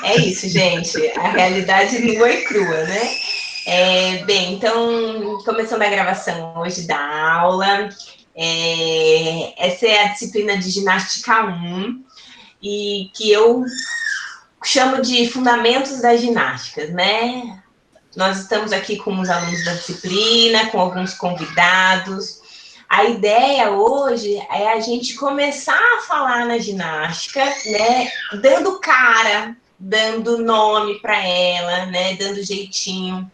É isso, gente. A realidade nua e crua, né? Bem, então, começando a gravação hoje da aula. Essa é a disciplina de ginástica 1, e que eu chamo de Fundamentos da Ginástica, né? Nós estamos aqui com os alunos da disciplina, com alguns convidados. A ideia hoje é a gente começar a falar na ginástica, né? Dando cara, dando nome para ela, né? Dando jeitinho.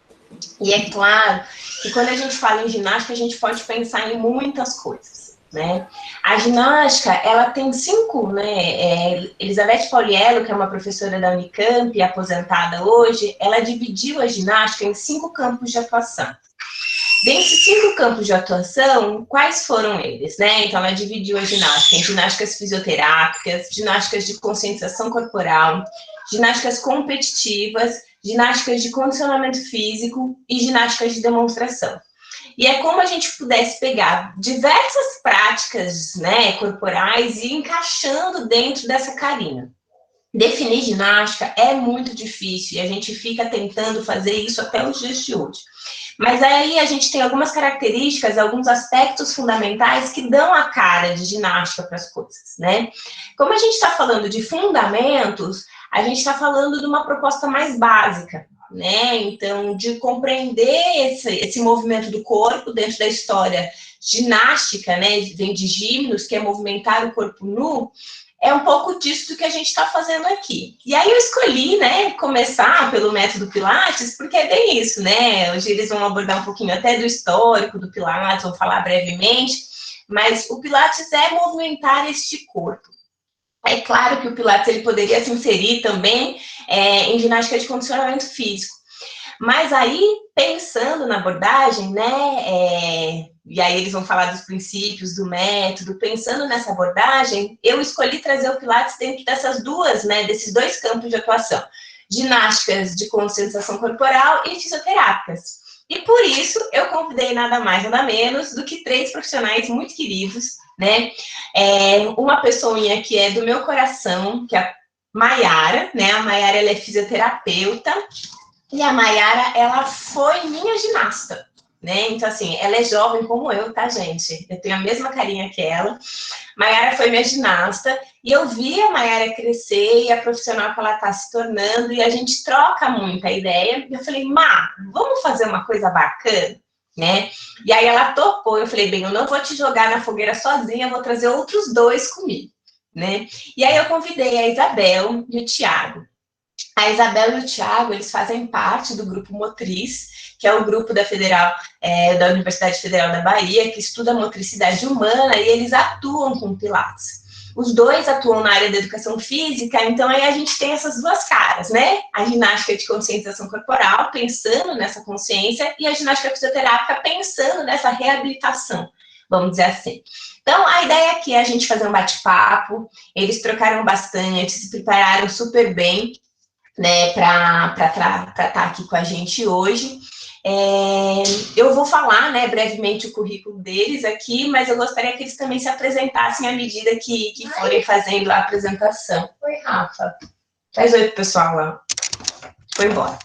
E é claro que quando a gente fala em ginástica, a gente pode pensar em muitas coisas, né? A ginástica, ela tem 5, né? Elizabeth Pauliello, que é uma professora da Unicamp, aposentada hoje, ela dividiu a ginástica em 5 campos de atuação. Desses 5 campos de atuação, quais foram eles, né? Então, ela dividiu a ginástica em ginásticas fisioterápicas, ginásticas de conscientização corporal, ginásticas competitivas, ginásticas de condicionamento físico e ginásticas de demonstração. E é como a gente pudesse pegar diversas práticas, né, corporais e ir encaixando dentro dessa carinha. Definir ginástica é muito difícil e a gente fica tentando fazer isso até os dias de hoje. Mas aí a gente tem algumas características, alguns aspectos fundamentais que dão a cara de ginástica para as coisas, né? Como a gente está falando de fundamentos, a gente está falando de uma proposta mais básica, né? Então, de compreender esse movimento do corpo dentro da história ginástica, né? Vem de gimnos, que é movimentar o corpo nu. É um pouco disso que a gente está fazendo aqui. E aí eu escolhi, né, começar pelo método Pilates, porque é bem isso, né? Hoje eles vão abordar um pouquinho até do histórico do Pilates, vão falar brevemente, mas o Pilates é movimentar este corpo. É claro que o Pilates ele poderia se inserir também em ginástica de condicionamento físico. Mas aí, pensando na abordagem, né, e aí eles vão falar dos princípios, do método, pensando nessa abordagem, eu escolhi trazer o Pilates dentro dessas duas, né, desses 2 campos de atuação, ginásticas de conscientização corporal e fisioterápicas. E por isso, eu convidei nada mais, nada menos do que 3 profissionais muito queridos, né, uma pessoinha que é do meu coração, que é a Maiara, né, a Maiara ela é fisioterapeuta, e a Maiara, ela foi minha ginasta, né? Então, assim, ela é jovem como eu, tá, gente? Eu tenho a mesma carinha que ela. Maiara foi minha ginasta, e eu vi a Maiara crescer e a profissional que ela tá se tornando, e a gente troca muita ideia. E eu falei, Má, vamos fazer uma coisa bacana? Né? E aí ela topou, eu falei, bem, eu não vou te jogar na fogueira sozinha, eu vou trazer outros 2 comigo, né? E aí eu convidei a Isabel e o Thiago. A Isabel e o Thiago, eles fazem parte do Grupo Motriz, que é o grupo da da Universidade Federal da Bahia, que estuda a motricidade humana, e eles atuam com Pilates. Os 2 atuam na área da educação física, então aí a gente tem essas 2 caras, né? A ginástica de conscientização corporal, pensando nessa consciência, e a ginástica fisioterápica, pensando nessa reabilitação, vamos dizer assim. Então, a ideia aqui é a gente fazer um bate-papo, eles trocaram bastante, se prepararam super bem, né, para estar aqui com a gente hoje. Eu vou falar, né, brevemente o currículo deles aqui, mas eu gostaria que eles também se apresentassem à medida que forem fazendo a apresentação. Oi, Rafa. Faz oi pro pessoal lá. Foi embora.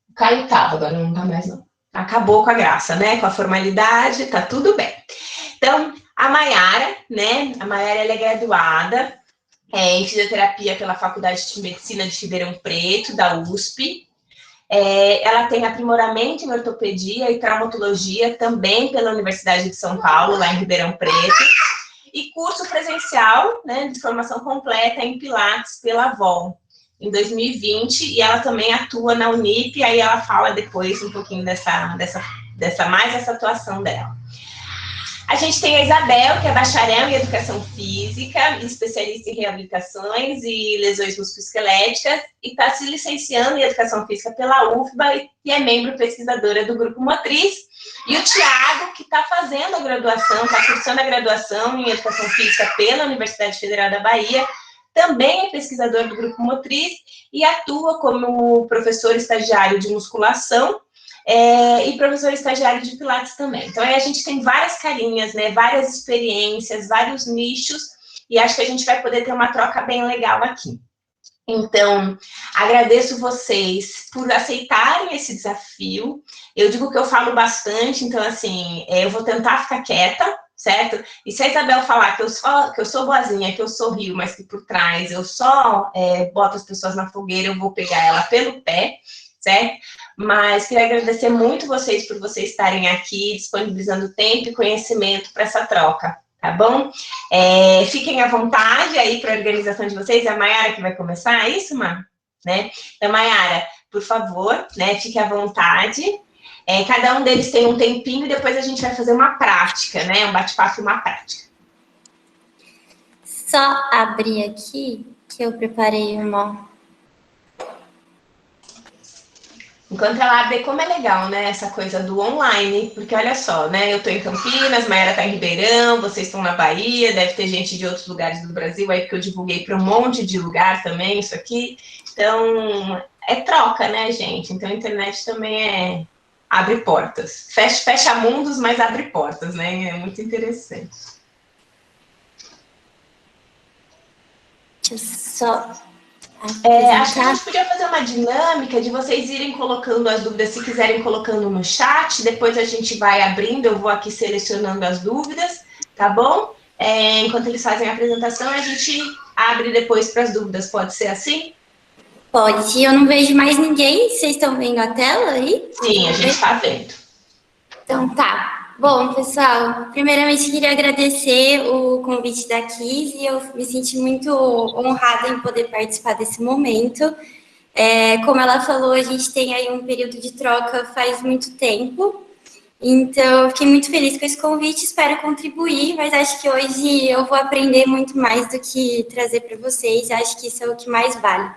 O Caio tava, agora não tá mais não. Acabou com a graça, né, com a formalidade, tá tudo bem. Então, a Maiara, né, a Maiara ela é graduada em fisioterapia pela Faculdade de Medicina de Ribeirão Preto, da USP. Ela tem aprimoramento em ortopedia e traumatologia também pela Universidade de São Paulo, lá em Ribeirão Preto. E curso presencial, né, de formação completa em Pilates pela VOL, em 2020. E ela também atua na Unip, aí ela fala depois um pouquinho dessa atuação dela. A gente tem a Isabel, que é bacharel em Educação Física, especialista em reabilitações e lesões musculoesqueléticas, e está se licenciando em Educação Física pela UFBA e é membro pesquisadora do Grupo Motriz. E o Thiago, que está fazendo a graduação, está cursando a graduação em Educação Física pela Universidade Federal da Bahia, também é pesquisador do Grupo Motriz e atua como professor estagiário de musculação, e professor estagiário de Pilates também. Então, aí a gente tem várias carinhas, né, várias experiências, vários nichos, e acho que a gente vai poder ter uma troca bem legal aqui. Então, agradeço vocês por aceitarem esse desafio. Eu digo que eu falo bastante, então, assim, eu vou tentar ficar quieta, certo? E se a Isabel falar que eu sou boazinha, que eu sorrio, mas que por trás eu só boto as pessoas na fogueira, eu vou pegar ela pelo pé, certo? Mas queria agradecer muito vocês por vocês estarem aqui, disponibilizando tempo e conhecimento para essa troca, tá bom? Fiquem à vontade aí para a organização de vocês. É a Mayara que vai começar, é isso, Mar? Né? Então, Mayara, por favor, né, fique à vontade. Cada um deles tem um tempinho e depois a gente vai fazer uma prática, né? Um bate-papo e uma prática. Só abrir aqui que eu preparei uma. Enquanto ela abre, como é legal, né, essa coisa do online, porque olha só, né, eu tô em Campinas, Mayara tá em Ribeirão, vocês estão na Bahia, deve ter gente de outros lugares do Brasil aí, que eu divulguei para um monte de lugar também, isso aqui, então, é troca, né, gente, então a internet também abre portas, fecha mundos, mas abre portas, né, é muito interessante. Deixa eu só... acho que a gente podia fazer uma dinâmica de vocês irem colocando as dúvidas, se quiserem colocando no chat, depois a gente vai abrindo, eu vou aqui selecionando as dúvidas, tá bom? Enquanto eles fazem a apresentação, a gente abre depois para as dúvidas, pode ser assim? Pode, eu não vejo mais ninguém, vocês estão vendo a tela aí? Sim, a gente está vendo. Então tá. Bom, pessoal, primeiramente queria agradecer o convite da Kiss e eu me senti muito honrada em poder participar desse momento. Como ela falou, a gente tem aí um período de troca faz muito tempo, então eu fiquei muito feliz com esse convite, espero contribuir, mas acho que hoje eu vou aprender muito mais do que trazer para vocês, acho que isso é o que mais vale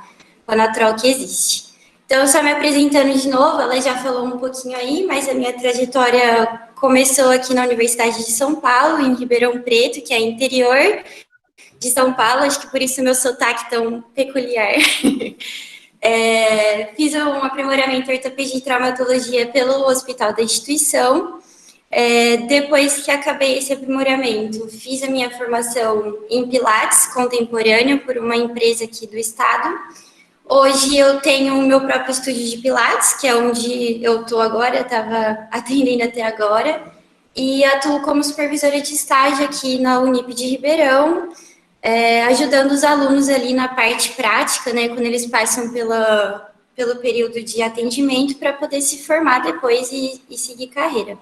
quando a troca existe. Então, só me apresentando de novo, ela já falou um pouquinho aí, mas a minha trajetória começou aqui na Universidade de São Paulo, em Ribeirão Preto, que é interior de São Paulo, acho que por isso meu sotaque tão peculiar. Fiz um aprimoramento em ortopedia e traumatologia pelo hospital da instituição. Depois que acabei esse aprimoramento, fiz a minha formação em Pilates contemporâneo por uma empresa aqui do estado. Hoje eu tenho o meu próprio estúdio de Pilates, que é onde eu estou agora, estava atendendo até agora, e atuo como supervisora de estágio aqui na Unip de Ribeirão, ajudando os alunos ali na parte prática, né, quando eles passam pelo período de atendimento para poder se formar depois e seguir carreira.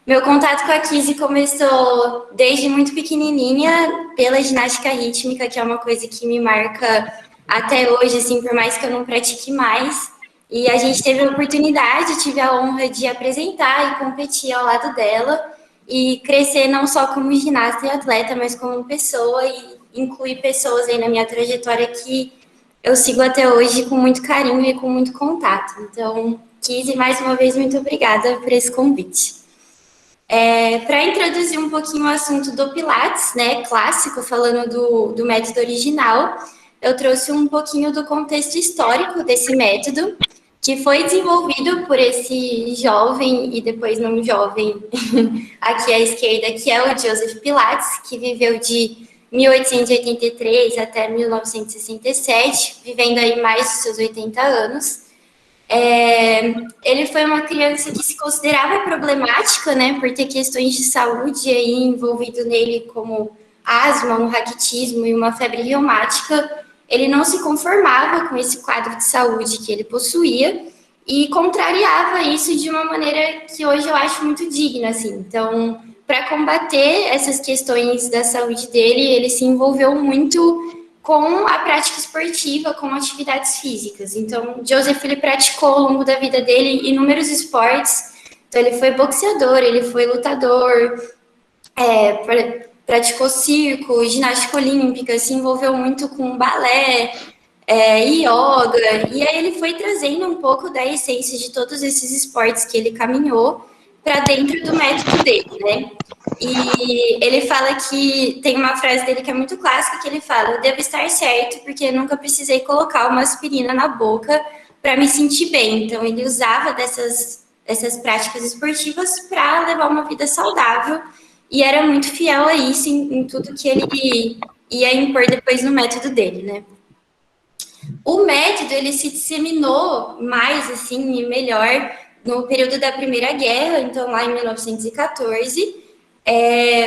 Meu contato com a Kizzy começou desde muito pequenininha pela ginástica rítmica, que é uma coisa que me marca até hoje, assim, por mais que eu não pratique mais. E a gente teve a oportunidade, tive a honra de apresentar e competir ao lado dela e crescer não só como ginasta e atleta, mas como pessoa e incluir pessoas aí na minha trajetória que eu sigo até hoje com muito carinho e com muito contato. Então, Kizzy, mais uma vez, muito obrigada por esse convite. Para introduzir um pouquinho o assunto do Pilates, né, clássico, falando do método original, eu trouxe um pouquinho do contexto histórico desse método, que foi desenvolvido por esse jovem e depois não jovem aqui à esquerda, que é o Joseph Pilates, que viveu de 1883 até 1967, vivendo aí mais de seus 80 anos. Ele foi uma criança que se considerava problemática, né, por ter questões de saúde aí envolvido nele, como asma, um raquitismo e uma febre reumática. Ele não se conformava com esse quadro de saúde que ele possuía e contrariava isso de uma maneira que hoje eu acho muito digna, assim. Então, para combater essas questões da saúde dele, ele se envolveu muito com a prática esportiva, com atividades físicas. Então, Joseph, ele praticou ao longo da vida dele inúmeros esportes. Então, ele foi boxeador, ele foi lutador, praticou circo, ginástica olímpica, se envolveu muito com balé, yoga, e aí ele foi trazendo um pouco da essência de todos esses esportes que ele caminhou para dentro do método dele, né? E ele fala que, tem uma frase dele que é muito clássica, que ele fala: eu devo estar certo, porque eu nunca precisei colocar uma aspirina na boca para me sentir bem. Então, ele usava dessas práticas esportivas para levar uma vida saudável, e era muito fiel a isso em tudo que ele ia impor depois no método dele, né? O método, ele se disseminou mais, assim, e melhor no período da Primeira Guerra, então lá em 1914.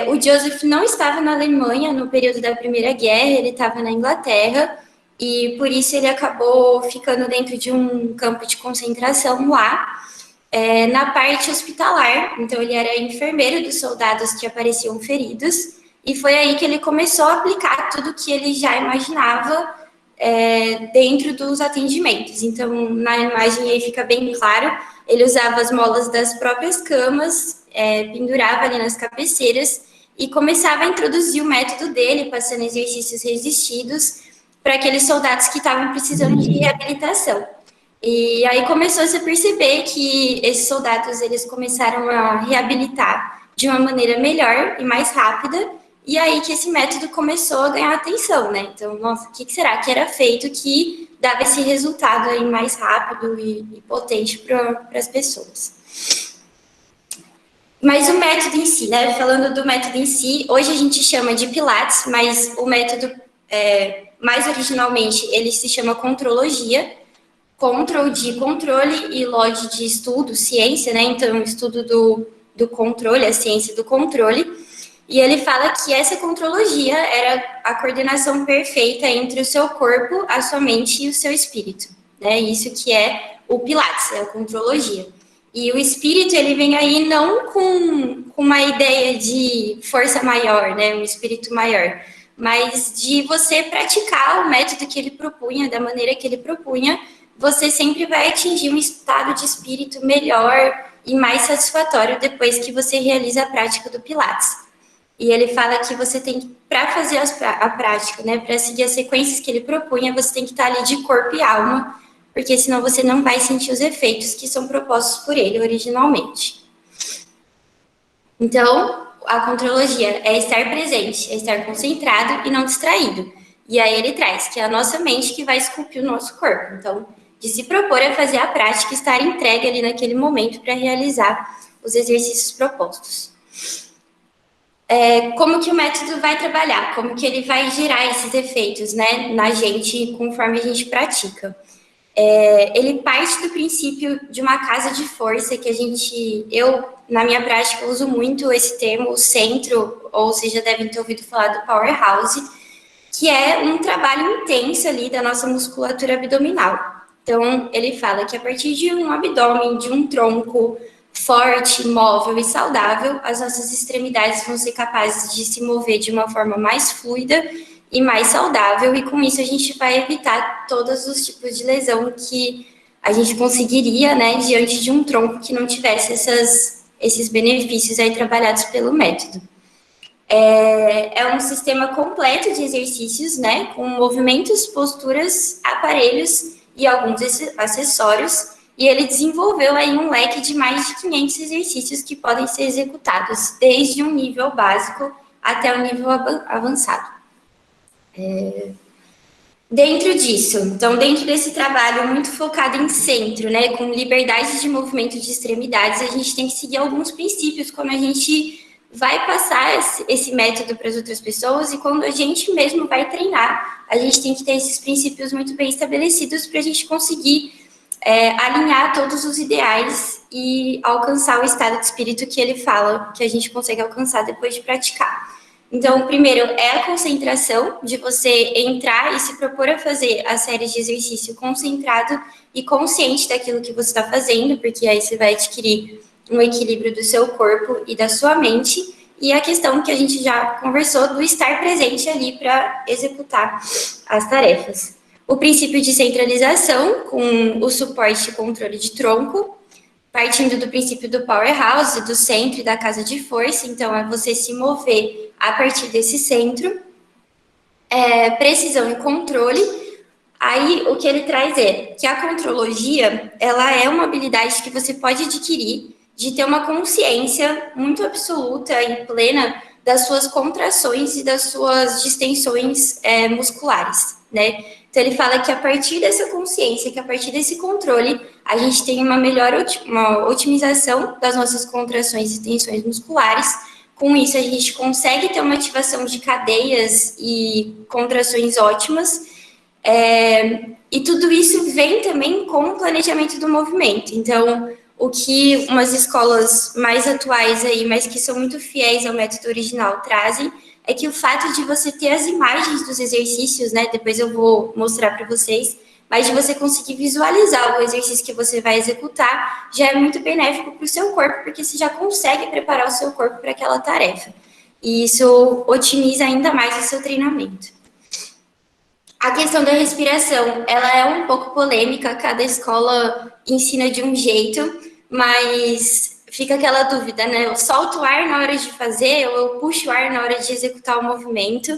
O Joseph não estava na Alemanha no período da Primeira Guerra, ele estava na Inglaterra, e por isso ele acabou ficando dentro de um campo de concentração lá, na parte hospitalar. Então ele era enfermeiro dos soldados que apareciam feridos, e foi aí que ele começou a aplicar tudo que ele já imaginava dentro dos atendimentos. Então, na imagem aí fica bem claro, ele usava as molas das próprias camas, pendurava ali nas cabeceiras e começava a introduzir o método dele, passando exercícios resistidos para aqueles soldados que estavam precisando de reabilitação. E aí começou a se perceber que esses soldados, eles começaram a reabilitar de uma maneira melhor e mais rápida, e aí que esse método começou a ganhar atenção, né? Então, nossa, o que será que era feito que dava esse resultado aí mais rápido e potente para as pessoas? Mas o método em si, né? Falando do método em si, hoje a gente chama de Pilates, mas o método, mais originalmente, ele se chama Contrologia. Control de controle e log de estudo, ciência, né? Então, estudo do controle, a ciência do controle. E ele fala que essa contrologia era a coordenação perfeita entre o seu corpo, a sua mente e o seu espírito, né? Isso que é o Pilates, é a contrologia. E o espírito, ele vem aí não com uma ideia de força maior, né? Um espírito maior, mas de você praticar o método que ele propunha, da maneira que ele propunha, você sempre vai atingir um estado de espírito melhor e mais satisfatório depois que você realiza a prática do Pilates. E ele fala que você tem, para fazer a prática, né, para seguir as sequências que ele propunha, você tem que estar ali de corpo e alma, porque senão você não vai sentir os efeitos que são propostos por ele originalmente. Então, a contrologia é estar presente, é estar concentrado e não distraído. E aí ele traz que é a nossa mente que vai esculpir o nosso corpo. Então, de se propor a fazer a prática, estar entregue ali naquele momento para realizar os exercícios propostos. Como que o método vai trabalhar, como que ele vai gerar esses efeitos, né, na gente, conforme a gente pratica. Ele parte do princípio de uma casa de força, que eu, na minha prática, uso muito esse termo, o centro, ou vocês já devem ter ouvido falar do powerhouse, que é um trabalho intenso ali da nossa musculatura abdominal. Então, ele fala que a partir de um abdômen, de um tronco forte, móvel e saudável, as nossas extremidades vão ser capazes de se mover de uma forma mais fluida e mais saudável, e com isso a gente vai evitar todos os tipos de lesão que a gente conseguiria, né, diante de um tronco que não tivesse esses benefícios aí trabalhados pelo método. É um sistema completo de exercícios, né, com movimentos, posturas, aparelhos e alguns acessórios, e ele desenvolveu aí um leque de mais de 500 exercícios que podem ser executados desde um nível básico até um nível avançado. Dentro disso, então, dentro desse trabalho muito focado em centro, né, com liberdade de movimento de extremidades, a gente tem que seguir alguns princípios quando a gente vai passar esse método para as outras pessoas, e quando a gente mesmo vai treinar, a gente tem que ter esses princípios muito bem estabelecidos para a gente conseguir alinhar todos os ideais e alcançar o estado de espírito que ele fala que a gente consegue alcançar depois de praticar. Então, o primeiro é a concentração, de você entrar e se propor a fazer a série de exercício concentrado e consciente daquilo que você está fazendo, porque aí você vai adquirir um equilíbrio do seu corpo e da sua mente, e a questão que a gente já conversou do estar presente ali para executar as tarefas. O princípio de centralização, com o suporte e controle de tronco, partindo do princípio do powerhouse, do centro e da casa de força, então é você se mover a partir desse centro. Precisão e controle, aí o que ele traz é que a contrologia, ela é uma habilidade que você pode adquirir de ter uma consciência muito absoluta e plena das suas contrações e das suas distensões musculares, né? Então, ele fala que a partir dessa consciência, que a partir desse controle, a gente tem uma melhor uma otimização das nossas contrações e tensões musculares. Com isso, a gente consegue ter uma ativação de cadeias e contrações ótimas, E tudo isso vem também com o planejamento do movimento. Então, o que umas escolas mais atuais aí, mas que são muito fiéis ao método original, trazem, é que o fato de você ter as imagens dos exercícios, né, depois eu vou mostrar para vocês, mas de você conseguir visualizar o exercício que você vai executar, já é muito benéfico para o seu corpo, porque você já consegue preparar o seu corpo para aquela tarefa. E isso otimiza ainda mais o seu treinamento. A questão da respiração, ela é um pouco polêmica, cada escola ensina de um jeito, mas fica aquela dúvida, né? Eu solto o ar na hora de fazer ou eu puxo o ar na hora de executar o movimento.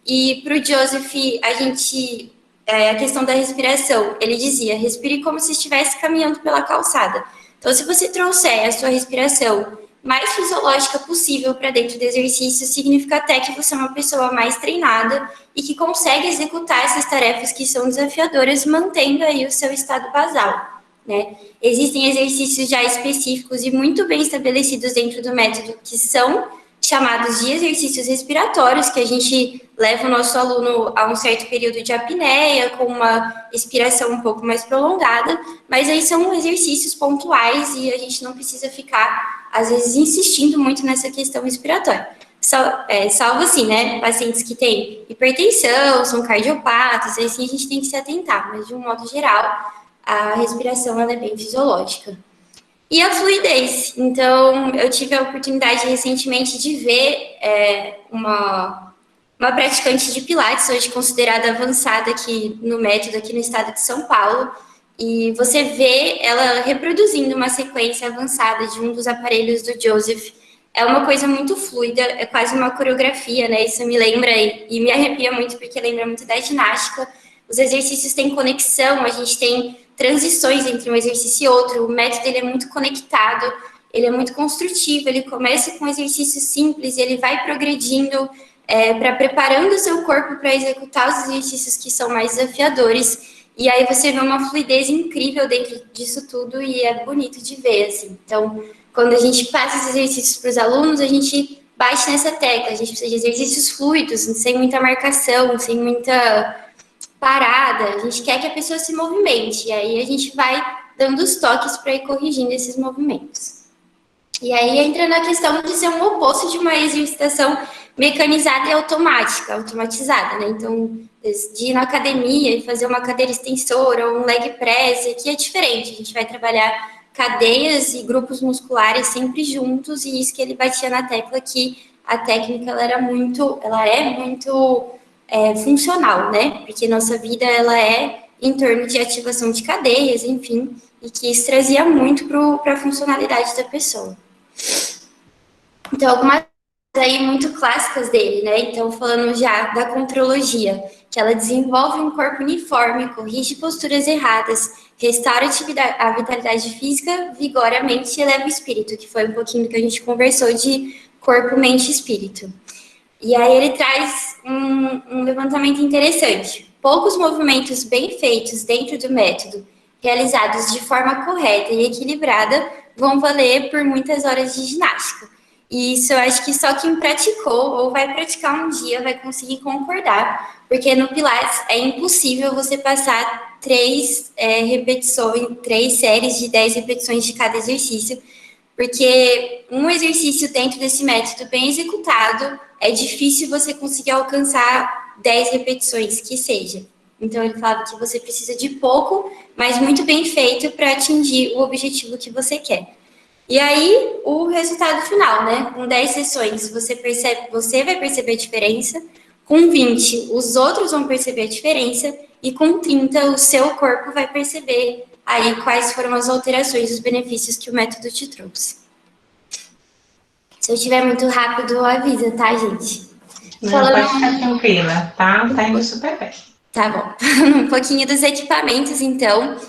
E para o Joseph, a questão da respiração, ele dizia, respire como se estivesse caminhando pela calçada. Então, se você trouxer a sua respiração mais fisiológica possível para dentro do exercício, significa até que você é uma pessoa mais treinada e que consegue executar essas tarefas que são desafiadoras, mantendo aí o seu estado basal, né? Existem exercícios já específicos e muito bem estabelecidos dentro do método, que são chamados de exercícios respiratórios, que a gente leva o nosso aluno a um certo período de apneia, com uma expiração um pouco mais prolongada, mas aí são exercícios pontuais e a gente não precisa ficar, às vezes, insistindo muito nessa questão respiratória. Salvo assim, né, pacientes que têm hipertensão, são cardiopatas, assim a gente tem que se atentar, mas de um modo geral, a respiração ela é bem fisiológica. E a fluidez. Então, eu tive a oportunidade recentemente de ver uma praticante de Pilates, hoje considerada avançada aqui no método, aqui no estado de São Paulo, e você vê ela reproduzindo uma sequência avançada de um dos aparelhos do Joseph. É uma coisa muito fluida, é quase uma coreografia, né? Isso me lembra e me arrepia muito, porque lembra muito da ginástica. Os exercícios têm conexão, a gente tem transições entre um exercício e outro, o método ele é muito conectado, ele é muito construtivo, ele começa com exercícios simples e ele vai progredindo para preparando o seu corpo para executar os exercícios que são mais desafiadores, e aí você vê uma fluidez incrível dentro disso tudo e é bonito de ver, assim. Então, quando a gente passa os exercícios para os alunos, a gente bate nessa tecla, a gente precisa de exercícios fluidos, sem muita marcação, sem muita parada, a gente quer que a pessoa se movimente, e aí a gente vai dando os toques para ir corrigindo esses movimentos. E aí entra na questão de ser um oposto de uma exercitação mecanizada e automatizada, né? Então, de ir na academia e fazer uma cadeira extensora ou um leg press, aqui é diferente, a gente vai trabalhar cadeias e grupos musculares sempre juntos, e isso que ele batia na tecla, que a técnica ela é muito funcional, né? Porque nossa vida ela é em torno de ativação de cadeias, enfim, e que isso trazia muito para a funcionalidade da pessoa. Então, algumas aí muito clássicas dele, né? Então, falando já da contrologia, que ela desenvolve um corpo uniforme, corrige posturas erradas, restaura a vitalidade física, vigora a mente e eleva o espírito, que foi um pouquinho que a gente conversou de corpo, mente e espírito. E aí ele traz um levantamento interessante. Poucos movimentos bem feitos dentro do método, realizados de forma correta e equilibrada, vão valer por muitas horas de ginástica. E isso eu acho que só quem praticou ou vai praticar um dia vai conseguir concordar, porque no Pilates é impossível você passar 3 séries de 10 repetições de cada exercício, porque um exercício dentro desse método bem executado, é difícil você conseguir alcançar 10 repetições, que seja. Então, ele falava que você precisa de pouco, mas muito bem feito para atingir o objetivo que você quer. E aí, o resultado final, né? Com 10 sessões, você vai perceber a diferença. Com 20, os outros vão perceber a diferença. E com 30, o seu corpo vai perceber aí quais foram as alterações, os benefícios que o método te trouxe. Se eu estiver muito rápido, avisa, tá, gente? Não, pode ficar tranquila, tá? Tá indo super bem. Tá bom. Um pouquinho dos equipamentos, então.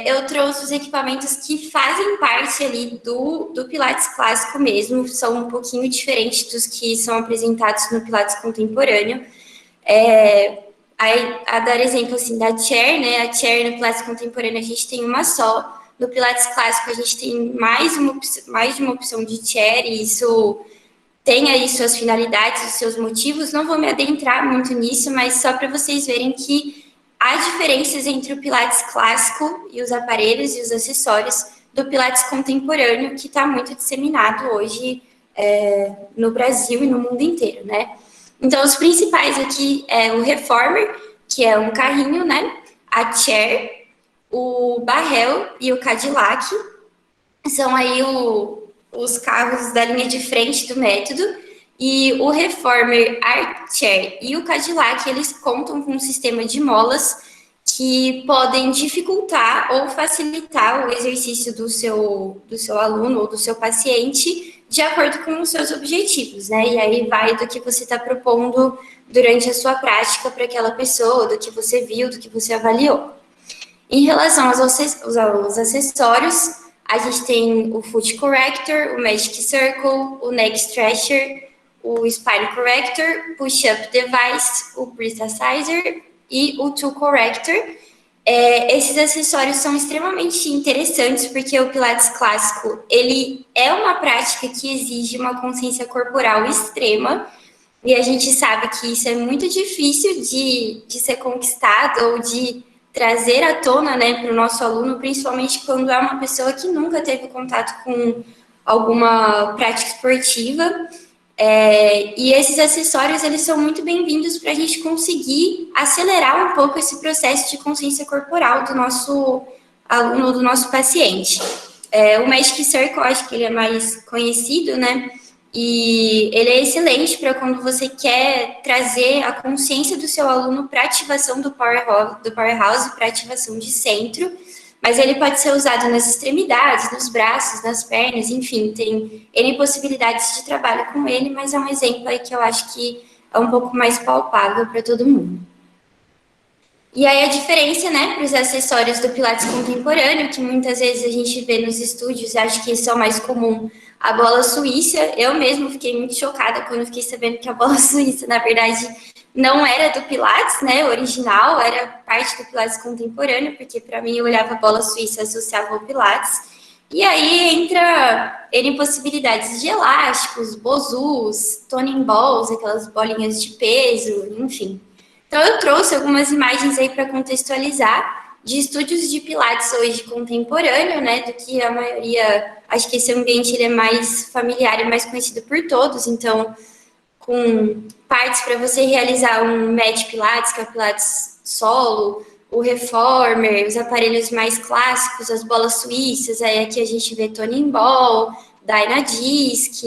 Eu trouxe os equipamentos que fazem parte ali do Pilates clássico mesmo, são um pouquinho diferentes dos que são apresentados no Pilates contemporâneo. A dar exemplo assim da chair, né? A chair no Pilates contemporâneo a gente tem uma só. No Pilates clássico a gente tem mais de uma opção de chair, e isso tem aí suas finalidades, os seus motivos. Não vou me adentrar muito nisso, mas só para vocês verem que há diferenças entre o Pilates clássico e os aparelhos e os acessórios do Pilates contemporâneo, que está muito disseminado hoje no Brasil e no mundo inteiro, né? Então, os principais aqui é o Reformer, que é um carrinho, né? A Chair, o Barrel e o Cadillac. São aí os carros da linha de frente do método. E o Reformer, Armchair e o Cadillac, eles contam com um sistema de molas que podem dificultar ou facilitar o exercício do seu aluno ou do seu paciente de acordo com os seus objetivos, né? E aí vai do que você está propondo durante a sua prática para aquela pessoa, do que você viu, do que você avaliou. Em relação aos acessórios, a gente tem o Foot Corrector, o Magic Circle, o Neck Stretcher, o Spine Corrector, Push-Up Device, o Precisizer e o Tool Corrector. Esses acessórios são extremamente interessantes porque o Pilates clássico, ele é uma prática que exige uma consciência corporal extrema e a gente sabe que isso é muito difícil de ser conquistado ou de trazer à tona, né, para o nosso aluno, principalmente quando é uma pessoa que nunca teve contato com alguma prática esportiva. E esses acessórios, eles são muito bem-vindos para a gente conseguir acelerar um pouco esse processo de consciência corporal do nosso aluno, do nosso paciente. O Magic Circle, acho que ele é mais conhecido, né? E ele é excelente para quando você quer trazer a consciência do seu aluno para ativação do powerhouse, para ativação de centro, mas ele pode ser usado nas extremidades, nos braços, nas pernas, enfim, tem N possibilidades de trabalho com ele, mas é um exemplo aí que eu acho que é um pouco mais palpável para todo mundo. E aí a diferença, né, para os acessórios do Pilates contemporâneo, que muitas vezes a gente vê nos estúdios, acho que isso é o mais comum, a bola suíça. Eu mesmo fiquei muito chocada quando fiquei sabendo que a bola suíça, na verdade, não era do Pilates, né, original, era parte do Pilates contemporâneo, porque para mim eu olhava a bola suíça e associava ao Pilates. E aí entra N possibilidades de elásticos, bozus, toning balls, aquelas bolinhas de peso, enfim. Então eu trouxe algumas imagens aí para contextualizar de estúdios de Pilates hoje contemporâneo, né, do que a maioria, acho que esse ambiente ele é mais familiar e mais conhecido por todos, então com partes para você realizar um mat Pilates, que é o Pilates solo, o Reformer, os aparelhos mais clássicos, as bolas suíças, aí aqui a gente vê Toning Ball, Dynadisc,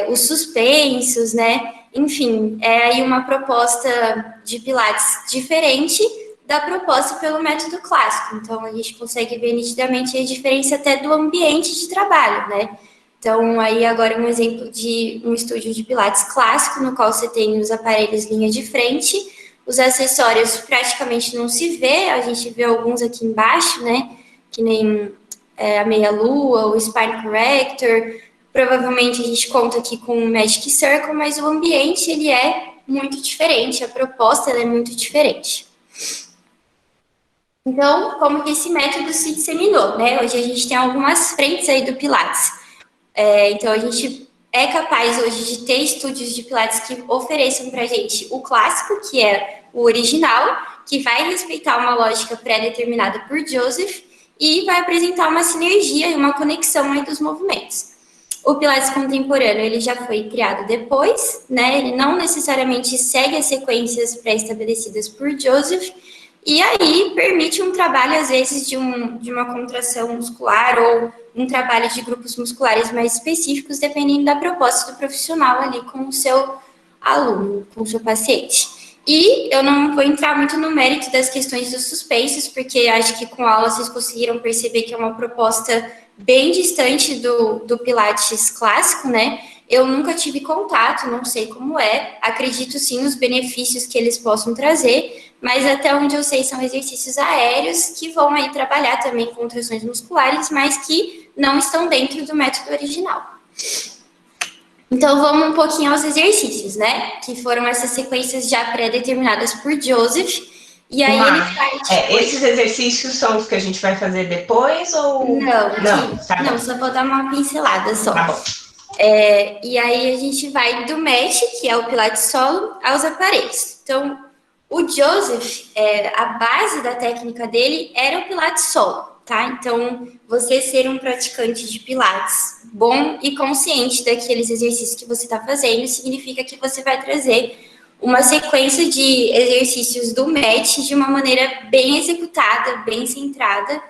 os suspensos, né? Enfim, é aí uma proposta de Pilates diferente da proposta pelo método clássico. Então, a gente consegue ver nitidamente a diferença até do ambiente de trabalho, né? Então, aí agora um exemplo de um estúdio de Pilates clássico, no qual você tem os aparelhos linha de frente, os acessórios praticamente não se vê, a gente vê alguns aqui embaixo, né? Que nem a meia-lua, o Spine Corrector. Provavelmente a gente conta aqui com o Magic Circle, mas o ambiente, ele é muito diferente, a proposta ela é muito diferente. Então, como que esse método se disseminou, né? Hoje a gente tem algumas frentes aí do Pilates. Então, a gente é capaz hoje de ter estúdios de Pilates que ofereçam para a gente o clássico, que é o original, que vai respeitar uma lógica pré-determinada por Joseph e vai apresentar uma sinergia e uma conexão aí dos movimentos. O Pilates contemporâneo, ele já foi criado depois, né? Ele não necessariamente segue as sequências pré-estabelecidas por Joseph, e aí permite um trabalho, às vezes, de uma contração muscular ou um trabalho de grupos musculares mais específicos, dependendo da proposta do profissional ali com o seu aluno, com o seu paciente. E eu não vou entrar muito no mérito das questões dos suspensos, porque acho que com a aula vocês conseguiram perceber que é uma proposta bem distante do Pilates clássico, né? Eu nunca tive contato, não sei como é. Acredito sim nos benefícios que eles possam trazer, mas até onde eu sei são exercícios aéreos que vão aí trabalhar também contrações musculares, mas que não estão dentro do método original. Então, vamos um pouquinho aos exercícios, né? Que foram essas sequências já pré-determinadas por Joseph. E aí esses exercícios são os que a gente vai fazer depois ou... Não, só vou dar uma pincelada só. Tá bom. E aí a gente vai do mat, que é o Pilates solo, aos aparelhos. Então, O Joseph, a base da técnica dele era o Pilates solo, tá? Então, você ser um praticante de Pilates bom e consciente daqueles exercícios que você está fazendo significa que você vai trazer uma sequência de exercícios do mat de uma maneira bem executada, bem centrada,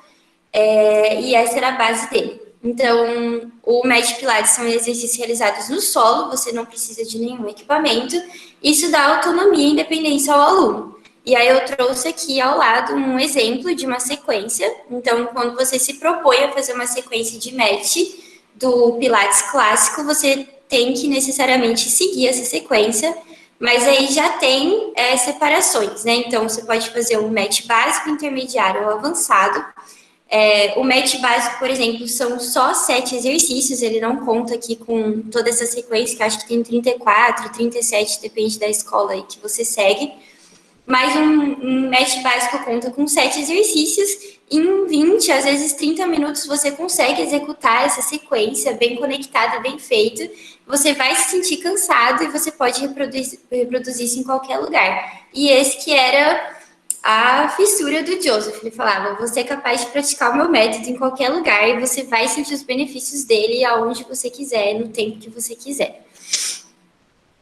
e essa era a base dele. Então, o mat Pilates são exercícios realizados no solo, você não precisa de nenhum equipamento, isso dá autonomia e independência ao aluno. E aí eu trouxe aqui ao lado um exemplo de uma sequência. Então, quando você se propõe a fazer uma sequência de mat do Pilates clássico, você tem que necessariamente seguir essa sequência, mas aí já tem separações, né? Então, você pode fazer um mat básico, intermediário ou avançado. O mat básico, por exemplo, são só 7 exercícios, ele não conta aqui com toda essa sequência, que acho que tem 34, 37, depende da escola aí que você segue. Mas um mat básico conta com 7 exercícios, em 20, às vezes 30 minutos, você consegue executar essa sequência bem conectada, bem feito. Você vai se sentir cansado e você pode reproduzir isso em qualquer lugar. E esse que era a fissura do Joseph. Ele falava, você é capaz de praticar o meu método em qualquer lugar e você vai sentir os benefícios dele aonde você quiser, no tempo que você quiser.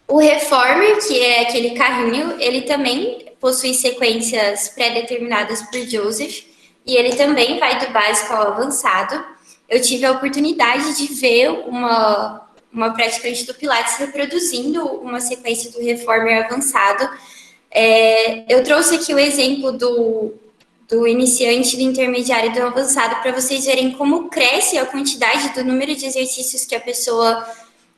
O Reformer, que é aquele carrinho, ele também possui sequências pré-determinadas por Joseph e ele também vai do básico ao avançado. Eu tive a oportunidade de ver uma praticante do Pilates reproduzindo uma sequência do Reformer avançado. Eu trouxe aqui o exemplo do iniciante, do intermediário e do avançado para vocês verem como cresce a quantidade do número de exercícios que a pessoa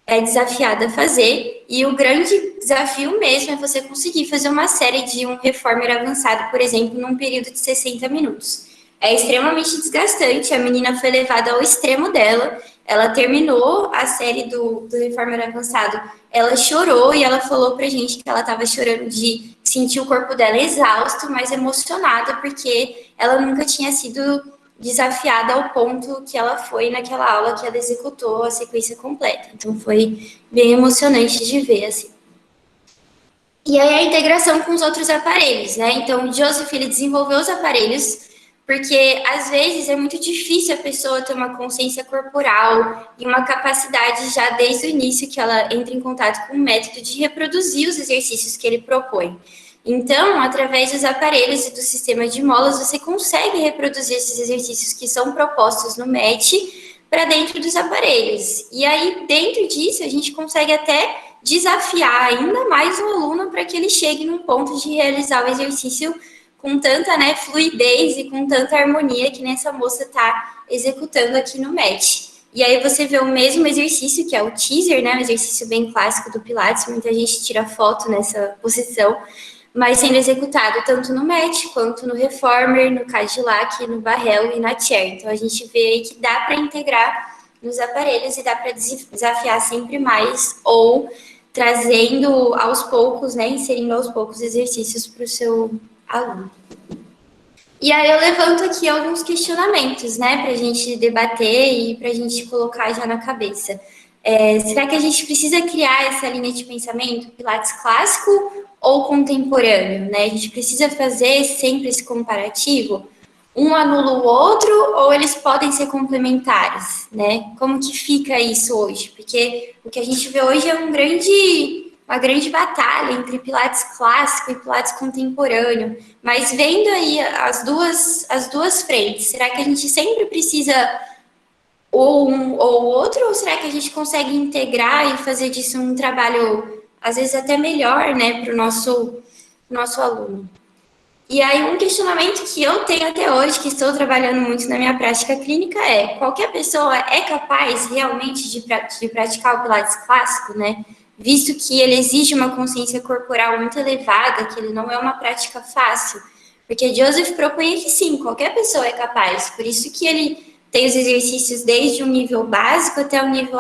é desafiada a fazer, e o grande desafio mesmo é você conseguir fazer uma série de um Reformer avançado, por exemplo, num período de 60 minutos. É extremamente desgastante, a menina foi levada ao extremo dela, ela terminou a série do Reformer avançado, ela chorou e ela falou pra gente que ela estava chorando de sentir o corpo dela exausto, mas emocionada, porque ela nunca tinha sido desafiada ao ponto que ela foi naquela aula que ela executou a sequência completa. Então, foi bem emocionante de ver, assim. E aí, a integração com os outros aparelhos, né? Então, o Joseph, ele desenvolveu os aparelhos porque, às vezes, é muito difícil a pessoa ter uma consciência corporal e uma capacidade já desde o início que ela entra em contato com o método de reproduzir os exercícios que ele propõe. Então, através dos aparelhos e do sistema de molas, você consegue reproduzir esses exercícios que são propostos no mat para dentro dos aparelhos. E aí, dentro disso, a gente consegue até desafiar ainda mais o aluno para que ele chegue num ponto de realizar o exercício com tanta fluidez e com tanta harmonia que nessa moça está executando aqui no mat. E aí você vê o mesmo exercício, que é o teaser, né? Um exercício bem clássico do Pilates, muita gente tira foto nessa posição, mas sendo executado tanto no mat, quanto no Reformer, no Cadillac, no Barrel e na Chair. Então, a gente vê aí que dá para integrar nos aparelhos e dá para desafiar sempre mais, ou trazendo aos poucos, inserindo aos poucos exercícios para o seu aluno. E aí eu levanto aqui alguns questionamentos, para a gente debater e para a gente colocar já na cabeça. Será que a gente precisa criar essa linha de pensamento, Pilates clássico ou contemporâneo, A gente precisa fazer sempre esse comparativo? Um anula o outro ou eles podem ser complementares, Como que fica isso hoje? Porque o que a gente vê hoje é uma grande batalha entre Pilates clássico e Pilates contemporâneo, mas vendo aí as duas frentes, será que a gente sempre precisa ou um ou outro, ou será que a gente consegue integrar e fazer disso um trabalho, às vezes até melhor, para o nosso aluno? E aí um questionamento que eu tenho até hoje, que estou trabalhando muito na minha prática clínica, é: qualquer pessoa é capaz realmente de praticar o Pilates clássico, Visto que ele exige uma consciência corporal muito elevada, que ele não é uma prática fácil. Porque Joseph propunha que sim, qualquer pessoa é capaz. Por isso que ele tem os exercícios desde um nível básico até um nível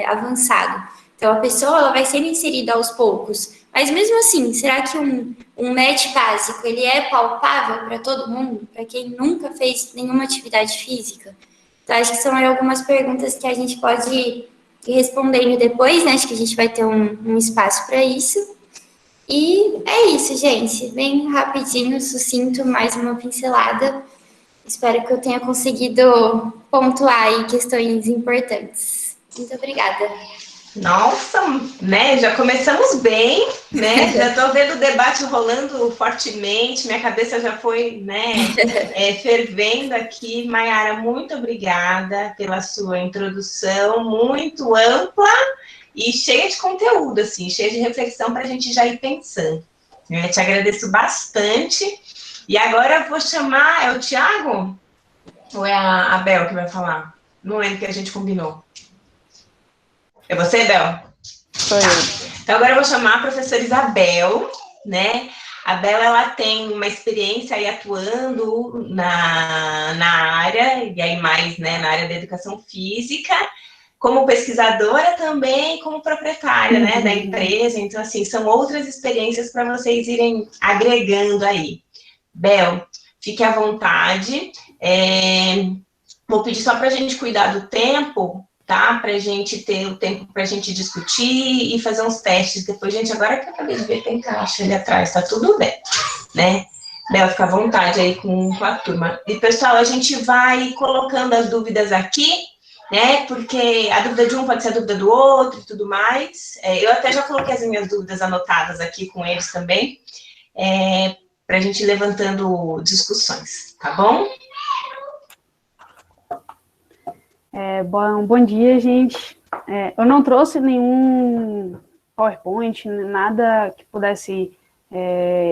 avançado. Então, a pessoa ela vai sendo inserida aos poucos. Mas mesmo assim, será que um mat básico ele é palpável para todo mundo? Para quem nunca fez nenhuma atividade física? Então, acho que são algumas perguntas que a gente pode... e respondendo depois, acho que a gente vai ter um espaço para isso. E é isso, gente. Bem rapidinho, sucinto, mais uma pincelada. Espero que eu tenha conseguido pontuar aí questões importantes. Muito obrigada. Nossa, né? Já começamos bem, né? Já estou vendo o debate rolando fortemente, minha cabeça já foi, né, fervendo aqui. Maiara, muito obrigada pela sua introdução, muito ampla e cheia de conteúdo, assim, cheia de reflexão para a gente já ir pensando. Eu te agradeço bastante. E agora eu vou chamar, é o Tiago? Ou é a Bel que vai falar? Não lembro que a gente combinou. É você, Bel? Sou Tá. eu. Então agora eu vou chamar a professora Isabel, né? A Bel, ela tem uma experiência aí atuando na área, e aí mais, né, na área da educação física, como pesquisadora também, como proprietária, né, da empresa. Então, assim, são outras experiências para vocês irem agregando aí. Bel, fique à vontade. Vou pedir só para a gente cuidar do tempo, tá? Para a gente ter o tempo para a gente discutir e fazer uns testes depois. Gente, agora que eu acabei de ver, tem caixa ali atrás, tá tudo bem, né? Bel, fica à vontade aí com a turma. E, pessoal, a gente vai colocando as dúvidas aqui, né? Porque a dúvida de um pode ser a dúvida do outro e tudo mais. Eu até já coloquei as minhas dúvidas anotadas aqui com eles também, para a gente ir levantando discussões, tá bom? Bom dia, gente. Eu não trouxe nenhum PowerPoint, nada que pudesse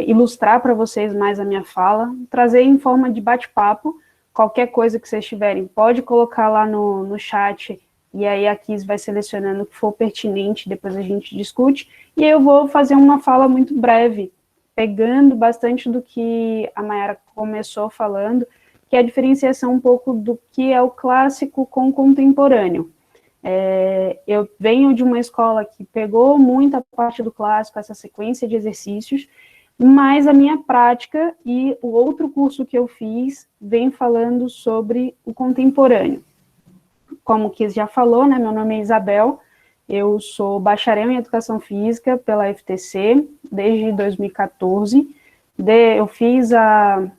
ilustrar para vocês mais a minha fala, trazer em forma de bate-papo. Qualquer coisa que vocês tiverem, pode colocar lá no chat, e aí a Kiss vai selecionando o que for pertinente, depois a gente discute, e aí eu vou fazer uma fala muito breve, pegando bastante do que a Maiara começou falando, que é a diferenciação um pouco do que é o clássico com o contemporâneo. Eu venho de uma escola que pegou muita parte do clássico, essa sequência de exercícios, mas a minha prática e o outro curso que eu fiz vem falando sobre o contemporâneo. Como o Kiss já falou, né, meu nome é Isabel, eu sou bacharel em Educação Física pela FTC desde 2014. Eu fiz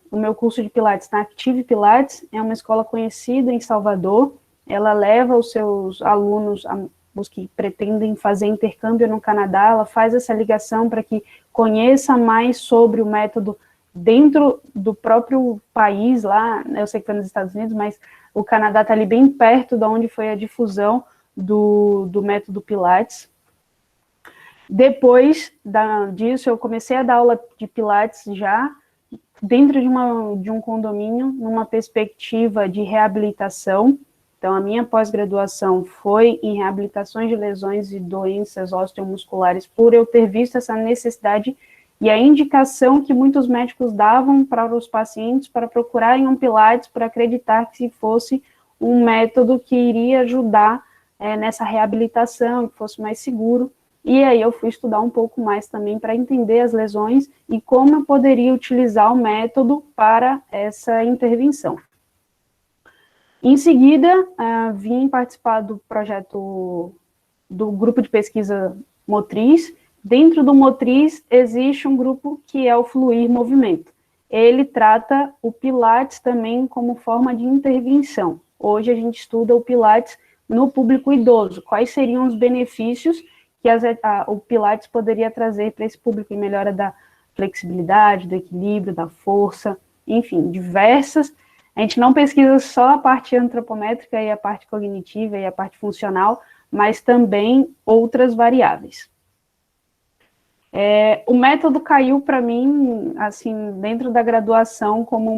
o meu curso de Pilates na Active Pilates, é uma escola conhecida em Salvador. Ela leva os seus alunos, os que pretendem fazer intercâmbio no Canadá, ela faz essa ligação para que conheça mais sobre o método dentro do próprio país lá, eu sei que foi nos Estados Unidos, mas o Canadá está ali bem perto de onde foi a difusão do método Pilates. Depois disso, eu comecei a dar aula de Pilates já dentro de um condomínio, numa perspectiva de reabilitação. Então, a minha pós-graduação foi em reabilitações de lesões e doenças osteomusculares, por eu ter visto essa necessidade e a indicação que muitos médicos davam para os pacientes para procurarem um Pilates, por acreditar que fosse um método que iria ajudar nessa reabilitação, que fosse mais seguro. E aí eu fui estudar um pouco mais também para entender as lesões e como eu poderia utilizar o método para essa intervenção. Em seguida, vim participar do projeto do grupo de pesquisa motriz. Dentro do motriz existe um grupo que é o Fluir Movimento. Ele trata o Pilates também como forma de intervenção. Hoje a gente estuda o Pilates no público idoso. Quais seriam os benefícios que o Pilates poderia trazer para esse público em melhora da flexibilidade, do equilíbrio, da força, enfim, diversas. A gente não pesquisa só a parte antropométrica e a parte cognitiva e a parte funcional, mas também outras variáveis. O método caiu para mim, assim, dentro da graduação, como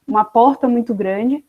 uma porta muito grande.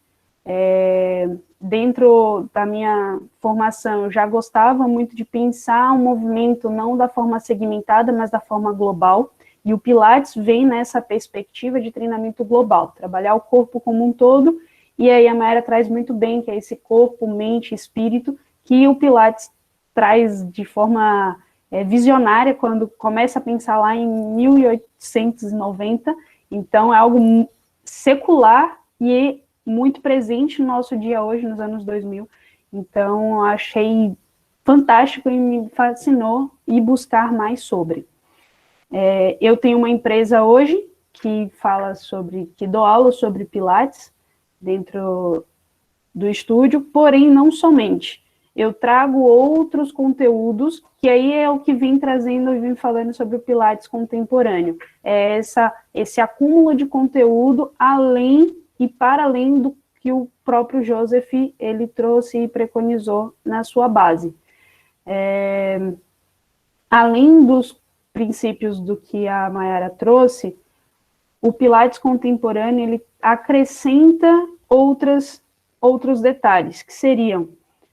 Dentro da minha formação, eu já gostava muito de pensar um movimento não da forma segmentada, mas da forma global, e o Pilates vem nessa perspectiva de treinamento global, trabalhar o corpo como um todo, e aí a Mayara traz muito bem, que é esse corpo, mente, espírito, que o Pilates traz de forma visionária, quando começa a pensar lá em 1890, então é algo secular e muito presente no nosso dia hoje, nos anos 2000, então eu achei fantástico e me fascinou ir buscar mais sobre. Eu tenho uma empresa hoje que dou aula sobre Pilates dentro do estúdio, porém não somente. Eu trago outros conteúdos, que aí é o que vem trazendo e vem falando sobre o Pilates contemporâneo. É esse acúmulo de conteúdo além e para além do que o próprio Joseph ele trouxe e preconizou na sua base. Além dos princípios do que a Mayara trouxe, o Pilates contemporâneo ele acrescenta outros detalhes, que seriam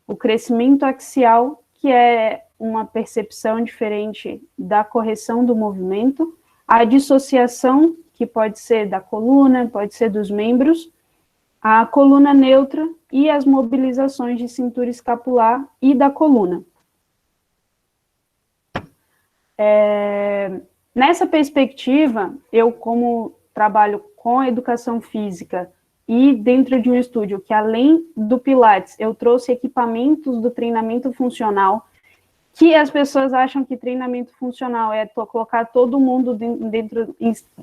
o crescimento axial, que é uma percepção diferente da correção do movimento, a dissociação, que pode ser da coluna, pode ser dos membros, a coluna neutra e as mobilizações de cintura escapular e da coluna. Nessa perspectiva, eu, como trabalho com educação física e dentro de um estúdio que, além do Pilates, eu trouxe equipamentos do treinamento funcional, que as pessoas acham que treinamento funcional é colocar todo mundo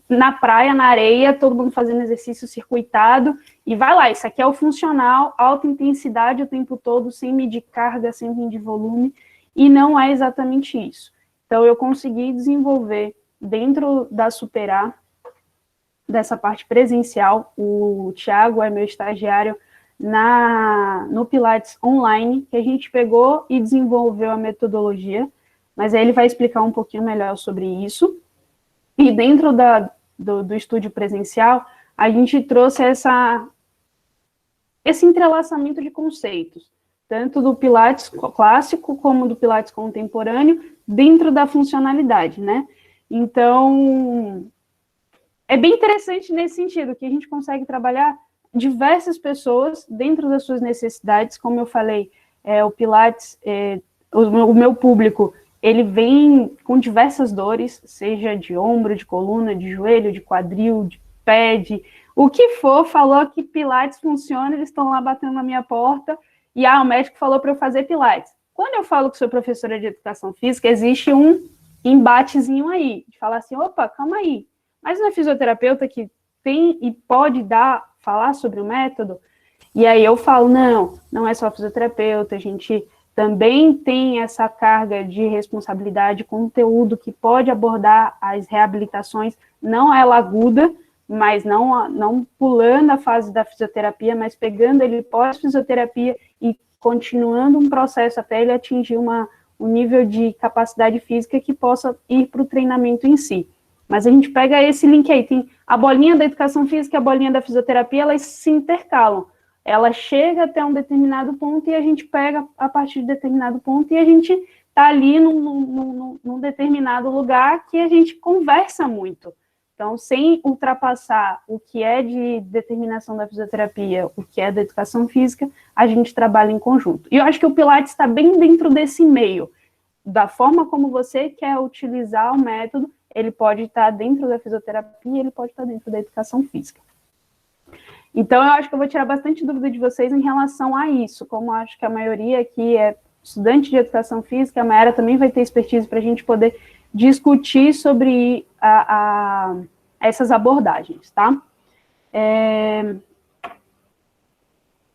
na praia, na areia, todo mundo fazendo exercício circuitado, e vai lá, isso aqui é o funcional, alta intensidade o tempo todo, sem medir carga, sem medir volume, e não é exatamente isso. Então, eu consegui desenvolver dentro da Superar, dessa parte presencial, o Thiago é meu estagiário no Pilates online, que a gente pegou e desenvolveu a metodologia, mas aí ele vai explicar um pouquinho melhor sobre isso. E dentro do estúdio presencial, a gente trouxe esse entrelaçamento de conceitos, tanto do Pilates clássico como do Pilates contemporâneo, dentro da funcionalidade, né? Então, é bem interessante nesse sentido, que a gente consegue trabalhar diversas pessoas dentro das suas necessidades. Como eu falei, o Pilates, o meu público, ele vem com diversas dores, seja de ombro, de coluna, de joelho, de quadril, de pé, o que for, falou que Pilates funciona, eles estão lá batendo na minha porta, e o médico falou para eu fazer Pilates. Quando eu falo que sou professora de educação física, existe um embatezinho aí, de falar assim, opa, calma aí, mas não é fisioterapeuta que tem e pode falar sobre o método? E aí eu falo, não é só fisioterapeuta, a gente também tem essa carga de responsabilidade, conteúdo que pode abordar as reabilitações, não ela aguda, mas não pulando a fase da fisioterapia, mas pegando ele pós-fisioterapia e continuando um processo até ele atingir um nível de capacidade física que possa ir para o treinamento em si. Mas a gente pega esse link aí, tem a bolinha da educação física e a bolinha da fisioterapia, elas se intercalam. Ela chega até um determinado ponto e a gente pega a partir de determinado ponto e a gente está ali num determinado lugar que a gente conversa muito. Então, sem ultrapassar o que é de determinação da fisioterapia, o que é da educação física, a gente trabalha em conjunto. E eu acho que o Pilates está bem dentro desse meio. Da forma como você quer utilizar o método, ele pode estar dentro da fisioterapia, ele pode estar dentro da educação física. Então, eu acho que eu vou tirar bastante dúvida de vocês em relação a isso, como acho que a maioria aqui é estudante de educação física, a Mayara também vai ter expertise para a gente poder discutir sobre essas abordagens, tá?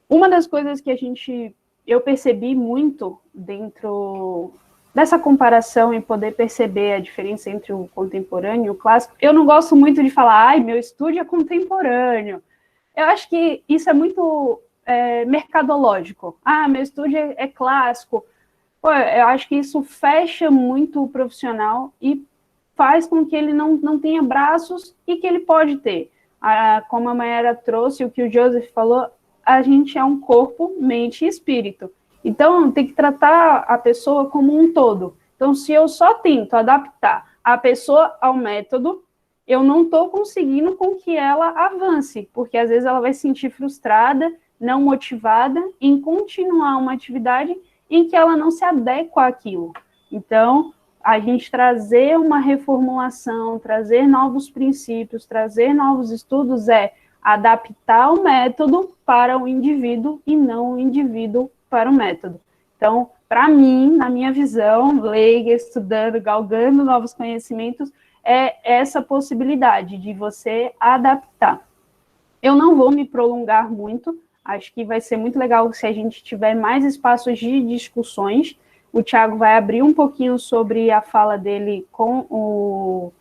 Uma das coisas que eu percebi muito dentro dessa comparação e poder perceber a diferença entre o contemporâneo e o clássico, eu não gosto muito de falar, meu estúdio é contemporâneo. Eu acho que isso é muito mercadológico. Meu estúdio é clássico. Pô, eu acho que isso fecha muito o profissional e faz com que ele não tenha braços e que ele pode ter. Como a Mayara trouxe, o que o Joseph falou, a gente é um corpo, mente e espírito. Então, tem que tratar a pessoa como um todo. Então, se eu só tento adaptar a pessoa ao método, eu não estou conseguindo com que ela avance, porque às vezes ela vai se sentir frustrada, não motivada em continuar uma atividade em que ela não se adequa àquilo. Então, a gente trazer uma reformulação, trazer novos princípios, trazer novos estudos é adaptar o método para o indivíduo e não o indivíduo para o método. Então, para mim, na minha visão, leiga, estudando, galgando novos conhecimentos, é essa possibilidade de você adaptar. Eu não vou me prolongar muito, acho que vai ser muito legal se a gente tiver mais espaços de discussões. O Thiago vai abrir um pouquinho sobre a fala dele com o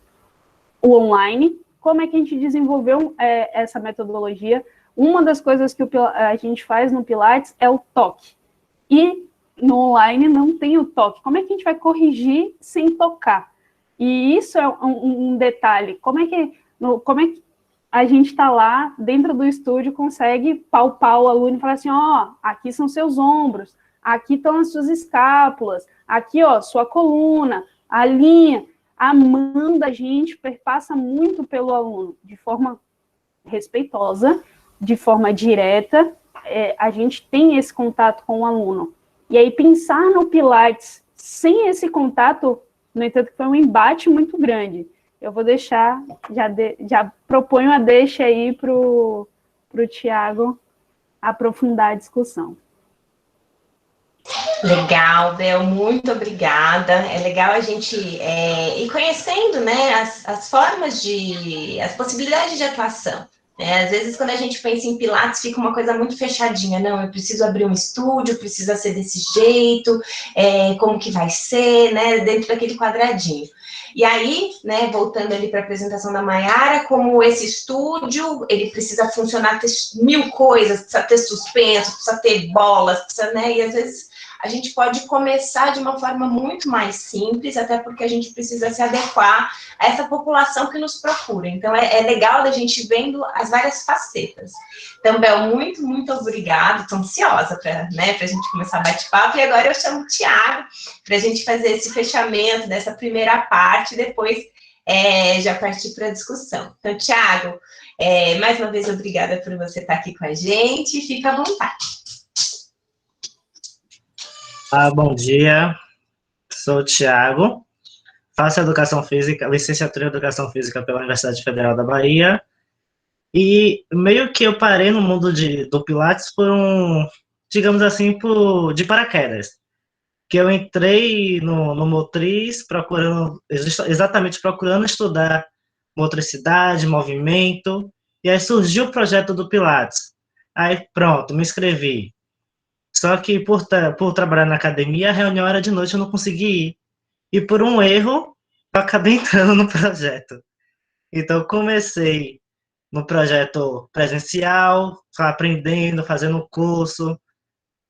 online, como é que a gente desenvolveu essa metodologia. Uma das coisas que a gente faz no Pilates é o toque, e no online não tem o toque. Como é que a gente vai corrigir sem tocar? E isso é um detalhe. Como é que a gente está lá dentro do estúdio, consegue palpar o aluno e falar assim, ó, aqui são seus ombros, aqui estão as suas escápulas, aqui, ó, sua coluna, a linha. A mão da gente perpassa muito pelo aluno, de forma respeitosa, de forma direta, a gente tem esse contato com o aluno. E aí, pensar no Pilates sem esse contato, no entanto, foi um embate muito grande. Eu vou deixar, já proponho a deixa aí para o Thiago aprofundar a discussão. Legal, Bel, muito obrigada. É legal a gente ir conhecendo, né, as formas as possibilidades de atuação. Às vezes, quando a gente pensa em Pilates, fica uma coisa muito fechadinha. Não, eu preciso abrir um estúdio, precisa ser desse jeito, como que vai ser, né, dentro daquele quadradinho. E aí, né, voltando ali para a apresentação da Mayara, como esse estúdio, ele precisa funcionar, ter 1000 coisas, precisa ter suspenso, precisa ter bolas, precisa, né, e às vezes a gente pode começar de uma forma muito mais simples, até porque a gente precisa se adequar a essa população que nos procura. Então, é legal a gente vendo as várias facetas. Então, Bel, muito, muito obrigada. Estou ansiosa para a gente começar a bate-papo. E agora eu chamo o Thiago para a gente fazer esse fechamento dessa primeira parte, e depois já partir para a discussão. Então, Thiago, mais uma vez, obrigada por você estar aqui com a gente. Fica à vontade. Bom dia, sou o Thiago, faço Educação Física, licenciatura em Educação Física pela Universidade Federal da Bahia, e meio que eu parei no mundo do Pilates por digamos assim, de paraquedas, que eu entrei no Motriz exatamente procurando estudar motricidade, movimento, e aí surgiu o projeto do Pilates. Aí pronto, me inscrevi. Só que por trabalhar na academia, a reunião era de noite, eu não consegui ir. E por um erro, eu acabei entrando no projeto. Então, eu comecei no projeto presencial, aprendendo, fazendo curso,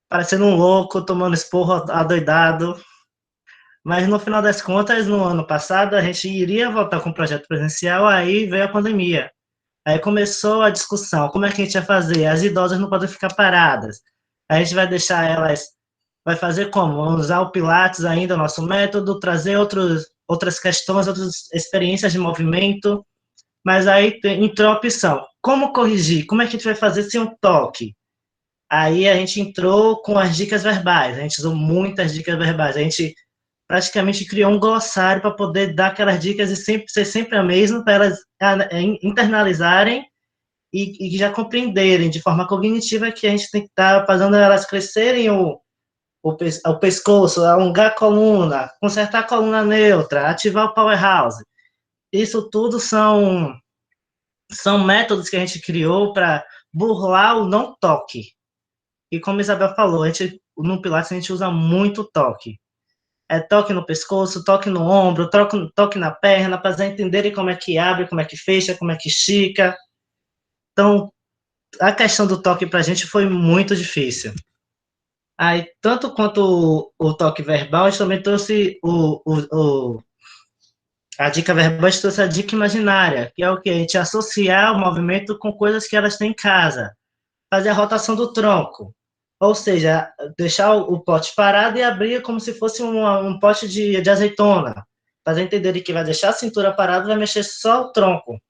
parecendo um louco, tomando esporro adoidado. Mas, no final das contas, no ano passado, a gente iria voltar com o projeto presencial, aí veio a pandemia. Aí começou a discussão, como é que a gente ia fazer? As idosas não podem ficar paradas. A gente vai deixar elas, vai fazer como? Vamos usar o Pilates ainda, o nosso método, trazer outras questões, outras experiências de movimento, mas aí entrou a opção, como corrigir? Como é que a gente vai fazer sem um toque? Aí a gente entrou com as dicas verbais, a gente usou muitas dicas verbais, a gente praticamente criou um glossário para poder dar aquelas dicas e ser sempre a mesma, para elas internalizarem e já compreenderem de forma cognitiva que a gente tem que estar fazendo elas crescerem o pescoço, alongar a coluna, consertar a coluna neutra, ativar o powerhouse. Isso tudo são métodos que a gente criou para burlar o não toque. E como a Isabel falou, no Pilates a gente usa muito toque. Toque no pescoço, toque no ombro, toque na perna, para eles entenderem como é que abre, como é que fecha, como é que estica. Então, a questão do toque para a gente foi muito difícil. Aí, tanto quanto o toque verbal, a gente também trouxe a dica verbal, a gente trouxe a dica imaginária, que é o que? A gente associar o movimento com coisas que elas têm em casa. Fazer a rotação do tronco. Ou seja, deixar o pote parado e abrir como se fosse um pote de azeitona. Fazer entender que vai deixar a cintura parada e vai mexer só o tronco.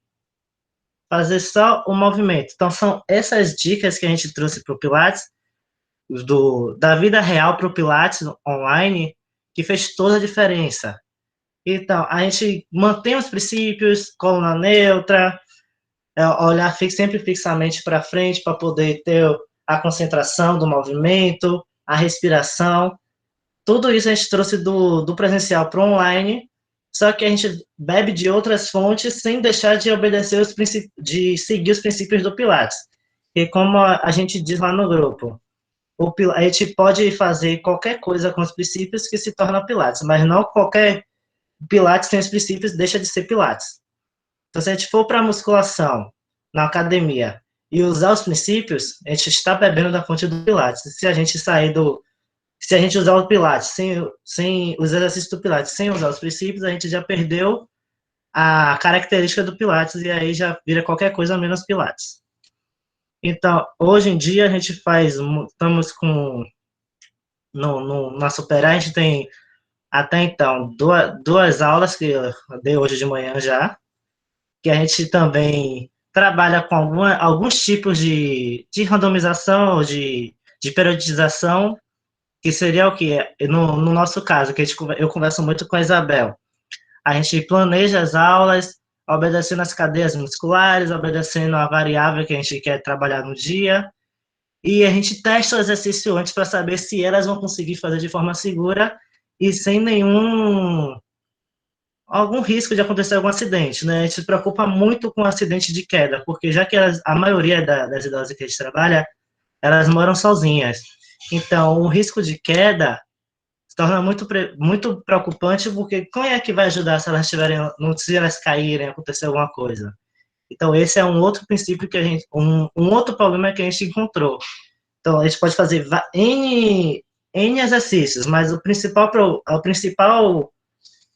Fazer só o movimento. Então, são essas dicas que a gente trouxe para o Pilates, da vida real para o Pilates online, que fez toda a diferença. Então, a gente mantém os princípios, coluna neutra, olhar sempre fixamente para frente para poder ter a concentração do movimento, a respiração. Tudo isso a gente trouxe do presencial para o online, só que a gente bebe de outras fontes sem deixar de obedecer de seguir os princípios do Pilates. E como a gente diz lá no grupo, a gente pode fazer qualquer coisa com os princípios que se torna Pilates, mas não qualquer Pilates sem os princípios deixa de ser Pilates. Então, se a gente for para a musculação, na academia, e usar os princípios, a gente está bebendo da fonte do Pilates. Se a gente usar o Pilates sem os exercícios do Pilates, sem usar os princípios, a gente já perdeu a característica do Pilates e aí já vira qualquer coisa menos Pilates. Então, hoje em dia a gente estamos com na Superar, a gente tem até então duas aulas que eu dei hoje de manhã já, que a gente também trabalha com alguns tipos de randomização, de periodização, que seria o que? No nosso caso, que eu converso muito com a Isabel. A gente planeja as aulas, obedecendo as cadeias musculares, obedecendo a variável que a gente quer trabalhar no dia, e a gente testa o exercício antes para saber se elas vão conseguir fazer de forma segura e sem algum risco de acontecer algum acidente, né? A gente se preocupa muito com acidente de queda, porque já que a maioria das idosas que a gente trabalha, elas moram sozinhas. Então, o risco de queda se torna muito preocupante, porque quem é que vai ajudar se elas caírem, acontecer alguma coisa? Então, esse é um outro princípio que um outro problema que a gente encontrou. Então, a gente pode fazer N exercícios, mas a principal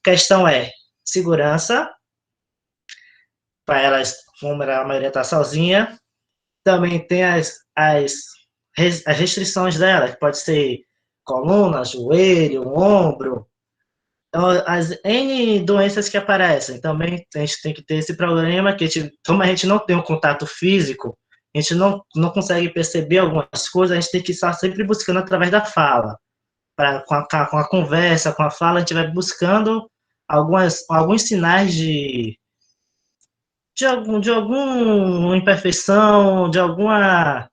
questão é segurança, para elas, como a maioria está sozinha. Também tem as restrições dela, que pode ser coluna, joelho, ombro. Então, as N doenças que aparecem, também a gente tem que ter esse problema, que como a gente não tem um contato físico, a gente não consegue perceber algumas coisas, a gente tem que estar sempre buscando através da fala. Com a conversa, com a fala, a gente vai buscando alguns sinais de alguma imperfeição, de alguma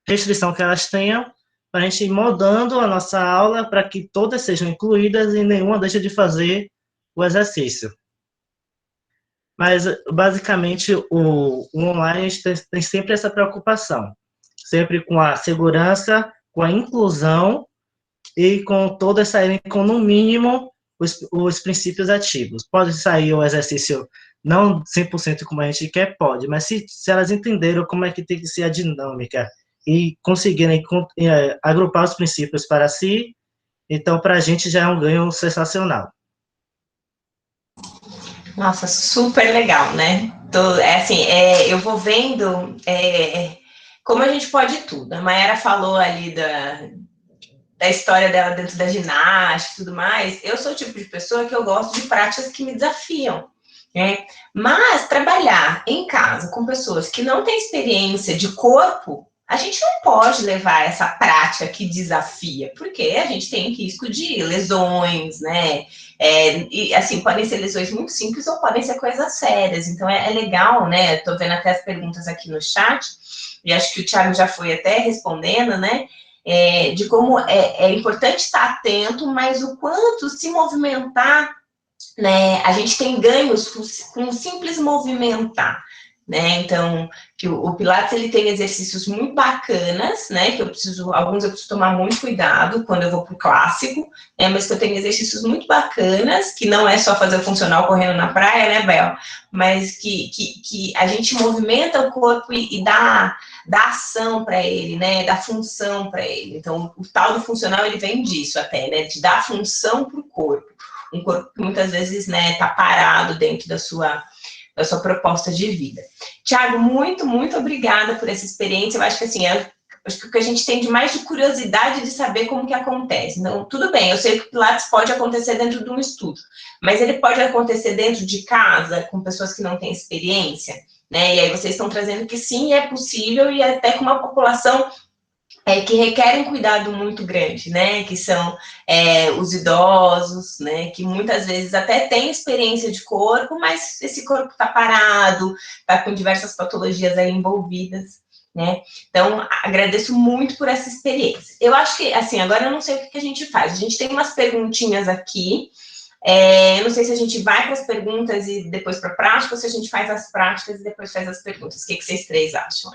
restrição que elas tenham, para a gente ir moldando a nossa aula para que todas sejam incluídas e nenhuma deixe de fazer o exercício. Mas, basicamente, o online a gente tem sempre essa preocupação, sempre com a segurança, com a inclusão e com todas saírem com, no mínimo, os princípios ativos. Pode sair o exercício não 100% como a gente quer, pode, mas se elas entenderam como é que tem que ser a dinâmica e conseguirem agrupar os princípios para si, então para a gente já é um ganho sensacional. Nossa, super legal, né? Eu vou vendo como a gente pode tudo. A Mayara falou ali da história dela dentro da ginástica e tudo mais. Eu sou o tipo de pessoa que eu gosto de práticas que me desafiam, né? Mas trabalhar em casa com pessoas que não têm experiência de corpo, a gente não pode levar essa prática que desafia, porque a gente tem risco de lesões, né? E assim, podem ser lesões muito simples ou podem ser coisas sérias. Então é legal, né? Tô vendo até as perguntas aqui no chat, e acho que o Thiago já foi até respondendo, né? De como é importante estar atento, mas o quanto se movimentar, né? A gente tem ganhos com simples movimentar, né? Então, que o Pilates ele tem exercícios muito bacanas, né? Que alguns eu preciso tomar muito cuidado quando eu vou pro clássico, né? Mas que eu tenho exercícios muito bacanas, que não é só fazer o funcional correndo na praia, né, Bel? Mas que a gente movimenta o corpo e dá ação para ele, né? Dá função para ele. Então, o tal do funcional ele vem disso até, né? De dar função para o corpo. Um corpo que muitas vezes, né, está parado dentro da sua proposta de vida. Thiago, muito, muito obrigada por essa experiência. Eu acho que assim, acho que o que a gente tem de mais de curiosidade de saber como que acontece. Então, tudo bem, eu sei que o Pilates pode acontecer dentro de um estudo, mas ele pode acontecer dentro de casa, com pessoas que não têm experiência, né? E aí vocês estão trazendo que sim, é possível, e até com uma população que requerem um cuidado muito grande, né, que são os idosos, né, que muitas vezes até têm experiência de corpo, mas esse corpo está parado, está com diversas patologias aí envolvidas, né, então agradeço muito por essa experiência. Eu acho que, assim, agora eu não sei o que a gente faz, a gente tem umas perguntinhas aqui, Eu não sei se a gente vai para as perguntas e depois para a prática, ou se a gente faz as práticas e depois faz as perguntas. O que vocês três acham?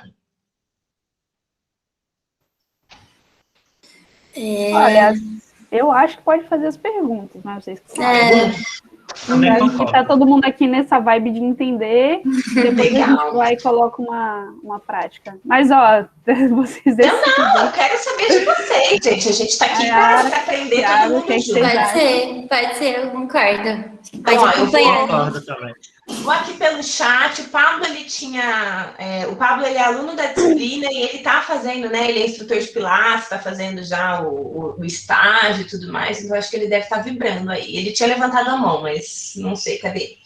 Olha, eu acho que pode fazer as perguntas, mas vocês que sabem. Também Acho que concordo. tá todo mundo aqui nessa vibe de entender, depois Legal. a gente vai e coloca uma prática. Mas, ó, vocês Não, eu quero saber de vocês, gente. A gente está aqui para aprender Thiago, todo o que mundo que junto. vocês Pode ser, eu concordo. Então, Pode ó, eu acompanhar. Concordo também. Vou aqui pelo chat, o Pablo, o Pablo, ele é aluno da disciplina e ele está fazendo, né, ele é instrutor de Pilates, está fazendo já o estágio e tudo mais, então acho que ele deve estar vibrando aí. Ele tinha levantado a mão, mas não sei, cadê?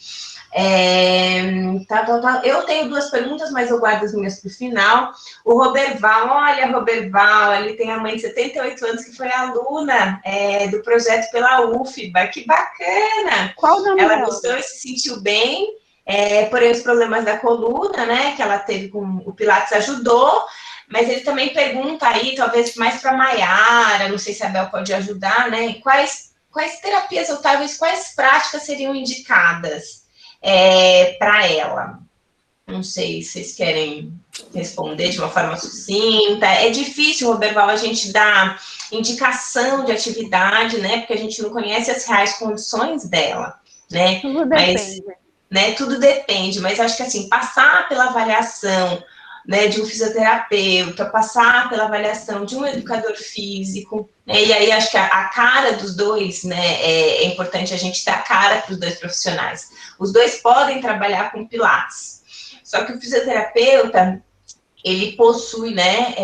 Eu tenho 2 perguntas, mas eu guardo as minhas para o final. O Roberval, olha, Roberval, ele tem a mãe de 78 anos que foi aluna do projeto pela UFBA, que bacana! Qual o nome Ela dela? gostou e se sentiu bem, porém os problemas da coluna, né, que ela teve com o Pilates ajudou, mas ele também pergunta aí, talvez mais para a Maiara, não sei se a Bel pode ajudar, né, quais terapias ou talvez quais práticas seriam indicadas para ela. Não sei se vocês querem responder de uma forma sucinta. É difícil, Roberval, a gente dar indicação de atividade, né? Porque a gente não conhece as reais condições dela, né? Tudo depende. Tudo depende, mas acho que assim, passar pela avaliação, né, de um fisioterapeuta, passar pela avaliação de um educador físico, né, e aí acho que a cara dos dois, né, é importante a gente dar cara para os 2 profissionais. Os 2 podem trabalhar com Pilates, só que o fisioterapeuta, ele possui, né,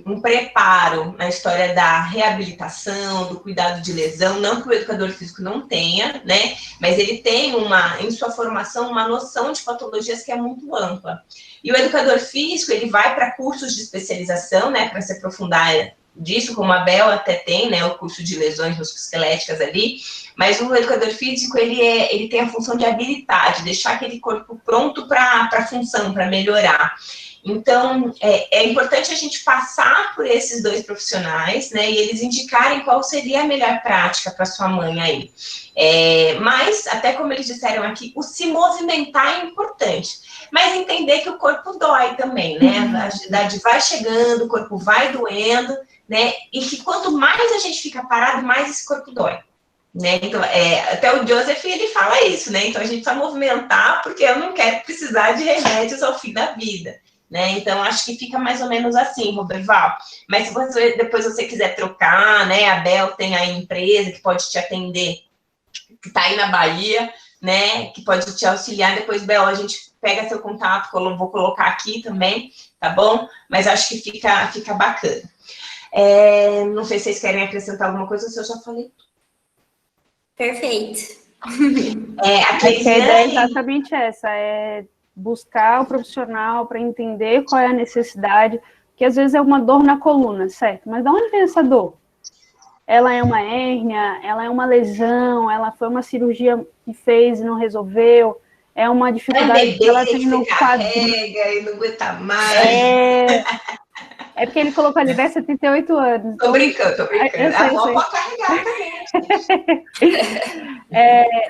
um preparo na história da reabilitação, do cuidado de lesão, não que o educador físico não tenha, né, mas ele tem em sua formação, uma noção de patologias que é muito ampla. E o educador físico, ele vai para cursos de especialização, né, para se aprofundar disso, como a Bel até tem, né, o curso de lesões musculoesqueléticas ali, mas o educador físico, ele tem a função de habilitar, de deixar aquele corpo pronto para a função, para melhorar. Então, é importante a gente passar por esses 2 profissionais, né, e eles indicarem qual seria a melhor prática para sua mãe aí. Mas, até como eles disseram aqui, o se movimentar é importante. Mas entender que o corpo dói também, né? A idade vai chegando, o corpo vai doendo, né? E que quanto mais a gente fica parado, mais esse corpo dói. Né? Então, até o Joseph, ele fala isso, né? Então, a gente precisa movimentar, porque eu não quero precisar de remédios ao fim da vida. Né? Então, acho que fica mais ou menos assim, Roberval. Mas se depois você quiser trocar, né? A Bel tem a empresa que pode te atender, que está aí na Bahia, né? Que pode te auxiliar. Depois, Bel, a gente pega seu contato, vou colocar aqui também, tá bom? Mas acho que fica bacana. Não sei se vocês querem acrescentar alguma coisa, se eu já falei. Perfeito. A ideia é exatamente essa, é buscar o profissional para entender qual é a necessidade, que às vezes é uma dor na coluna, certo? Mas de onde vem essa dor? Ela é uma hérnia, ela é uma lesão, ela foi uma cirurgia que fez e não resolveu, é uma dificuldade que ela tem no quadril. E não aguenta mais. É porque ele colocou ali, 78 anos. Tô brincando. A avó pode carregar também.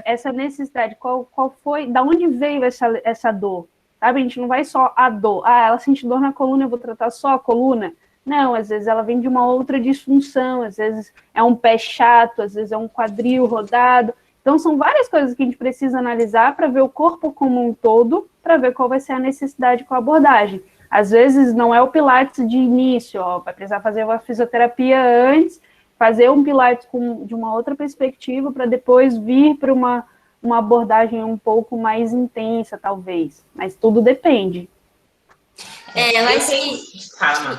Essa necessidade, qual foi, da onde veio essa dor? Sabe, a gente não vai só a dor. Ela sente dor na coluna, eu vou tratar só a coluna. Não, às vezes ela vem de uma outra disfunção, às vezes é um pé chato, às vezes é um quadril rodado. Então, são várias coisas que a gente precisa analisar para ver o corpo como um todo, para ver qual vai ser a necessidade com a abordagem. Às vezes, não é o Pilates de início, vai precisar fazer uma fisioterapia antes, fazer um Pilates de uma outra perspectiva, para depois vir para uma abordagem um pouco mais intensa, talvez. Mas tudo depende.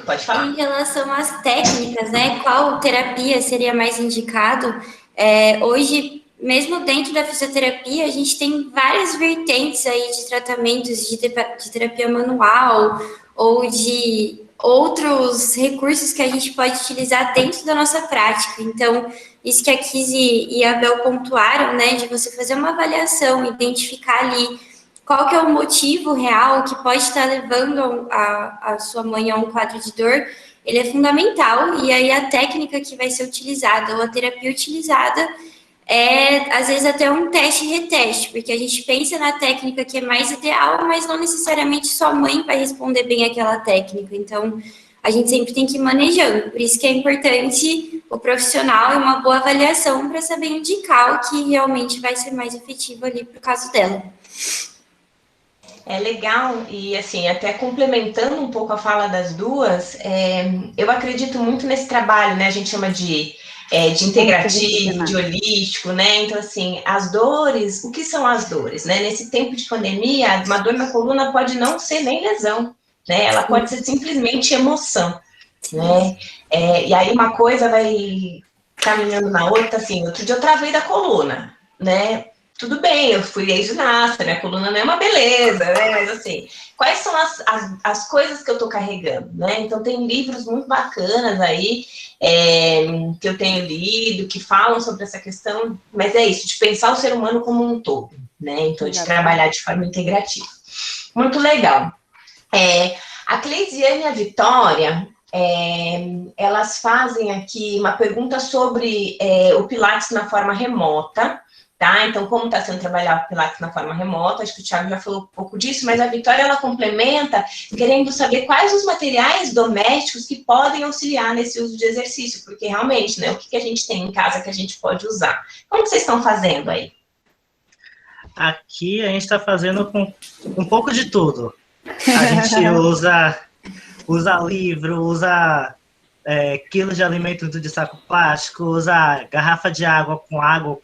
Pode falar. Em relação às técnicas, né? Qual terapia seria mais indicado? Hoje, mesmo dentro da fisioterapia, a gente tem várias vertentes aí de tratamentos de terapia manual ou de outros recursos que a gente pode utilizar dentro da nossa prática. Então, isso que a Kizzy e a Bel pontuaram, né? De você fazer uma avaliação, identificar ali qual que é o motivo real que pode estar levando a sua mãe a um quadro de dor, ele é fundamental, e aí a técnica que vai ser utilizada, ou a terapia utilizada, às vezes até um teste e reteste, porque a gente pensa na técnica que é mais ideal, mas não necessariamente sua mãe vai responder bem aquela técnica. Então, a gente sempre tem que ir manejando. Por isso que é importante o profissional e uma boa avaliação para saber indicar o que realmente vai ser mais efetivo ali para o caso dela. É legal, e assim, até complementando um pouco a fala das duas, eu acredito muito nesse trabalho, né? A gente chama de integrativo, de holístico, né? Então, assim, as dores, o que são as dores, né? Nesse tempo de pandemia, uma dor na coluna pode não ser nem lesão, né? Ela pode ser simplesmente emoção, né? E aí uma coisa vai caminhando na outra, assim, outro dia eu travei da coluna, né? Tudo bem, eu fui ex-ginasta, minha coluna não é uma beleza, né? Mas assim, quais são as coisas que eu tô carregando, né? Então tem livros muito bacanas aí, que eu tenho lido, que falam sobre essa questão, mas é isso, de pensar o ser humano como um todo, né? Então, de trabalhar de forma integrativa. Muito legal. A Cleisiane e a Vitória, elas fazem aqui uma pergunta sobre o Pilates na forma remota, tá? Então, como está sendo trabalhado o Pilates na forma remota, acho que o Thiago já falou um pouco disso, mas a Vitória, ela complementa, querendo saber quais os materiais domésticos que podem auxiliar nesse uso de exercício, porque realmente, né, o que a gente tem em casa que a gente pode usar? Como que vocês estão fazendo aí? Aqui a gente está fazendo com um pouco de tudo. A gente usa livro, usa quilos de alimento de saco plástico, usa garrafa de água com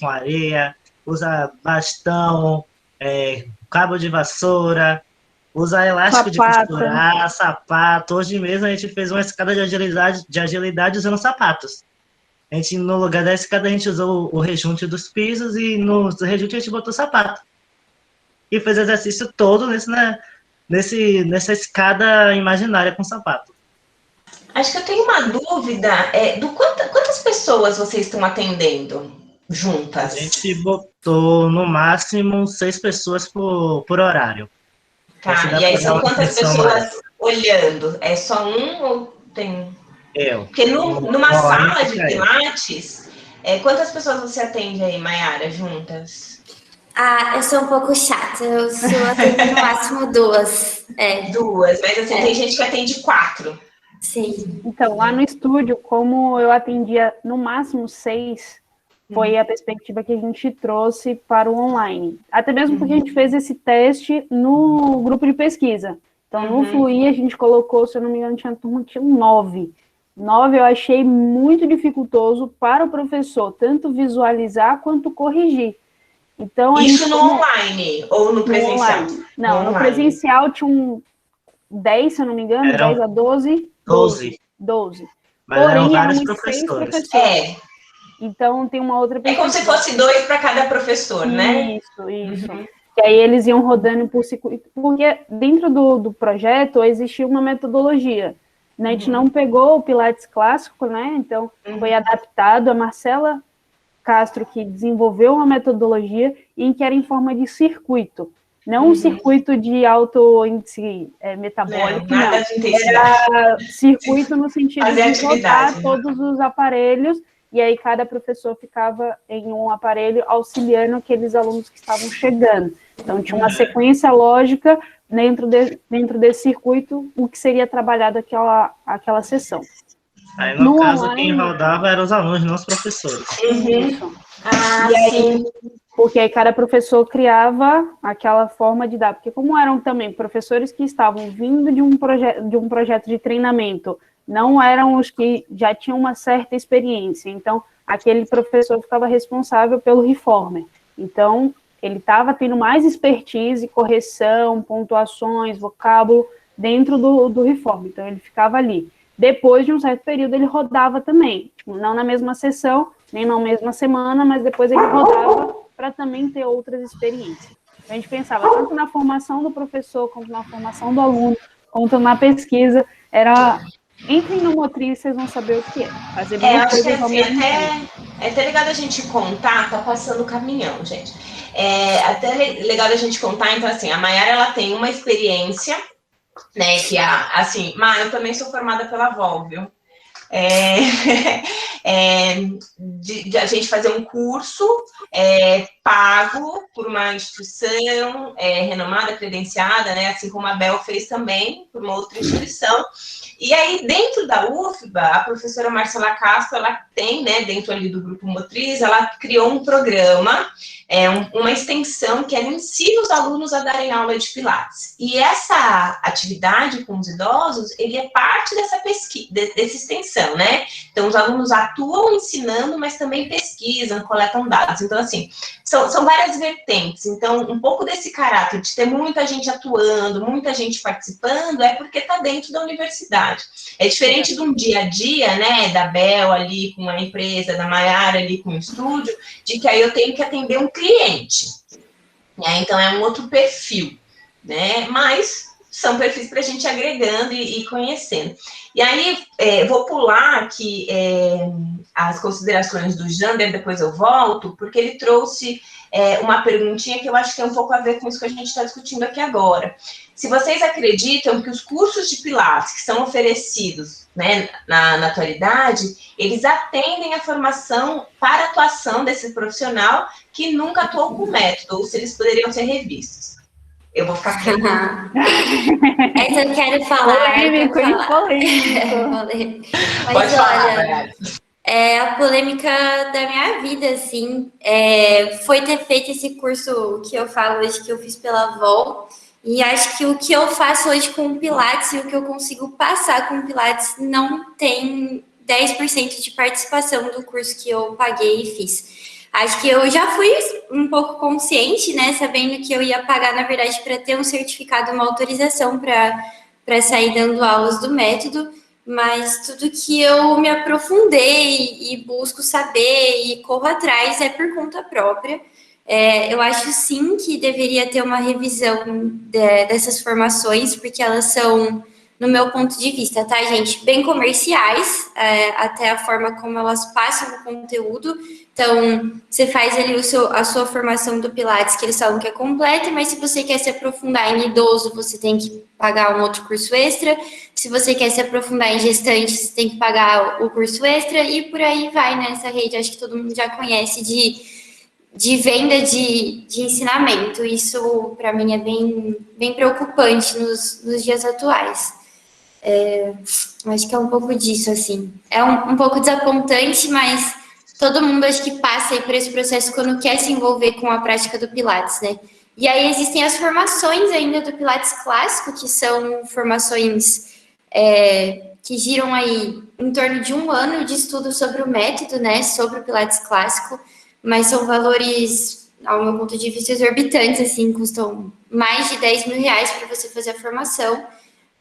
areia, usa bastão, cabo de vassoura, usa elástico de costurar, sapato. Hoje mesmo a gente fez uma escada de agilidade usando sapatos. A gente, no lugar da escada, a gente usou o rejunte dos pisos e no rejunte a gente botou sapato. E fez exercício todo nessa escada imaginária com sapato. Acho que eu tenho uma dúvida, quantas pessoas vocês estão atendendo juntas? A gente botou no máximo 6 pessoas por horário. Tá, e aí são quantas pessoas olhando? É só um ou tem... Porque numa sala de Pilates, quantas pessoas você atende aí, Mayara, juntas? Eu sou um pouco chata, eu atendo no máximo 2. 2, mas assim, tem gente que atende 4. Sim. Então, lá no estúdio, como eu atendia no máximo 6, foi a perspectiva que a gente trouxe para o online. Até mesmo porque a gente fez esse teste no grupo de pesquisa. Então, no Fluir, a gente colocou, se eu não me engano, tinha 9. 9 eu achei muito dificultoso para o professor, tanto visualizar quanto corrigir. Então, isso no online ou no presencial? Não, no presencial tinha 10, se eu não me engano, 10 a 12. 12. Mas porém, eram vários 6 professores. Então, tem uma outra perspectiva. É como se fosse 2 para cada professor, né? Isso. E aí eles iam rodando por circuito, porque dentro do projeto existia uma metodologia. Né? A gente não pegou o Pilates clássico, né? Então foi adaptado. A Marcela Castro que desenvolveu uma metodologia em que era em forma de circuito. Não um circuito de alto índice metabólico, nada de intensidade. Era circuito no sentido de botar todos os aparelhos, e aí cada professor ficava em um aparelho auxiliando aqueles alunos que estavam chegando. Então, tinha uma sequência lógica dentro desse circuito, o que seria trabalhado aquela sessão. Aí, no caso, online, quem rodava eram os alunos, não os professores. Isso. E aí, porque aí cada professor criava aquela forma de dar, porque como eram também professores que estavam vindo de um projeto de treinamento, não eram os que já tinham uma certa experiência, então aquele professor ficava responsável pelo reformer. Então, ele estava tendo mais expertise, correção, pontuações, vocábulo dentro do reformer, então ele ficava ali. Depois de um certo período, ele rodava também, tipo, não na mesma sessão, nem na mesma semana, mas depois ele rodava para também ter outras experiências. A gente pensava tanto na formação do professor, quanto na formação do aluno, quanto na pesquisa, era... Entrem no Motriz, vocês vão saber o que é. Fazer duas coisas ao mesmo tempo. É até legal a gente contar, tá passando o caminhão, gente. Até legal a gente contar, então assim, a Mayara, ela tem uma experiência, né, que assim, eu também sou formada pela VOL, viu? de a gente fazer um curso pago por uma instituição renomada, credenciada, né, assim como a Bel fez também, por uma outra instituição. E aí, dentro da UFBA, a professora Marcela Castro, ela tem, né, dentro ali do Grupo Motriz, ela criou um programa, uma extensão que ensina os alunos a darem aula de Pilates. E essa atividade com os idosos, ele é parte dessa pesquisa, dessa extensão, né? Então, os alunos atuam ensinando, mas também pesquisam, coletam dados. Então, assim, são várias vertentes. Então, um pouco desse caráter de ter muita gente atuando, muita gente participando, é porque está dentro da universidade. É diferente de um dia a dia, né, da Bel ali com a empresa, da Maiara ali com o estúdio, de que aí eu tenho que atender um cliente. Então, é um outro perfil, né? Mas são perfis para a gente ir agregando e conhecendo. E aí, vou pular aqui as considerações do Jander, depois eu volto, porque ele trouxe uma perguntinha que eu acho que tem um pouco a ver com isso que a gente está discutindo aqui agora. Se vocês acreditam que os cursos de Pilates que são oferecidos, né, na atualidade, eles atendem a formação para a atuação desse profissional que nunca atuou com o método, ou se eles poderiam ser revistos. Eu vou ficar quieta. Essa eu quero falar. Polêmico, hein? Polêmico. Mas pode falar, olha, a polêmica da minha vida, assim, foi ter feito esse curso que eu falo hoje, que eu fiz pela Vol. E acho que o que eu faço hoje com o Pilates e o que eu consigo passar com o Pilates não tem 10% de participação do curso que eu paguei e fiz. Acho que eu já fui um pouco consciente, né, sabendo que eu ia pagar, na verdade, para ter um certificado, uma autorização para sair dando aulas do método, mas tudo que eu me aprofundei e busco saber e corro atrás é por conta própria. Eu acho sim que deveria ter uma revisão dessas formações, porque elas são, no meu ponto de vista, tá, gente, bem comerciais, até a forma como elas passam o conteúdo. Então, você faz ali a sua formação do Pilates, que eles falam que é completa, mas se você quer se aprofundar em idoso, você tem que pagar um outro curso extra. Se você quer se aprofundar em gestante, você tem que pagar o curso extra, e por aí vai nessa rede. Acho que todo mundo já conhece de venda de ensinamento. Isso, para mim, é bem preocupante nos dias atuais. Acho que é um pouco disso, assim. É um pouco desapontante, mas todo mundo acho que passa aí por esse processo quando quer se envolver com a prática do Pilates, né? E aí existem as formações ainda do Pilates clássico, que são formações que giram aí em torno de 1 ano de estudo sobre o método, né? Sobre o Pilates clássico, mas são valores, ao meu ponto de vista, exorbitantes, assim, custam mais de 10 mil reais para você fazer a formação,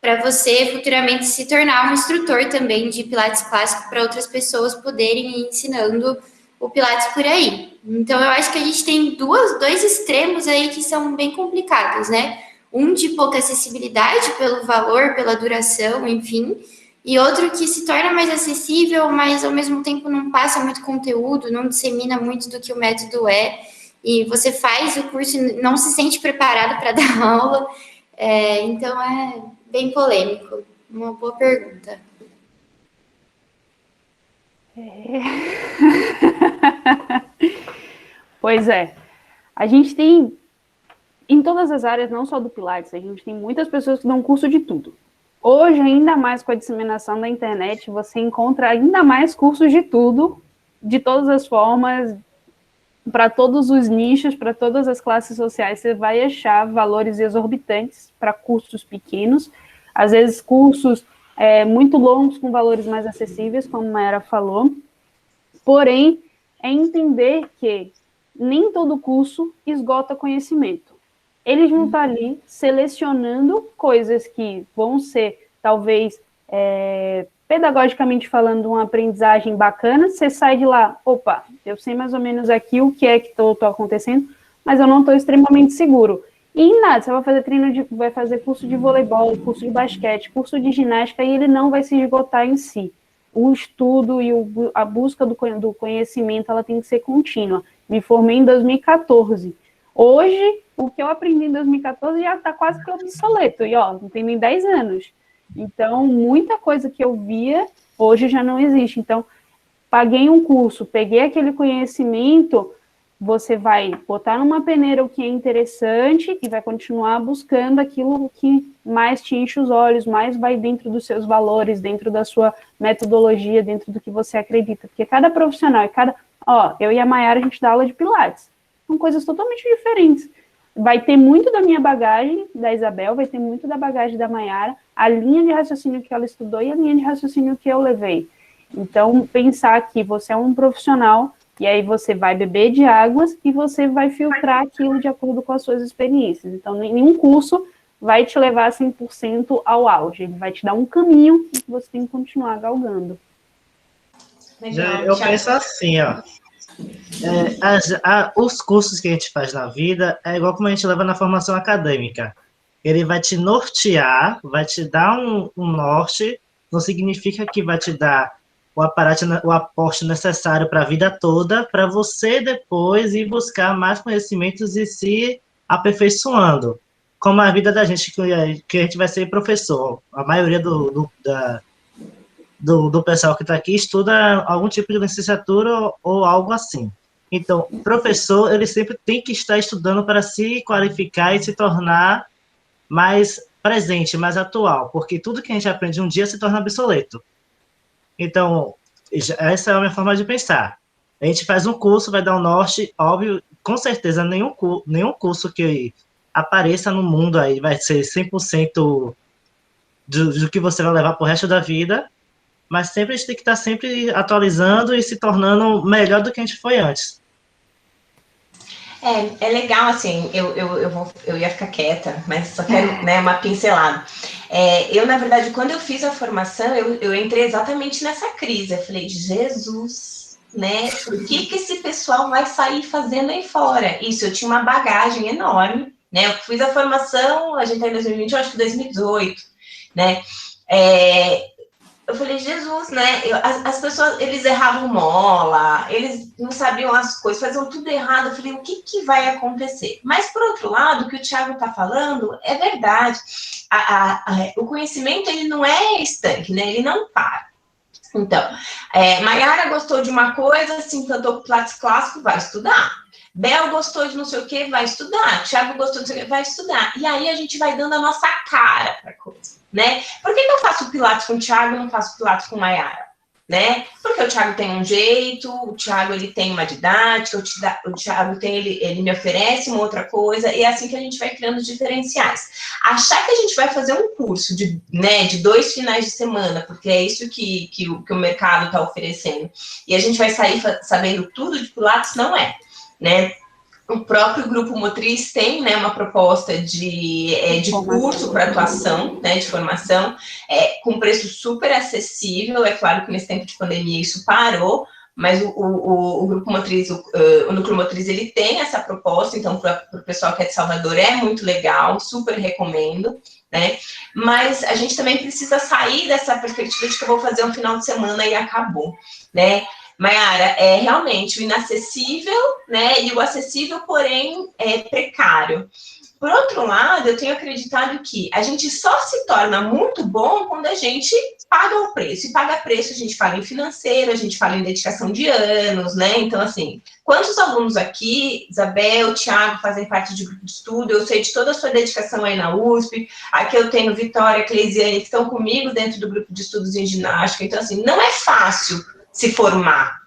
para você futuramente se tornar um instrutor também de Pilates clássico para outras pessoas poderem ir ensinando o Pilates por aí. Então, eu acho que a gente tem dois extremos aí que são bem complicados, né? Um de pouca acessibilidade pelo valor, pela duração, enfim, e outro que se torna mais acessível, mas ao mesmo tempo não passa muito conteúdo, não dissemina muito do que o método é, e você faz o curso e não se sente preparado para dar aula. Então é bem polêmico. Uma boa pergunta. Pois é. A gente tem, em todas as áreas, não só do Pilates, a gente tem muitas pessoas que dão curso de tudo. Hoje, ainda mais com a disseminação da internet, você encontra ainda mais cursos de tudo, de todas as formas, para todos os nichos, para todas as classes sociais. Você vai achar valores exorbitantes para cursos pequenos, às vezes cursos muito longos com valores mais acessíveis, como a Mayara falou. Porém, é entender que nem todo curso esgota conhecimento. Eles vão estar ali selecionando coisas que vão ser, talvez, pedagogicamente falando, uma aprendizagem bacana. Você sai de lá, opa, eu sei mais ou menos aqui o que é que estou acontecendo, mas eu não estou extremamente seguro. E em nada, você vai fazer curso de voleibol, curso de basquete, curso de ginástica, e ele não vai se esgotar em si. O estudo e a busca do conhecimento, ela tem que ser contínua. Me formei em 2014. Hoje, o que eu aprendi em 2014 já está quase que obsoleto, e não tem nem 10 anos. Então, muita coisa que eu via, hoje já não existe. Então, paguei um curso, peguei aquele conhecimento, você vai botar numa peneira o que é interessante e vai continuar buscando aquilo que mais te enche os olhos, mais vai dentro dos seus valores, dentro da sua metodologia, dentro do que você acredita. Porque cada profissional, eu e a Mayara, a gente dá aula de Pilates. São coisas totalmente diferentes. Vai ter muito da minha bagagem, da Isabel, vai ter muito da bagagem da Mayara, a linha de raciocínio que ela estudou e a linha de raciocínio que eu levei. Então, pensar que você é um profissional, e aí você vai beber de águas e você vai filtrar aquilo de acordo com as suas experiências. Então, nenhum curso vai te levar 100% ao auge. Ele vai te dar um caminho que você tem que continuar galgando. Legal, Eu penso assim, ó. Os cursos que a gente faz na vida é igual como a gente leva na formação acadêmica. Ele vai te nortear, vai te dar um norte, não significa que vai te dar o aporte necessário para a vida toda, para você depois ir buscar mais conhecimentos e se aperfeiçoando. Como a vida da gente, que a gente vai ser professor. A maioria do pessoal que está aqui estuda algum tipo de licenciatura ou algo assim. Então, o professor, ele sempre tem que estar estudando para se qualificar e se tornar mais presente, mais atual, porque tudo que a gente aprende um dia se torna obsoleto. Então, essa é a minha forma de pensar. A gente faz um curso, vai dar um norte, óbvio, com certeza nenhum curso que apareça no mundo aí vai ser 100% do que você vai levar para o resto da vida, mas sempre a gente tem que estar sempre atualizando e se tornando melhor do que a gente foi antes. É legal, assim, eu ia ficar quieta, mas só quero, né, uma pincelada. Na verdade, quando eu fiz a formação, eu entrei exatamente nessa crise. Eu falei, Jesus, né, o que esse pessoal vai sair fazendo aí fora? Isso, eu tinha uma bagagem enorme, né, eu fiz a formação, a gente tá em 2020, eu acho que 2018, né, eu falei, Jesus, né? As pessoas, eles erravam mola, eles não sabiam as coisas, faziam tudo errado. Eu falei, o que vai acontecer? Mas, por outro lado, o que o Thiago está falando é verdade. O conhecimento, ele não é estanque, né? Ele não para. Então, Mayara gostou de uma coisa, se encantou com Pilates clássico, vai estudar. Bel gostou de não sei o que, vai estudar. Thiago gostou de não sei o que, vai estudar. E aí a gente vai dando a nossa cara para a coisa, né? Por que eu faço Pilates com o Thiago e não faço Pilates com Mayara? Né? Porque o Thiago tem um jeito, o Thiago ele tem uma didática, o Thiago tem, ele me oferece uma outra coisa, e é assim que a gente vai criando diferenciais. Achar que a gente vai fazer um curso de 2 finais de semana, porque é isso que o mercado está oferecendo, e a gente vai sair sabendo tudo de Pilates, não é, né? O próprio Grupo Motriz tem, né, uma proposta de curso para atuação, né, de formação, com preço super acessível. É claro que nesse tempo de pandemia isso parou, mas o Grupo Motriz, o Núcleo Motriz, ele tem essa proposta, então para o pessoal que é de Salvador é muito legal, super recomendo, né? Mas a gente também precisa sair dessa perspectiva de que eu vou fazer um final de semana e acabou, né? Mayara, é realmente o inacessível, né? E o acessível, porém, é precário. Por outro lado, eu tenho acreditado que a gente só se torna muito bom quando a gente paga o preço. E paga preço, a gente fala em financeiro, a gente fala em dedicação de anos, né? Então, assim, quantos alunos aqui, Isabel, Thiago, fazem parte de grupo de estudo? Eu sei de toda a sua dedicação aí na USP. Aqui eu tenho Vitória, Cleisiane, que estão comigo dentro do grupo de estudos em ginástica. Então, assim, não é fácil se formar,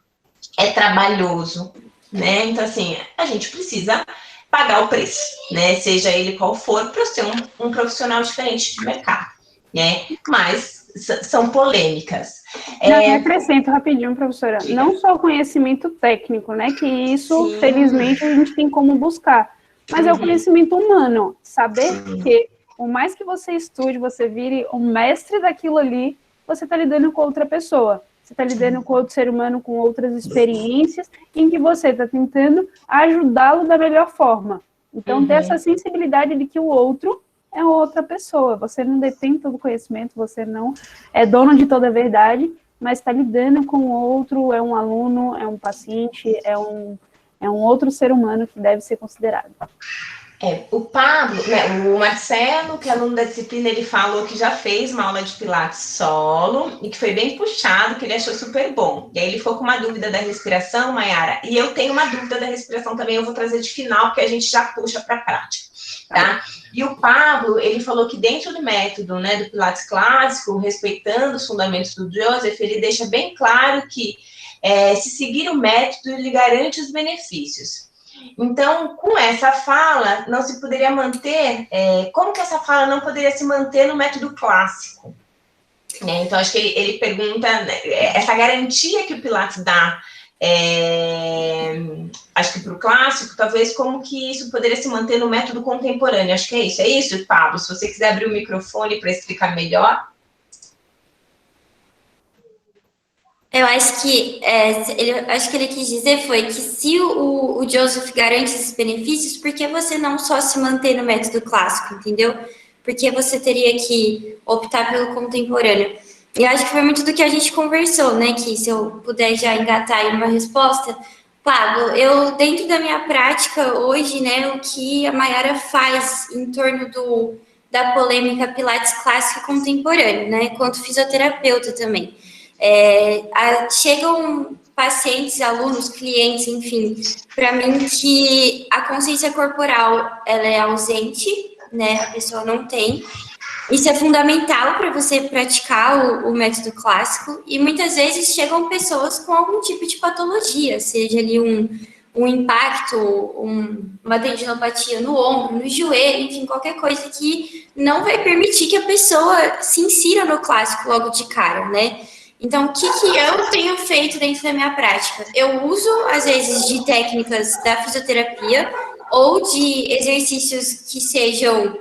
é trabalhoso, né? Então, assim, a gente precisa pagar o preço, né? Seja ele qual for, para ser um profissional diferente de mercado, né? Mas são polêmicas. Não, eu acrescento rapidinho, professora, diga. Não só o conhecimento técnico, né? Que isso, sim, felizmente, a gente tem como buscar, mas é o conhecimento humano, saber que, por mais que você estude, você vire um mestre daquilo ali, você está lidando com outra pessoa. Você está lidando com outro ser humano, com outras experiências, em que você está tentando ajudá-lo da melhor forma. Então, ter essa sensibilidade de que o outro é outra pessoa. Você não detém todo o conhecimento, você não é dono de toda a verdade, mas está lidando com o outro, é um aluno, é um paciente, é um outro ser humano que deve ser considerado. O Pablo, né, o Marcelo, que é aluno da disciplina, ele falou que já fez uma aula de Pilates solo e que foi bem puxado, que ele achou super bom. E aí ele ficou com uma dúvida da respiração, Mayara, e eu tenho uma dúvida da respiração também, eu vou trazer de final, porque a gente já puxa para a prática, tá? E o Pablo, ele falou que dentro do método, né, do Pilates clássico, respeitando os fundamentos do Joseph, ele deixa bem claro que se seguir o método, ele garante os benefícios. Então, com essa fala, não se poderia manter, como que essa fala não poderia se manter no método clássico? Então, acho que ele pergunta, essa garantia que o Pilates dá, acho que para o clássico, talvez como que isso poderia se manter no método contemporâneo, acho que é isso, Pablo, se você quiser abrir o microfone para explicar melhor. Eu acho que ele quis dizer foi que se o Joseph garante esses benefícios, por que você não só se manter no método clássico, entendeu? Porque você teria que optar pelo contemporâneo. E eu acho que foi muito do que a gente conversou, né? Que se eu puder já engatar aí uma resposta, Pablo, eu dentro da minha prática hoje, né, o que a Mayara faz em torno da polêmica Pilates clássico e contemporâneo, né? Quanto fisioterapeuta também. Chegam pacientes, alunos, clientes, enfim, para mim que a consciência corporal ela é ausente, né? A pessoa não tem. Isso é fundamental para você praticar o método clássico e muitas vezes chegam pessoas com algum tipo de patologia, seja ali um impacto, uma tendinopatia no ombro, no joelho, enfim, qualquer coisa que não vai permitir que a pessoa se insira no clássico logo de cara, né? Então, o que eu tenho feito dentro da minha prática? Eu uso, às vezes, de técnicas da fisioterapia ou de exercícios que sejam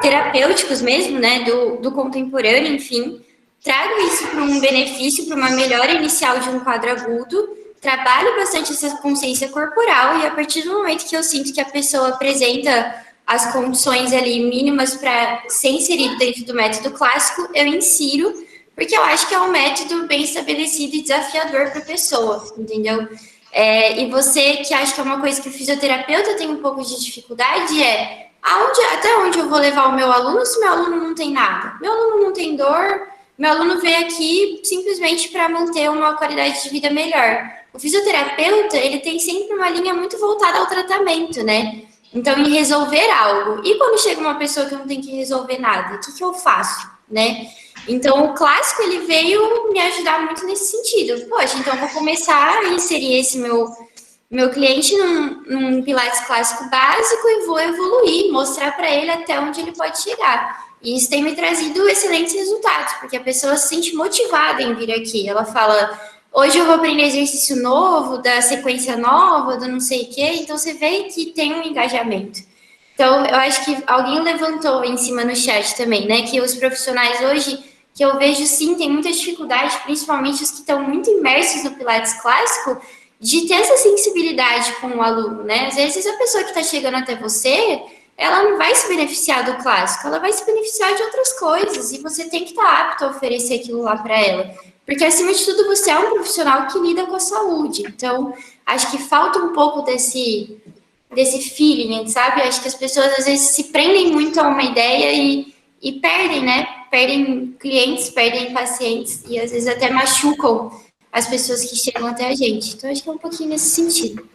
terapêuticos mesmo, né, do contemporâneo, enfim. Trago isso para um benefício, para uma melhora inicial de um quadro agudo, trabalho bastante essa consciência corporal e a partir do momento que eu sinto que a pessoa apresenta as condições ali mínimas para ser inserido dentro do método clássico, eu insiro, porque eu acho que é um método bem estabelecido e desafiador para a pessoa, entendeu? E você que acha que é uma coisa que o fisioterapeuta tem um pouco de dificuldade até onde eu vou levar o meu aluno se meu aluno não tem nada? Meu aluno não tem dor, meu aluno veio aqui simplesmente para manter uma qualidade de vida melhor. O fisioterapeuta, ele tem sempre uma linha muito voltada ao tratamento, né? Então, em resolver algo. E quando chega uma pessoa que não tem que resolver nada, o que eu faço, né? Então, o clássico, ele veio me ajudar muito nesse sentido. Poxa, então eu vou começar a inserir esse meu cliente num Pilates clássico básico e vou evoluir, mostrar para ele até onde ele pode chegar. E isso tem me trazido excelentes resultados, porque a pessoa se sente motivada em vir aqui. Ela fala, hoje eu vou aprender exercício novo, da sequência nova, do não sei o quê. Então, você vê que tem um engajamento. Então, eu acho que alguém levantou em cima no chat também, né? Que os profissionais hoje, que eu vejo sim, tem muita dificuldade, principalmente os que estão muito imersos no Pilates clássico, de ter essa sensibilidade com o aluno, né? Às vezes a pessoa que está chegando até você, ela não vai se beneficiar do clássico, ela vai se beneficiar de outras coisas e você tem que estar apto a oferecer aquilo lá para ela. Porque, acima de tudo, você é um profissional que lida com a saúde. Então, acho que falta um pouco desse feeling, sabe? Acho que as pessoas, às vezes, se prendem muito a uma ideia e perdem, né? Perdem clientes, perdem pacientes e, às vezes, até machucam as pessoas que chegam até a gente. Então, acho que é um pouquinho nesse sentido.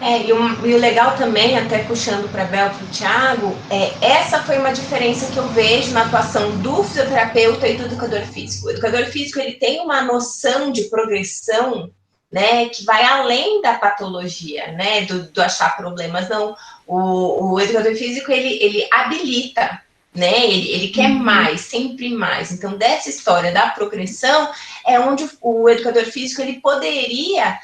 E o legal também, até puxando para a Bel, para o Thiago, essa foi uma diferença que eu vejo na atuação do fisioterapeuta e do educador físico. O educador físico, ele tem uma noção de progressão, né, que vai além da patologia, né, do achar problemas. Não, o educador físico, ele habilita, né, ele quer mais, sempre mais. Então, dessa história da progressão, é onde o educador físico, ele poderia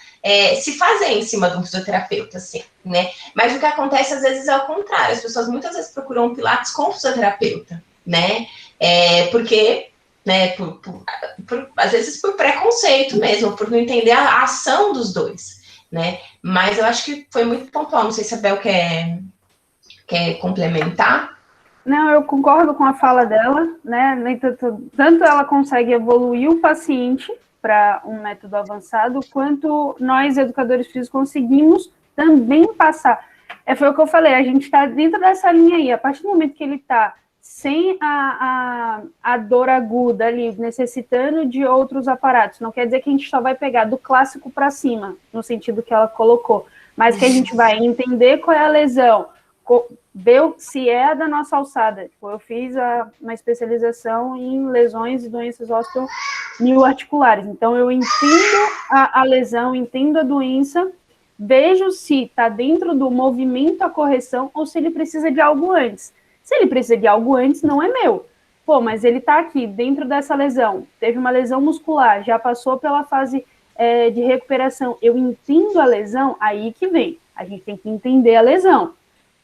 se fazer em cima de um fisioterapeuta, assim, né? Mas o que acontece, às vezes, é o contrário. As pessoas, muitas vezes, procuram um Pilates com fisioterapeuta, né? Porque, né, às vezes, por preconceito mesmo, por não entender a ação dos dois, né? Mas eu acho que foi muito pontual. Não sei se a Bel quer complementar. Não, eu concordo com a fala dela, né? Tanto ela consegue evoluir o paciente para um método avançado, quanto nós, educadores físicos, conseguimos também passar. Foi o que eu falei, a gente está dentro dessa linha aí. A partir do momento que ele está sem a dor aguda ali, necessitando de outros aparatos, não quer dizer que a gente só vai pegar do clássico para cima, no sentido que ela colocou, mas que a gente vai entender qual é a lesão, ver se é da nossa alçada. Eu fiz uma especialização em lesões e doenças osteomioarticulares, então eu entendo a lesão, entendo a doença, vejo se está dentro do movimento a correção ou se ele precisa de algo antes. Se ele precisa de algo antes, não é meu. Pô, mas ele está aqui, dentro dessa lesão, teve uma lesão muscular, já passou pela fase de recuperação, eu entendo a lesão, aí que vem. A gente tem que entender a lesão.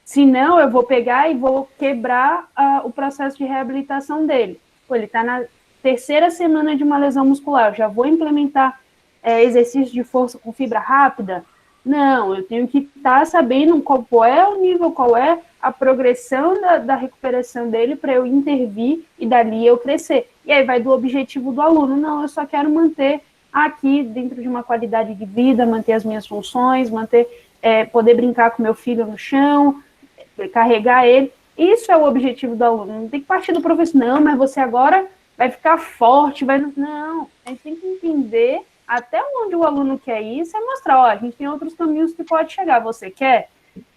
Senão, eu vou pegar e vou quebrar o processo de reabilitação dele. Pô, ele está na 3ª semana de uma lesão muscular, eu já vou implementar exercício de força com fibra rápida? Não, eu tenho que estar sabendo qual é o nível, qual é a progressão da recuperação dele para eu intervir e dali eu crescer. E aí vai do objetivo do aluno. Não, eu só quero manter aqui dentro de uma qualidade de vida, manter as minhas funções, poder brincar com meu filho no chão, carregar ele. Isso é o objetivo do aluno. Não tem que partir do professor, não, mas você agora vai ficar forte, Não, a gente tem que entender até onde o aluno quer ir, e mostrar, a gente tem outros caminhos que pode chegar, você quer?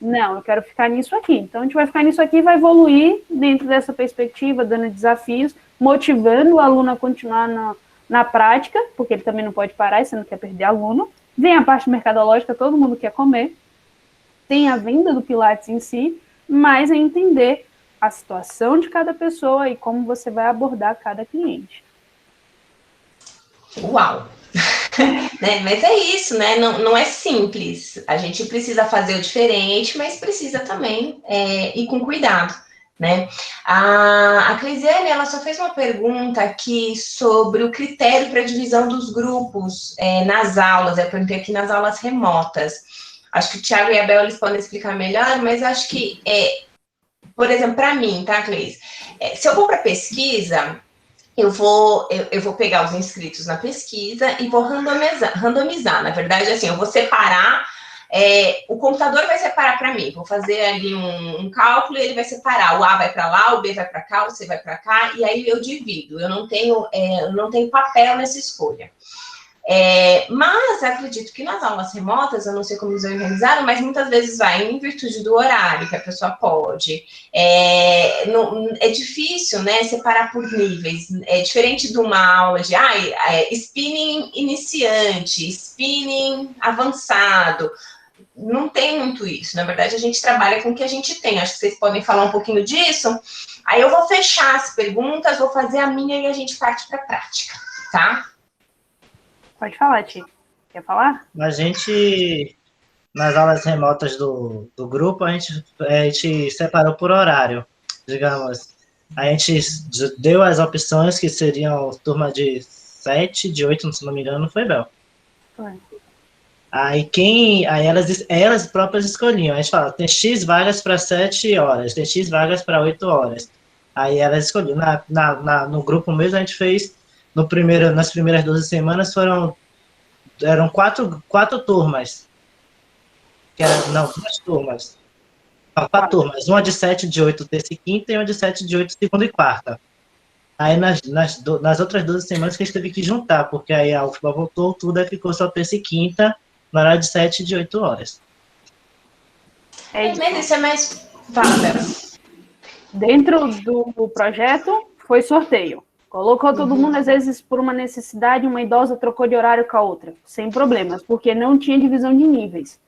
Não, eu quero ficar nisso aqui. Então, a gente vai ficar nisso aqui e vai evoluir dentro dessa perspectiva, dando desafios, motivando o aluno a continuar na prática, porque ele também não pode parar e você não quer perder aluno. Vem a parte mercadológica, todo mundo quer comer. Tem a venda do Pilates em si, mas é entender a situação de cada pessoa e como você vai abordar cada cliente. Uau! Né? Mas é isso, né? Não é simples. A gente precisa fazer o diferente, mas precisa também ir com cuidado, né? A Cleisiane, ela só fez uma pergunta aqui sobre o critério para a divisão dos grupos nas aulas. Eu perguntei aqui nas aulas remotas. Acho que o Thiago e a Bel, eles podem explicar melhor, mas acho que, por exemplo, para mim, tá, Cleis? Se eu vou para pesquisa, eu vou pegar os inscritos na pesquisa e vou randomizar. Na verdade, assim, eu vou separar, o computador vai separar para mim, vou fazer ali um cálculo e ele vai separar, o A vai para lá, o B vai para cá, o C vai para cá, e aí eu divido, eu não tenho papel nessa escolha. Mas acredito que nas aulas remotas, eu não sei como eles organizaram, mas muitas vezes vai em virtude do horário que a pessoa pode. É difícil, né, separar por níveis. É diferente de uma aula de spinning iniciante, spinning avançado. Não tem muito isso. Na verdade, a gente trabalha com o que a gente tem. Acho que vocês podem falar um pouquinho disso. Aí eu vou fechar as perguntas, vou fazer a minha e a gente parte para a prática, tá? Pode falar, Ti. Quer falar? A gente, nas aulas remotas do grupo, a gente separou por horário, digamos. A gente deu as opções que seriam turma de 7, de 8, se não me engano, não foi, Bel? Foi. Aí elas próprias escolhiam. A gente fala, tem X vagas para 7 horas, tem X vagas para 8 horas. Aí elas escolhiam. No grupo mesmo, a gente fez, nas primeiras 12 semanas, eram quatro turmas. Duas turmas. Não, 4 turmas. Uma de 7, de 8, terça e quinta, e uma de 7, de 8, segunda e quarta. Aí nas outras 12 semanas que a gente teve que juntar, porque aí a UFBA voltou tudo, aí ficou só terça e quinta, na hora de 7 e de 8 horas. Mas isso é mais... Fala, Bel. Dentro do projeto, foi sorteio. Colocou todo mundo, às vezes, por uma necessidade, uma idosa trocou de horário com a outra, sem problemas, porque não tinha divisão de níveis.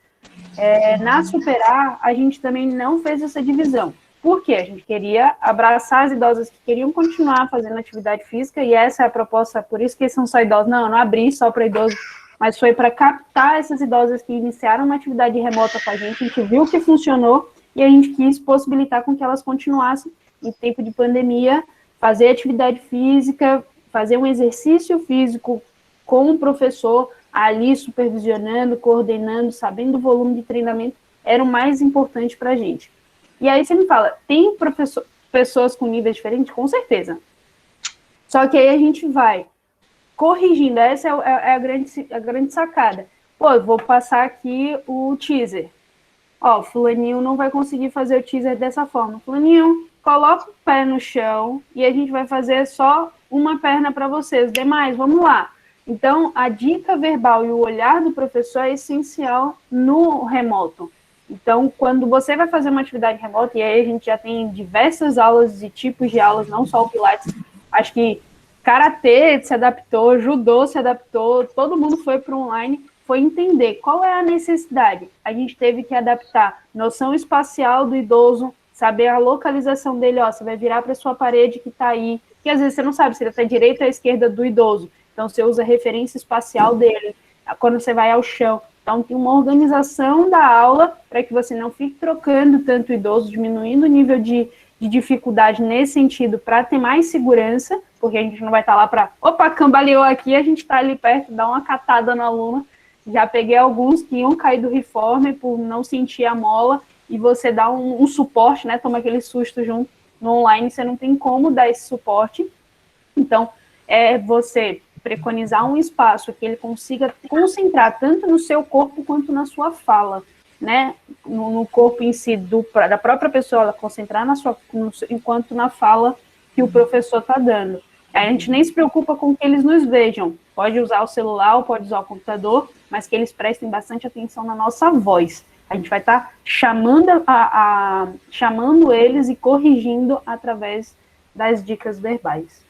Na Superar, a gente também não fez essa divisão. Por quê? A gente queria abraçar as idosas que queriam continuar fazendo atividade física, e essa é a proposta, por isso que eles são só idosos. Não abri só para idosos, mas foi para captar essas idosas que iniciaram uma atividade remota com a gente viu que funcionou, e a gente quis possibilitar com que elas continuassem, em tempo de pandemia, fazer atividade física, fazer um exercício físico com o professor ali supervisionando, coordenando, sabendo o volume de treinamento, era o mais importante para a gente. E aí você me fala, tem pessoas com níveis diferentes? Com certeza. Só que aí a gente vai corrigindo, essa é a grande sacada. Pô, eu vou passar aqui o teaser. ó, fulaninho não vai conseguir fazer o teaser dessa forma. Fulaninho, coloca o pé no chão e a gente vai fazer só uma perna para vocês. Demais, vamos lá. Então, a dica verbal e o olhar do professor é essencial no remoto. Então, quando você vai fazer uma atividade remota, e aí a gente já tem diversas aulas e tipos de aulas, não só o Pilates, acho que Karatê se adaptou, Judô se adaptou, todo mundo foi para online, foi entender qual é a necessidade. A gente teve que adaptar noção espacial do idoso, saber a localização dele, ó, você vai virar para sua parede que está aí, que às vezes você não sabe se ele está à direita ou à esquerda do idoso, então você usa a referência espacial dele, quando você vai ao chão. Então, tem uma organização da aula para que você não fique trocando tanto o idoso, diminuindo o nível de dificuldade nesse sentido, para ter mais segurança, porque a gente não vai estar lá para, opa, cambaleou aqui, a gente está ali perto, dá uma catada no aluno. Já peguei alguns que iam cair do reformer por não sentir a mola, e você dá um suporte, né? Toma aquele susto junto. No online, você não tem como dar esse suporte. Então, você preconizar um espaço que ele consiga concentrar tanto no seu corpo quanto na sua fala, né? No corpo em si, da própria pessoa, ela concentrar enquanto na fala que o professor está dando. A gente nem se preocupa com que eles nos vejam. Pode usar o celular ou pode usar o computador, mas que eles prestem bastante atenção na nossa voz. A gente vai estar chamando eles e corrigindo através das dicas verbais.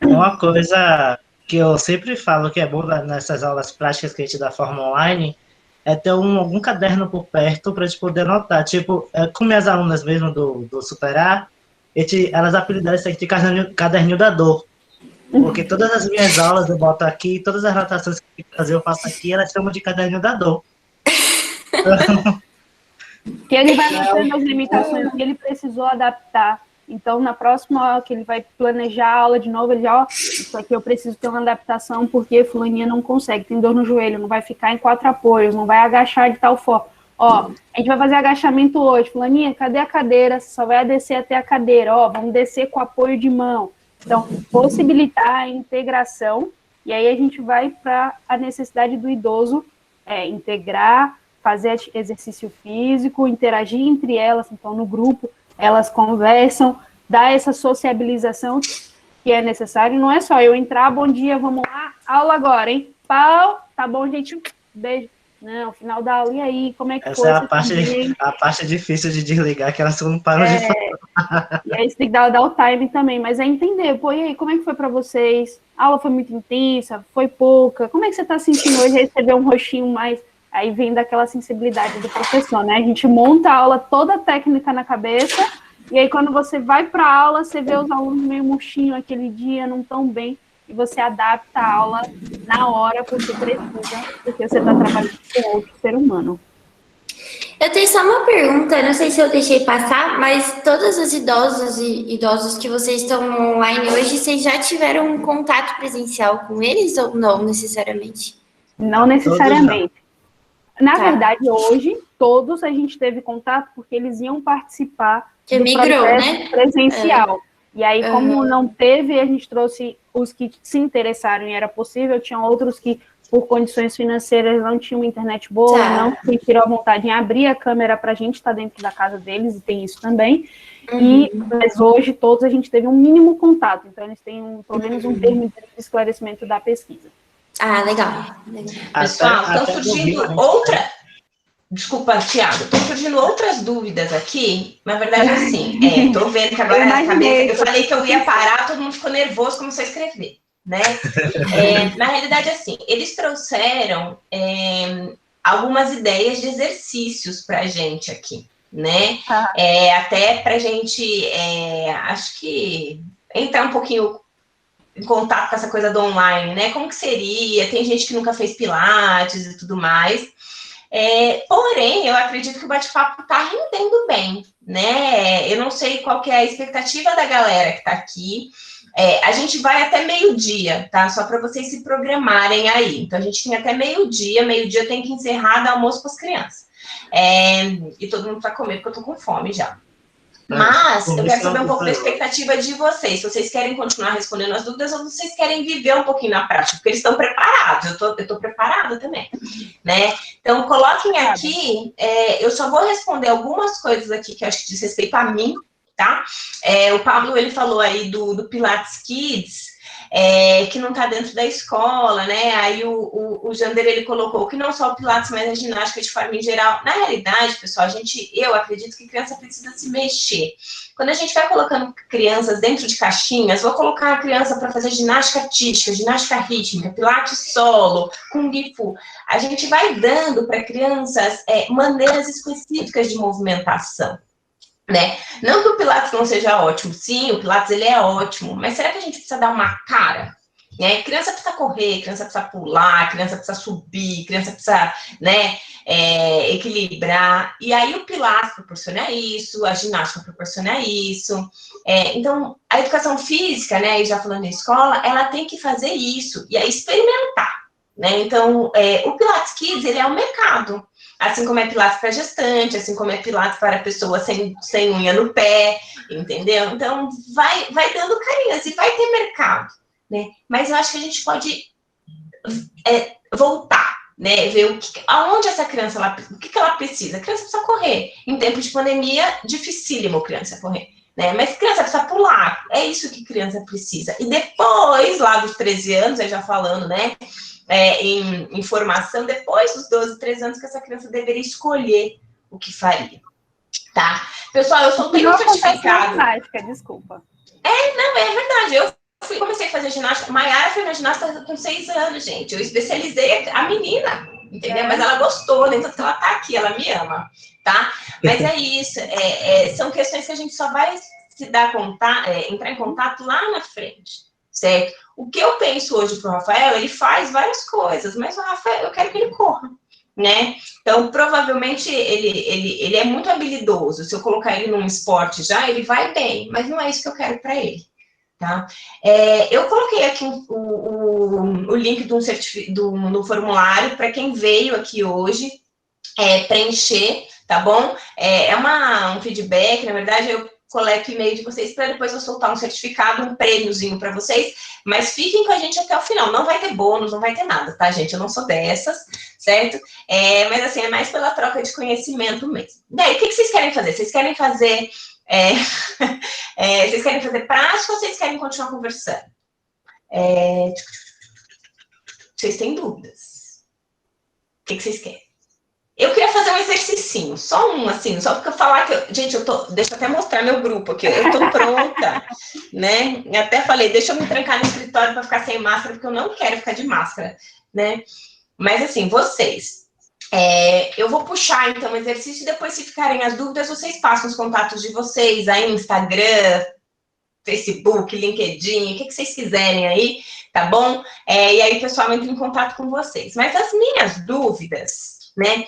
Uma coisa que eu sempre falo que é bom nessas aulas práticas que a gente dá forma online é ter algum caderno por perto para a gente poder anotar. Tipo, com minhas alunas mesmo do Superar, elas apelidaram isso aqui de caderninho da dor. Porque todas as minhas aulas eu boto aqui, todas as anotações que eu faço aqui, elas chamam de caderninho da dor. Que ele vai mostrando as limitações que ele precisou adaptar. Então, na próxima que ele vai planejar a aula de novo, ele já, isso aqui eu preciso ter uma adaptação, porque fulaninha não consegue, tem dor no joelho, não vai ficar em 4 apoios, não vai agachar de tal forma. Ó, a gente vai fazer agachamento hoje, fulaninha, cadê a cadeira? Você só vai descer até a cadeira, ó, vamos descer com apoio de mão. Então, possibilitar a integração, e aí a gente vai para a necessidade do idoso integrar, fazer exercício físico, interagir entre elas, então no grupo, elas conversam, dá essa sociabilização que é necessário. Não é só eu entrar, bom dia, vamos lá, aula agora, hein? Pau, tá bom, gente, beijo. Não, final da aula, e aí, como é que foi? Essa é a parte difícil de desligar, que elas não param de falar. E aí você tem que dar o time também, mas é entender, pô, e aí, como é que foi para vocês? A aula foi muito intensa, foi pouca? Como é que você tá sentindo hoje? Aí você vê um roxinho mais... Aí vem daquela sensibilidade do professor, né? A gente monta a aula toda técnica na cabeça, e aí quando você vai para a aula, você vê os alunos meio murchinho aquele dia, não tão bem, e você adapta a aula na hora, porque precisa, porque você está trabalhando com outro ser humano. Eu tenho só uma pergunta, não sei se eu deixei passar, mas todos os idosos e idosos que vocês estão online hoje, vocês já tiveram um contato presencial com eles ou não necessariamente? Não necessariamente. Na verdade, hoje, todos a gente teve contato porque eles iam participar do processo presencial. E aí, como não teve, a gente trouxe os que se interessaram e era possível, tinham outros que, por condições financeiras, não tinham internet boa, não sentiram a vontade em abrir a câmera para a gente estar dentro da casa deles, e tem isso também. Mas hoje, todos a gente teve um mínimo contato, então eles têm pelo menos um termo de esclarecimento da pesquisa. Ah, legal. Pessoal, estão surgindo Desculpa, Thiago, estão surgindo outras dúvidas aqui. Na verdade, assim, estou vendo que agora na cabeça, eu falei que eu ia parar, todo mundo ficou nervoso, começou a escrever, né? Na realidade, assim, eles trouxeram algumas ideias de exercícios para a gente aqui, né? Até para a gente, acho que entrar um pouquinho em contato com essa coisa do online, né? Como que seria? Tem gente que nunca fez pilates e tudo mais. Porém, eu acredito que o bate-papo está rendendo bem, né? Eu não sei qual que é a expectativa da galera que está aqui. A gente vai até meio-dia, tá? Só para vocês se programarem aí. Então, a gente tem até meio-dia tem que encerrar, dar almoço para as crianças. E todo mundo vai comer, porque eu tô com fome já. Mas eu quero saber um pouco da expectativa de vocês. Se vocês querem continuar respondendo as dúvidas ou vocês querem viver um pouquinho na prática, porque eles estão preparados. Eu tô preparada também, né? Então, coloquem aqui, eu só vou responder algumas coisas aqui que eu acho que diz respeito a mim, tá? O Pablo, ele falou aí do Pilates Kids, que não está dentro da escola, né? Aí o Jander, ele colocou que não só o Pilates, mas a ginástica de forma em geral. Na realidade, pessoal, eu acredito que criança precisa se mexer. Quando a gente vai colocando crianças dentro de caixinhas, vou colocar a criança para fazer ginástica artística, ginástica rítmica, pilates solo, kung fu. A gente vai dando para crianças maneiras específicas de movimentação, né? Não que o Pilates não seja ótimo, sim, o Pilates ele é ótimo, mas será que a gente precisa dar uma cara? Né? Criança precisa correr, criança precisa pular, criança precisa subir, criança precisa, né, equilibrar, e aí o Pilates proporciona isso, a ginástica proporciona isso, então a educação física, né, e já falando em escola, ela tem que fazer isso, e aí experimentar, né? Então o Pilates Kids, ele é um mercado, assim como é Pilates para gestante, assim como é Pilates para pessoa sem unha no pé, entendeu? Então vai dando carinhas e vai ter mercado, né? Mas eu acho que a gente pode voltar, né? Ver aonde essa criança, o que ela precisa. A criança precisa correr. Em tempo de pandemia, dificílimo criança correr, né? Mas criança precisa pular. É isso que criança precisa. E depois, lá dos 13 anos, eu já falando, né? Em formação, depois dos 12, 13 anos, que essa criança deveria escolher o que faria, tá? Pessoal, eu soltei um certificado. Desculpa. Não, é verdade. Eu comecei a fazer ginástica. Maiara foi minha ginasta com 6 anos, gente. Eu especializei a menina, entendeu? Mas ela gostou, né? Então ela tá aqui, ela me ama, tá? Mas é isso. São questões que a gente só vai se dar conta, entrar em contato lá na frente, certo? O que eu penso hoje pro Rafael, ele faz várias coisas, mas o Rafael, eu quero que ele corra, né? Então, provavelmente, ele é muito habilidoso. Se eu colocar ele num esporte já, ele vai bem, mas não é isso que eu quero para ele, tá? Eu coloquei aqui o link do formulário para quem veio aqui hoje preencher, tá bom? Um feedback, na verdade, eu coleto o e-mail de vocês para depois eu soltar um certificado, um prêmiozinho para vocês, mas fiquem com a gente até o final, não vai ter bônus, não vai ter nada, tá, gente? Eu não sou dessas, certo? Mas assim, é mais pela troca de conhecimento mesmo. Daí, o que vocês querem fazer? Vocês querem fazer vocês querem fazer prática ou vocês querem continuar conversando? Vocês têm dúvidas? O que vocês querem? Eu queria fazer um exercicinho, só um, assim, só porque eu falar que gente, deixa eu até mostrar meu grupo aqui, eu tô pronta, né? Eu até falei, deixa eu me trancar no escritório para ficar sem máscara, porque eu não quero ficar de máscara, né? Mas assim, vocês, eu vou puxar então o exercício e depois, se ficarem as dúvidas, vocês passam os contatos de vocês aí, Instagram, Facebook, LinkedIn, o que vocês quiserem aí, tá bom? E aí o pessoal entra em contato com vocês. Mas as minhas dúvidas, né,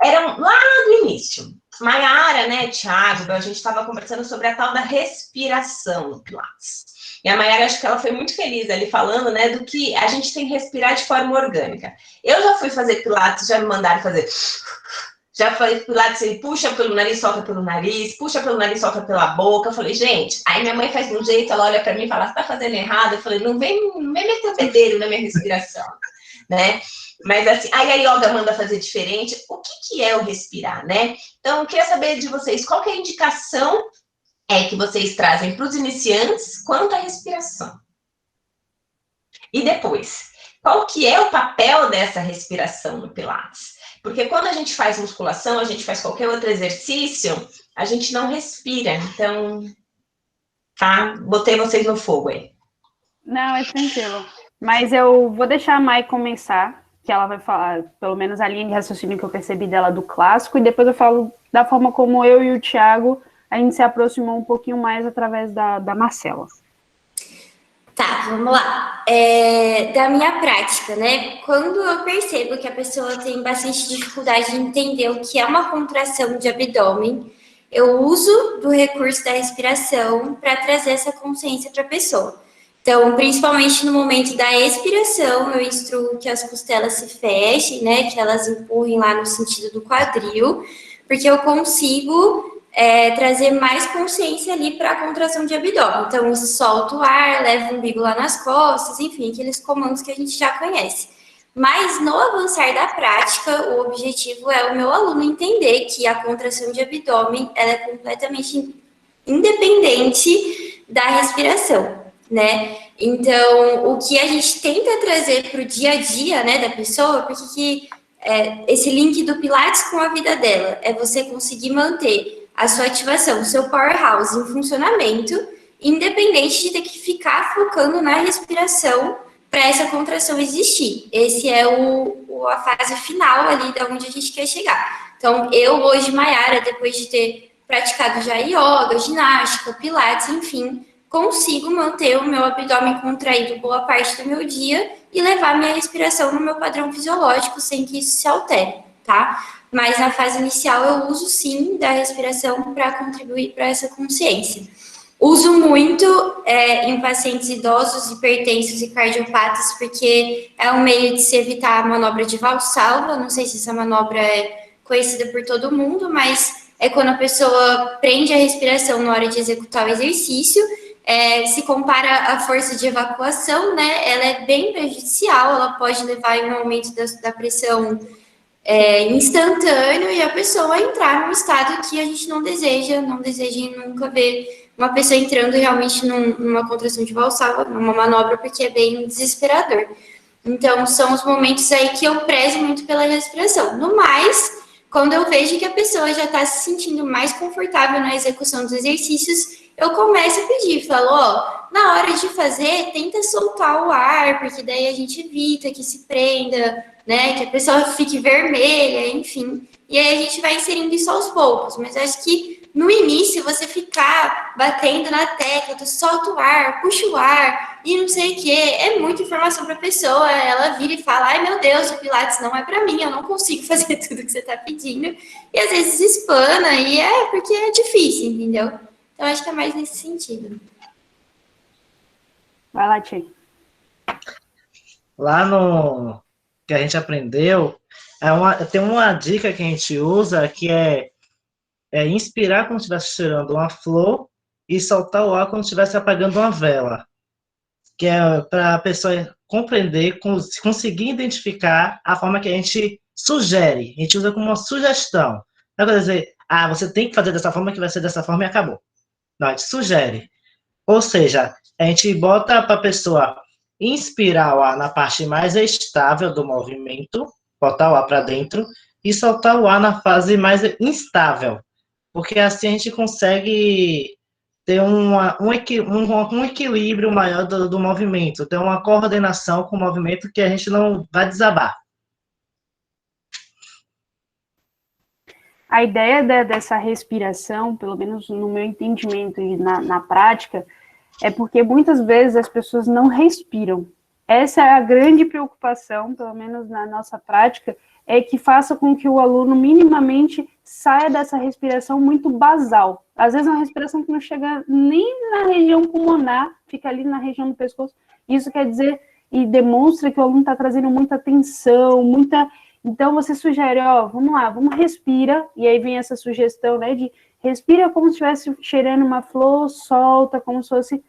eram lá no início. Maiara, né, Thiago, a gente estava conversando sobre a tal da respiração no Pilates. E a Maiara, acho que ela foi muito feliz ali falando, né, do que a gente tem que respirar de forma orgânica. Eu já fui fazer Pilates, já me mandaram fazer... Já falei Pilates, ele puxa pelo nariz, solta pelo nariz, puxa pelo nariz, solta pela boca. Eu falei, gente, aí minha mãe faz de um jeito, ela olha para mim e fala, você tá fazendo errado? Eu falei, não vem meter o bedelho na minha respiração, né? Mas assim, aí a yoga manda fazer diferente. O que é o respirar, né? Então, eu queria saber de vocês, qual que é a indicação que vocês trazem para os iniciantes quanto à respiração? E depois, qual que é o papel dessa respiração no Pilates? Porque quando a gente faz musculação, a gente faz qualquer outro exercício, a gente não respira. Então, tá? Botei vocês no fogo aí. Não, é tranquilo. Mas eu vou deixar a Mai começar, que ela vai falar, pelo menos a linha de raciocínio que eu percebi dela do clássico, e depois eu falo da forma como eu e o Thiago, a gente se aproximou um pouquinho mais através da Marcela. Tá, vamos lá. Da minha prática, né? Quando eu percebo que a pessoa tem bastante dificuldade de entender o que é uma contração de abdômen, eu uso do recurso da respiração para trazer essa consciência para a pessoa. Então, principalmente no momento da expiração, eu instruo que as costelas se fechem, né? Que elas empurrem lá no sentido do quadril, porque eu consigo trazer mais consciência ali para a contração de abdômen. Então, eu solto o ar, levo o umbigo lá nas costas, enfim, aqueles comandos que a gente já conhece. Mas no avançar da prática, o objetivo é o meu aluno entender que a contração de abdômen ela é completamente independente da respiração, né? Então, o que a gente tenta trazer para o dia a dia, né, da pessoa, porque esse link do Pilates com a vida dela é você conseguir manter a sua ativação, o seu powerhouse em funcionamento, independente de ter que ficar focando na respiração para essa contração existir. Esse é a fase final ali da onde a gente quer chegar. Então, eu hoje, Mayara, depois de ter praticado já yoga, ginástica, pilates, enfim, consigo manter o meu abdômen contraído boa parte do meu dia e levar minha respiração no meu padrão fisiológico sem que isso se altere, tá? Mas na fase inicial eu uso sim da respiração para contribuir para essa consciência. Uso muito em pacientes idosos, hipertensos e cardiopatas, porque é um meio de se evitar a manobra de Valsalva. Não sei se essa manobra é conhecida por todo mundo, mas é quando a pessoa prende a respiração na hora de executar o exercício. Se compara à força de evacuação, né? Ela é bem prejudicial, ela pode levar a um aumento da pressão instantâneo e a pessoa entrar num estado que a gente não deseja nunca ver uma pessoa entrando realmente numa contração de Valsalva, numa manobra, porque é bem desesperador. Então, são os momentos aí que eu prezo muito pela respiração. No mais, quando eu vejo que a pessoa já está se sentindo mais confortável na execução dos exercícios, eu começo a pedir, falo, na hora de fazer, tenta soltar o ar, porque daí a gente evita que se prenda, né, que a pessoa fique vermelha, enfim. E aí a gente vai inserindo isso aos poucos, mas acho que no início, você ficar batendo na tecla, tu solta o ar, puxa o ar e não sei o que, é muita informação para a pessoa. Ela vira e fala, ai meu Deus, o Pilates não é para mim, eu não consigo fazer tudo que você está pedindo. E às vezes espana, e porque é difícil, entendeu? Então, acho que é mais nesse sentido. Vai lá, Tchê. Lá no que a gente aprendeu, tem uma dica que a gente usa que é inspirar quando estivesse cheirando uma flor e soltar o ar quando estivesse apagando uma vela. Que é para a pessoa compreender, conseguir identificar a forma que a gente sugere. A gente usa como uma sugestão. Não é dizer, você tem que fazer dessa forma, que vai ser dessa forma e acabou. Não, a gente sugere. Ou seja, a gente bota para a pessoa inspirar o ar na parte mais estável do movimento, botar o ar para dentro, e soltar o ar na fase mais instável. Porque assim a gente consegue ter um equilíbrio maior do movimento, ter uma coordenação com o movimento que a gente não vai desabar. A ideia dessa respiração, pelo menos no meu entendimento e na prática, é porque muitas vezes as pessoas não respiram. Essa é a grande preocupação, pelo menos na nossa prática, é que faça com que o aluno minimamente saia dessa respiração muito basal. Às vezes é uma respiração que não chega nem na região pulmonar, fica ali na região do pescoço. Isso quer dizer e demonstra que o aluno está trazendo muita tensão, Então, você sugere, vamos lá, vamos respira, e aí vem essa sugestão, né, de respira como se estivesse cheirando uma flor, solta, como se fosse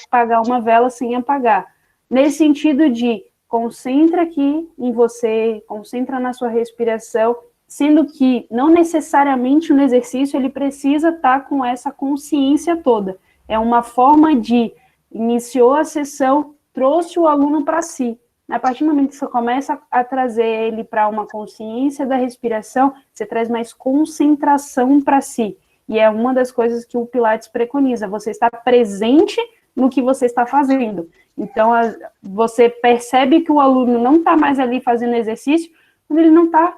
apagar uma vela sem apagar. Nesse sentido de concentra aqui em você, concentra na sua respiração, sendo que não necessariamente no exercício ele precisa estar com essa consciência toda. É uma forma de, iniciou a sessão, trouxe o aluno para si. A partir do momento que você começa a trazer ele para uma consciência da respiração, você traz mais concentração para si. E é uma das coisas que o Pilates preconiza, você está presente no que você está fazendo. Então, você percebe que o aluno não está mais ali fazendo exercício, quando ele não está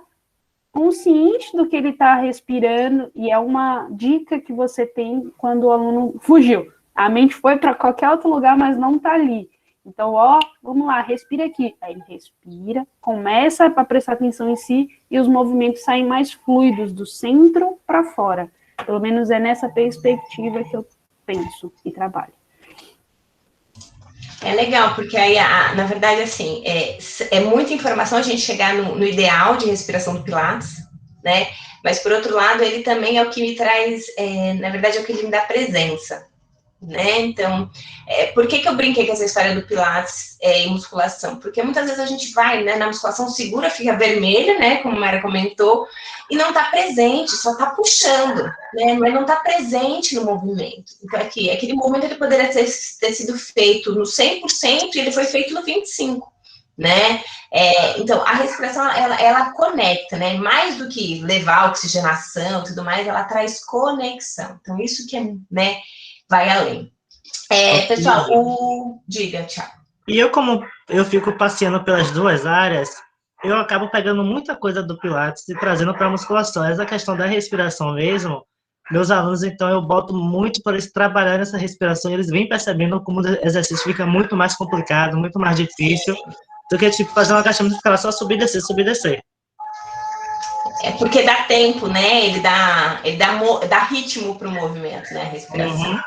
consciente do que ele está respirando, e é uma dica que você tem quando o aluno fugiu. A mente foi para qualquer outro lugar, mas não está ali. Então, vamos lá, respira aqui. Aí ele respira, começa a prestar atenção em si, e os movimentos saem mais fluidos, do centro para fora. Pelo menos é nessa perspectiva que eu penso e trabalho. É legal, porque aí, na verdade, assim, é muita informação a gente chegar no ideal de respiração do Pilates, né? Mas, por outro lado, ele também é o que me traz, na verdade, é o que ele me dá presença, né? Então, por que eu brinquei com essa história do Pilates e musculação? Porque muitas vezes a gente vai, né, na musculação, segura, fica vermelha, né, como a Mara comentou, e não está presente, só está puxando, né, mas não está presente no movimento. Então, aquele movimento ele poderia ter sido feito no 100% e ele foi feito no 25%. Né? Então, a respiração, ela conecta, né? Mais do que levar oxigenação e tudo mais, ela traz conexão. Então, isso que né, vai além. Pessoal, diga, Thiago. E eu, como eu fico passeando pelas duas áreas, eu acabo pegando muita coisa do Pilates e trazendo para a musculação. Essa questão da respiração mesmo, meus alunos, então, eu boto muito para eles trabalhar nessa respiração e eles vêm percebendo como o exercício fica muito mais complicado, muito mais difícil, do que, tipo, fazer um agachamento e ficar só subir e descer, subir e descer. Porque dá tempo, né? Ele dá ritmo para o movimento, né? A respiração. Uhum.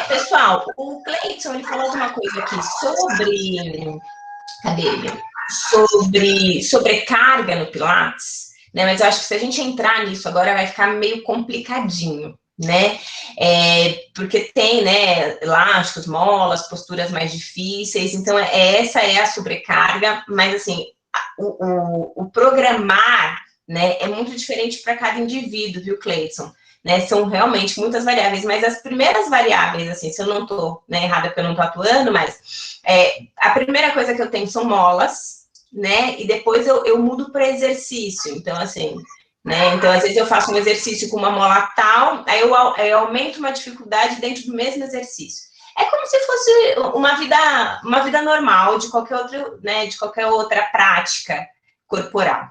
Pessoal, o Cleiton, ele falou de uma coisa aqui sobre... Cadê ele? Sobre sobrecarga no Pilates, né? Mas eu acho que se a gente entrar nisso agora vai ficar meio complicadinho, né? Porque tem, né, elásticos, molas, posturas mais difíceis, então essa é a sobrecarga, mas assim, o programar, né, é muito diferente para cada indivíduo, viu, Cleiton? Né, são realmente muitas variáveis, mas as primeiras variáveis, assim, se eu não estou, né, errada porque eu não estou atuando, mas a primeira coisa que eu tenho são molas, né, e depois eu mudo para exercício, então, assim, né, então, às vezes eu faço um exercício com uma mola tal, aí eu aumento uma dificuldade dentro do mesmo exercício. É como se fosse uma vida normal de qualquer outro, né, de qualquer outra prática corporal.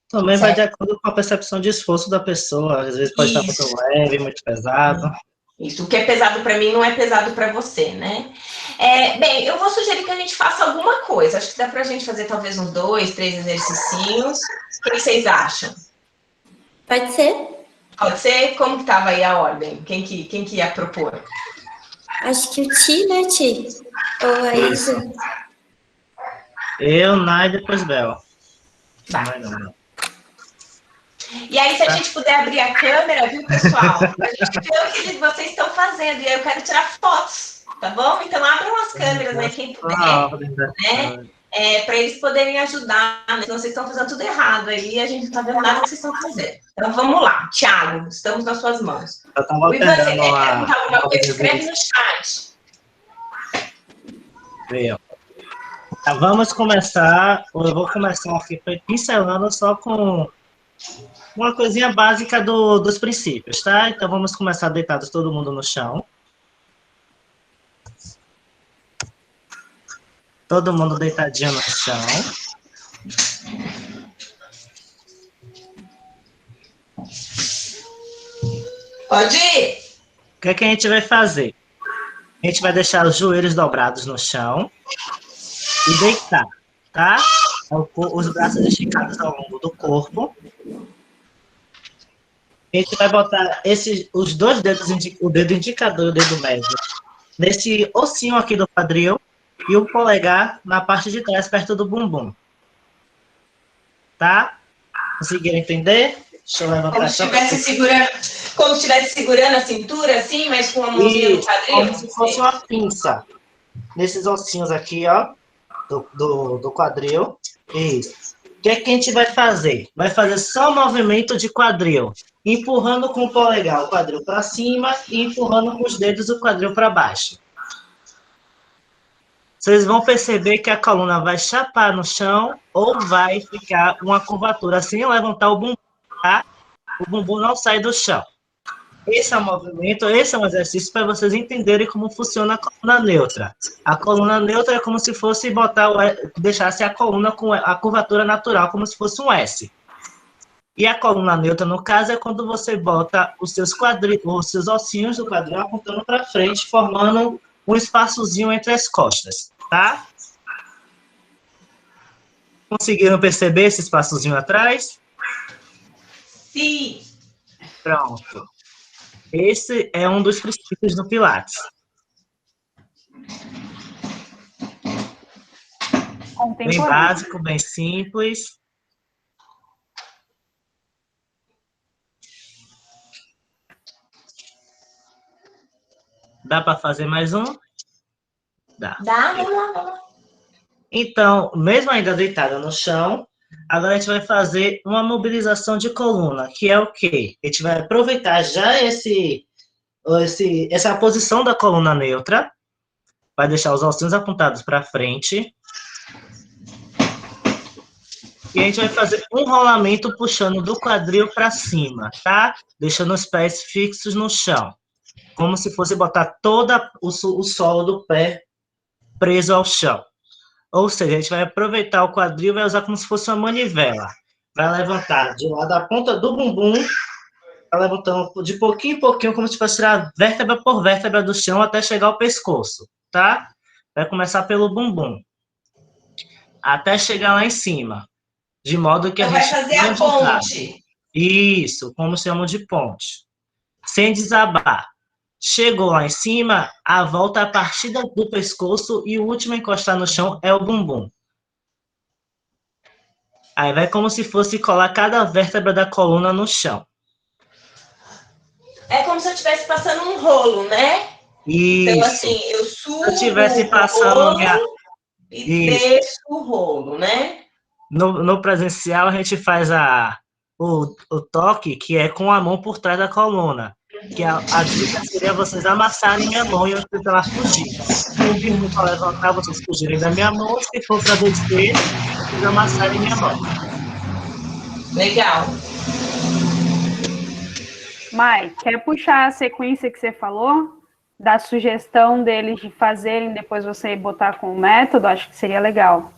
Também vai de acordo com a percepção de esforço da pessoa. Às vezes pode estar muito leve, muito pesado. Isso, o que é pesado para mim não é pesado para você, né? Bem, eu vou sugerir que a gente faça alguma coisa. Acho que dá para a gente fazer talvez uns 2, 3 exercícios. O que vocês acham? Pode ser? Pode ser? Como que estava aí a ordem? Quem que ia propor? Acho que o Ti, né, Ti? Ou a Isa? Eu, Nai e depois Bel. Não. E aí, se a gente puder abrir a câmera, viu, pessoal? A gente vê o que vocês estão fazendo. E aí eu quero tirar fotos, tá bom? Então, abram as câmeras, né? Quem puder, né? Para eles poderem ajudar, né? Senão vocês estão fazendo tudo errado aí e a gente não está vendo nada que vocês estão fazendo. Então, vamos lá. Thiago, estamos nas suas mãos. Eu estava perguntando alguma coisa, escreve no chat. Vamos começar, eu vou começar aqui pincelando só com uma coisinha básica dos princípios, tá? Então vamos começar deitados todo mundo no chão. Todo mundo deitadinho no chão. Pode ir. O que é que a gente vai fazer? A gente vai deixar os joelhos dobrados no chão e deitar, tá? Os braços esticados ao longo do corpo. A gente vai botar os dois dedos, o dedo indicador e o dedo médio, nesse ossinho aqui do quadril e o polegar na parte de trás, perto do bumbum. Tá? Conseguiram entender? Deixa eu levantar. Como se estivesse segurando a cintura, assim, mas com a mãozinha no quadril? Como se fosse uma pinça. Nesses ossinhos aqui, ó, do quadril. Isso. O que é que a gente vai fazer? Vai fazer só o movimento de quadril, empurrando com o polegar o quadril para cima e empurrando com os dedos o quadril para baixo. Vocês vão perceber que a coluna vai chapar no chão ou vai ficar uma curvatura sem levantar o bumbum, tá? O bumbum não sai do chão. Esse é um movimento, esse é um exercício para vocês entenderem como funciona a coluna neutra. A coluna neutra é como se fosse deixasse a coluna com a curvatura natural, como se fosse um S. E a coluna neutra, no caso, é quando você bota os seus ossinhos do quadril apontando para frente, formando um espaçozinho entre as costas, tá? Conseguiram perceber esse espaçozinho atrás? Sim. Pronto. Esse é um dos princípios do Pilates. Bem básico, bem simples. Dá para fazer mais um? Dá. Dá, vamos lá, vamos lá. Então, mesmo ainda deitada no chão, agora a gente vai fazer uma mobilização de coluna, que é o quê? A gente vai aproveitar já essa posição da coluna neutra, vai deixar os ossinhos apontados para frente, e a gente vai fazer um rolamento puxando do quadril para cima, tá? Deixando os pés fixos no chão, como se fosse botar todo o solo do pé preso ao chão. Ou seja, a gente vai aproveitar o quadril e vai usar como se fosse uma manivela. Vai levantar de lado a ponta do bumbum, vai levantando de pouquinho em pouquinho, como se fosse tirar vértebra por vértebra do chão até chegar ao pescoço, tá? Vai começar pelo bumbum, até chegar lá em cima, de modo que Então a vai gente... fazer a ponte. Isso, como chamamos de ponte. Sem desabar. Chegou lá em cima, a volta a partir do pescoço e o último a encostar no chão é o bumbum. Aí vai como se fosse colar cada vértebra da coluna no chão. É como se eu estivesse passando um rolo, né? Isso. Então, assim, eu subo Se eu estivesse o passando rolo e desço o rolo, né? No presencial, a gente faz o toque, que é com a mão por trás da coluna. Que a dica seria vocês amassarem a mão e eu tento ela fugir. Se o bumbum para levantar, vocês fugirem da minha mão. Se for para descer, vocês amassarem minha mão. Legal. Mai, quer puxar a sequência que você falou? Da sugestão deles de fazerem, depois você botar com o método? Acho que seria legal.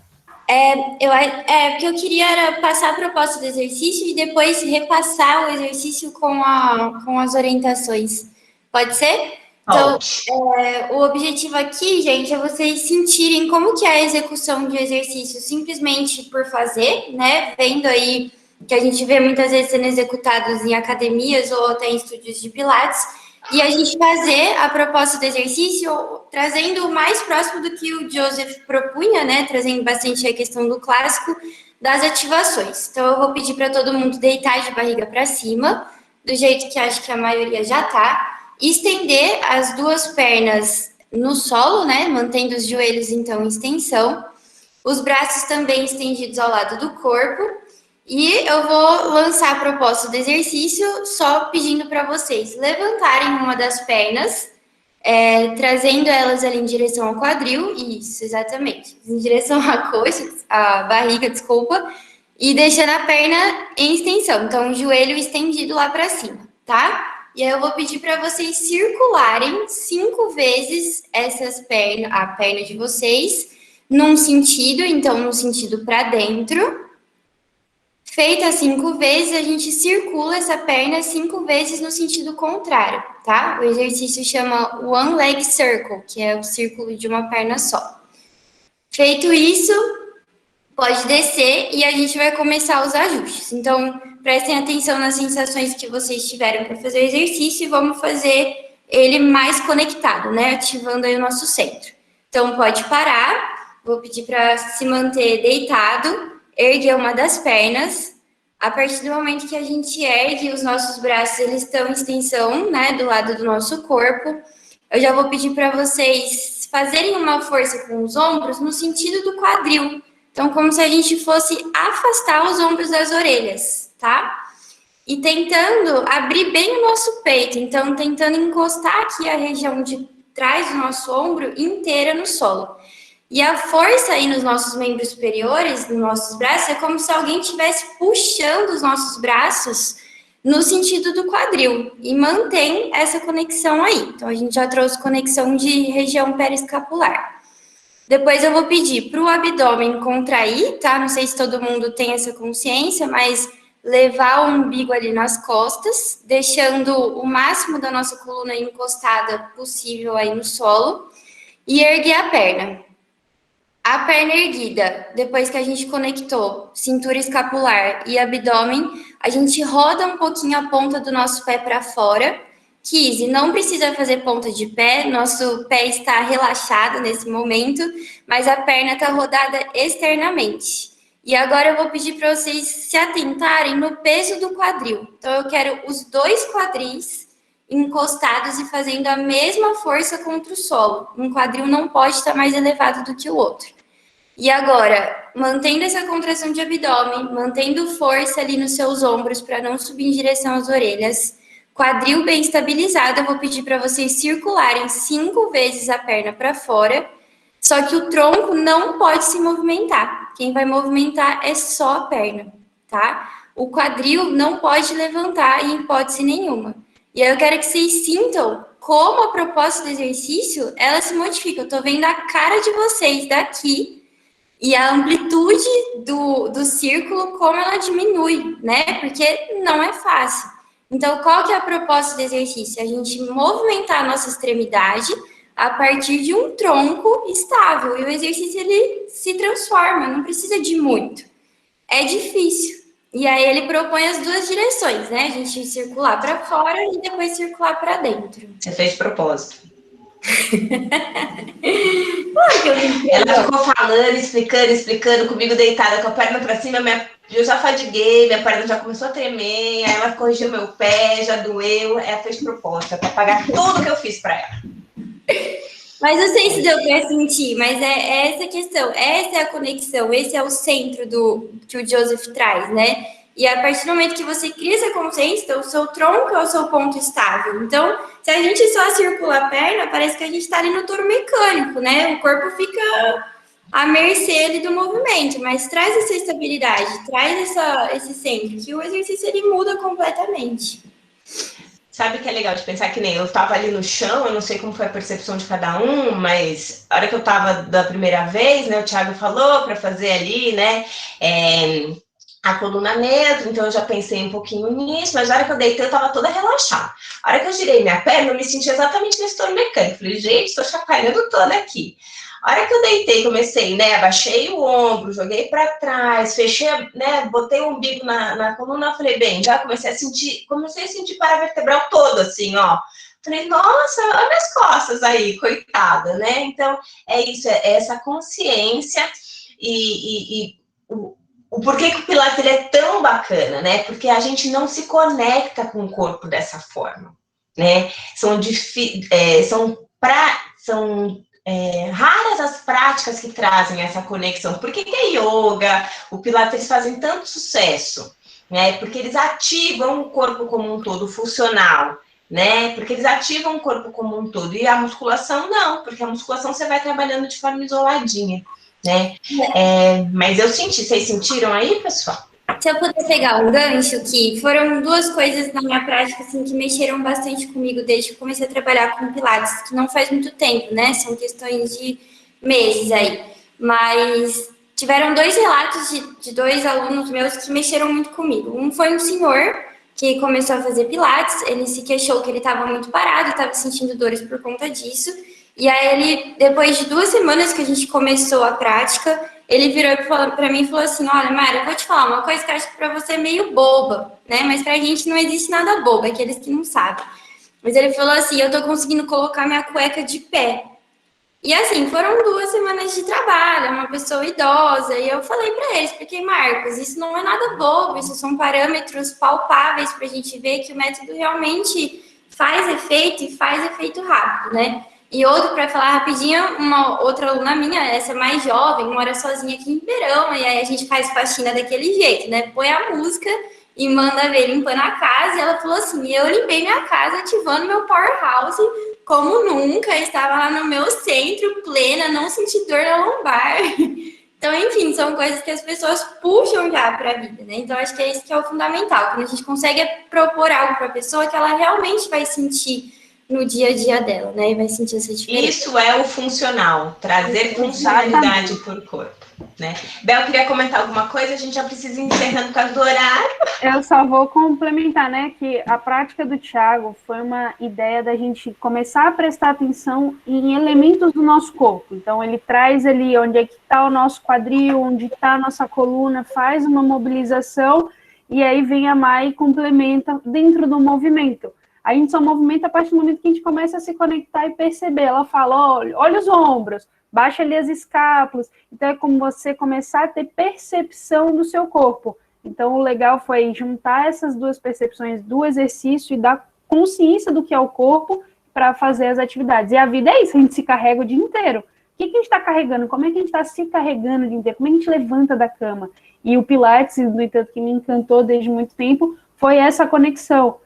Porque eu queria era passar a proposta do exercício e depois repassar o exercício com as orientações. Pode ser? Então, o objetivo aqui, gente, é vocês sentirem como que é a execução de exercício simplesmente por fazer, né? Vendo aí que a gente vê muitas vezes sendo executados em academias ou até em estúdios de pilates, e a gente fazer a proposta do exercício trazendo o mais próximo do que o Joseph propunha, né? Trazendo bastante a questão do clássico das ativações. Então, eu vou pedir para todo mundo deitar de barriga para cima, do jeito que acho que a maioria já tá, estender as duas pernas no solo, né? Mantendo os joelhos, então, em extensão, os braços também estendidos ao lado do corpo. E eu vou lançar a proposta do exercício só pedindo para vocês levantarem uma das pernas, trazendo elas ali em direção ao quadril, isso, exatamente, em direção à coxa, à barriga, desculpa, e deixando a perna em extensão, então o joelho estendido lá para cima, tá? E aí eu vou pedir para vocês circularem 5 vezes a perna de vocês, num sentido, então no sentido para dentro. Feita 5 vezes, a gente circula essa perna 5 vezes no sentido contrário, tá? O exercício chama One Leg Circle, que é o círculo de uma perna só. Feito isso, pode descer e a gente vai começar os ajustes. Então, prestem atenção nas sensações que vocês tiveram para fazer o exercício e vamos fazer ele mais conectado, né? Ativando aí o nosso centro. Então, pode parar. Vou pedir para se manter deitado. Erguer uma das pernas. A partir do momento que a gente ergue, os nossos braços eles estão em extensão, né, do lado do nosso corpo. Eu já vou pedir para vocês fazerem uma força com os ombros no sentido do quadril. Então, como se a gente fosse afastar os ombros das orelhas, tá? E tentando abrir bem o nosso peito. Então, tentando encostar aqui a região de trás do nosso ombro inteira no solo. E a força aí nos nossos membros superiores, nos nossos braços, é como se alguém estivesse puxando os nossos braços no sentido do quadril. E mantém essa conexão aí. Então, a gente já trouxe conexão de região periescapular. Depois eu vou pedir para o abdômen contrair, tá? Não sei se todo mundo tem essa consciência, mas levar o umbigo ali nas costas, deixando o máximo da nossa coluna encostada possível aí no solo. E erguer a perna. A perna erguida, depois que a gente conectou cintura escapular e abdômen, a gente roda um pouquinho a ponta do nosso pé para fora. Kizzy, não precisa fazer ponta de pé, nosso pé está relaxado nesse momento, mas a perna está rodada externamente. E agora eu vou pedir para vocês se atentarem no peso do quadril. Então eu quero os 2 quadris encostados e fazendo a mesma força contra o solo. Um quadril não pode estar mais elevado do que o outro. E agora, mantendo essa contração de abdômen, mantendo força ali nos seus ombros para não subir em direção às orelhas, quadril bem estabilizado, eu vou pedir para vocês circularem 5 vezes a perna para fora, só que o tronco não pode se movimentar. Quem vai movimentar é só a perna, tá? O quadril não pode levantar em hipótese nenhuma. E aí eu quero que vocês sintam como a proposta do exercício, ela se modifica. Eu tô vendo a cara de vocês daqui e a amplitude do círculo, como ela diminui, né? Porque não é fácil. Então, qual que é a proposta do exercício? A gente movimentar a nossa extremidade a partir de um tronco estável. E o exercício, ele se transforma, não precisa de muito. É difícil. E aí ele propõe as 2 direções, né? A gente circular para fora e depois circular para dentro. Você fez de propósito. Claro que eu Ela ficou falando, explicando comigo deitada com a perna para cima, eu já fadiguei, minha perna já começou a tremer, aí ela corrigiu meu pé, já doeu, ela fez de propósito, para pagar tudo que eu fiz para ela. Mas não sei se deu para sentir, mas é essa questão, essa é a conexão, esse é o centro que o Joseph traz, né? E a partir do momento que você cria essa consciência, então, o seu tronco é o seu ponto estável. Então, se a gente só circula a perna, parece que a gente está ali no touro mecânico, né? O corpo fica à mercê ali do movimento, mas traz essa estabilidade, traz esse centro, que o exercício ele muda completamente. Sabe o que é legal de pensar? Que nem eu tava ali no chão, eu não sei como foi a percepção de cada um, mas a hora que eu tava da primeira vez, né, o Thiago falou para fazer ali, né, a coluna neutra, então eu já pensei um pouquinho nisso, mas a hora que eu deitei, eu tava toda relaxada. A hora que eu girei minha perna, eu me senti exatamente nesse touro mecânico. Falei, gente, tô chacoalhando toda aqui. A hora que eu deitei, comecei, né, abaixei o ombro, joguei para trás, fechei, né, botei o umbigo na coluna, falei, bem, já comecei a sentir paravertebral todo, assim, ó. Falei, nossa, olha minhas costas aí, coitada, né? Então, é isso, é essa consciência e o porquê que o Pilates ele é tão bacana, né? Porque a gente não se conecta com o corpo dessa forma, né? São raras as práticas que trazem essa conexão. Por que a yoga, o Pilates, eles fazem tanto sucesso? Né? Porque eles ativam o corpo como um todo funcional, né? Porque eles ativam o corpo como um todo. E a musculação não, porque a musculação você vai trabalhando de forma isoladinha, né? Mas eu senti, vocês sentiram aí, pessoal? Se eu puder pegar um gancho, que foram 2 coisas na minha prática assim, que mexeram bastante comigo desde que eu comecei a trabalhar com Pilates, que não faz muito tempo, né? São questões de meses aí. Mas tiveram 2 relatos de 2 alunos meus que mexeram muito comigo. Um foi um senhor que começou a fazer Pilates, ele se queixou que ele estava muito parado, estava sentindo dores por conta disso. E aí ele, depois de 2 semanas que a gente começou a prática, ele virou para mim e falou assim, olha, Mara, eu vou te falar uma coisa que eu acho que para você é meio boba, né? Mas pra gente não existe nada bobo, é aqueles que não sabem. Mas ele falou assim, eu tô conseguindo colocar minha cueca de pé. E assim, foram 2 semanas de trabalho, uma pessoa idosa, e eu falei para ele, expliquei, Marcos, isso não é nada bobo, isso são parâmetros palpáveis pra gente ver que o método realmente faz efeito e faz efeito rápido, né? E outro, para falar rapidinho, uma outra aluna minha, essa mais jovem, mora sozinha aqui em Ribeirão, e aí a gente faz faxina daquele jeito, né? Põe a música e manda ver limpando a casa, e ela falou assim, eu limpei minha casa ativando meu powerhouse como nunca, estava lá no meu centro, plena, não senti dor na lombar. Então, enfim, são coisas que as pessoas puxam já para a vida, né? Então, acho que é isso que é o fundamental, quando a gente consegue propor algo para a pessoa que ela realmente vai sentir no dia a dia dela, né? E vai sentir essa diferença. Isso é o funcional, trazer funcionalidade para o corpo, né? Bel, queria comentar alguma coisa? A gente já precisa ir encerrando por causa do horário. Eu só vou complementar, né, que a prática do Thiago foi uma ideia da gente começar a prestar atenção em elementos do nosso corpo. Então, ele traz ali onde é que está o nosso quadril, onde está a nossa coluna, faz uma mobilização, e aí vem a Mai e complementa dentro do movimento. A gente só movimenta a partir do momento que a gente começa a se conectar e perceber. Ela fala, olha os ombros, baixa ali as escápulas. Então, é como você começar a ter percepção do seu corpo. Então, o legal foi juntar essas 2 percepções do exercício e da consciência do que é o corpo para fazer as atividades. E a vida é isso, a gente se carrega o dia inteiro. O que a gente está carregando? Como é que a gente está se carregando o dia inteiro? Como é que a gente levanta da cama? E o Pilates, no entanto, que me encantou desde muito tempo, foi essa conexão.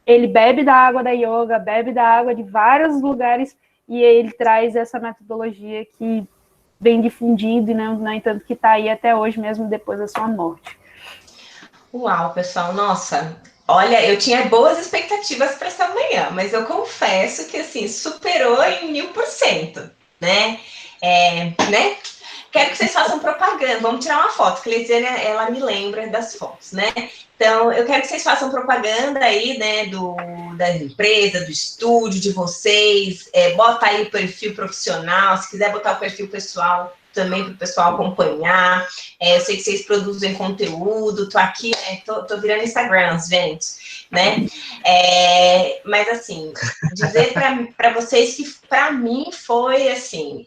Ele bebe da água da yoga, bebe da água de vários lugares, e ele traz essa metodologia que vem difundindo, e no entanto, que está aí até hoje, mesmo depois da sua morte. Uau, pessoal, nossa, olha, eu tinha boas expectativas para essa manhã, mas eu confesso que, assim, superou em 1000%, né? Né? Quero que vocês façam propaganda, vamos tirar uma foto, que a Lisiane, ela me lembra das fotos, né? Então, eu quero que vocês façam propaganda aí, né, da empresa, do estúdio, de vocês, bota aí o perfil profissional, se quiser botar o perfil pessoal, também para o pessoal acompanhar. Eu sei que vocês produzem conteúdo, tô aqui, né, tô virando Instagram, gente, né? Mas, assim, dizer para vocês que, para mim, foi, assim,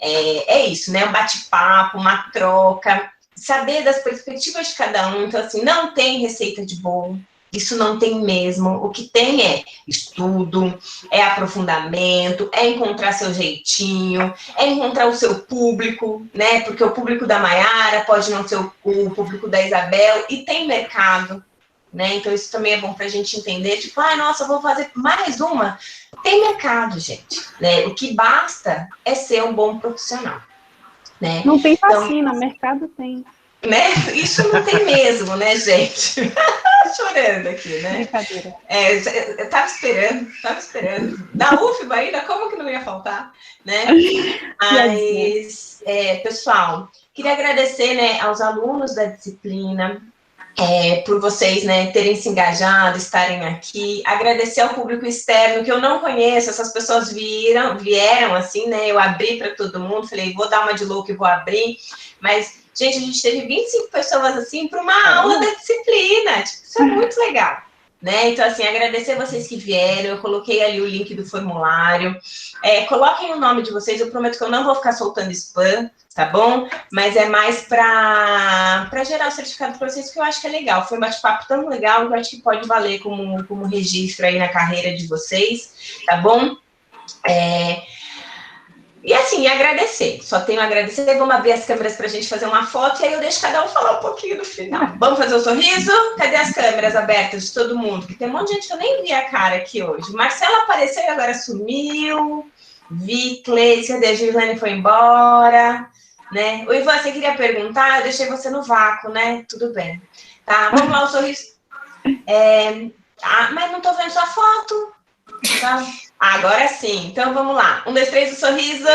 isso, né? Um bate-papo, uma troca, saber das perspectivas de cada um. Então, assim, não tem receita de bolo, isso não tem mesmo. O que tem é estudo, é aprofundamento, é encontrar seu jeitinho, é encontrar o seu público, né? Porque o público da Maiara pode não ser o público da Isabel, e tem mercado, né? Então, isso também é bom para a gente entender, tipo, nossa, eu vou fazer mais uma. Tem mercado, gente, né? O que basta é ser um bom profissional, né? Não tem vacina, então, mercado tem. Né? Isso não tem mesmo, né, gente? Chorando aqui, né? Brincadeira. Eu tava esperando. Da UFBA ainda, como que não ia faltar, né? Mas, pessoal, queria agradecer, né, aos alunos da disciplina, por vocês, né, terem se engajado, estarem aqui. Agradecer ao público externo, que eu não conheço, essas pessoas vieram assim, né? Eu abri para todo mundo, falei, vou dar uma de louco e vou abrir, mas... Gente, a gente teve 25 pessoas, assim, para uma aula da disciplina. Tipo, isso é muito legal, né? Então, assim, agradecer vocês que vieram. Eu coloquei ali o link do formulário. Coloquem o nome de vocês. Eu prometo que eu não vou ficar soltando spam, tá bom? Mas é mais para gerar o certificado para vocês, que eu acho que é legal. Foi um bate-papo tão legal que eu acho que pode valer como registro aí na carreira de vocês, tá bom? E assim, agradecer, só tenho a agradecer. Vamos abrir as câmeras para a gente fazer uma foto e aí eu deixo cada um falar um pouquinho no final. Vamos fazer o sorriso? Cadê as câmeras abertas de todo mundo? Porque tem um monte de gente que eu nem vi a cara aqui hoje. Marcela apareceu e agora sumiu. Vi, Cleice, cadê? A Gislaine foi embora, né? O Ivan, você queria perguntar? Eu deixei você no vácuo, né? Tudo bem. Tá, vamos lá, o sorriso. Mas não tô vendo sua foto. Tá? Agora sim, então vamos lá. 1, 2, 3, o sorriso.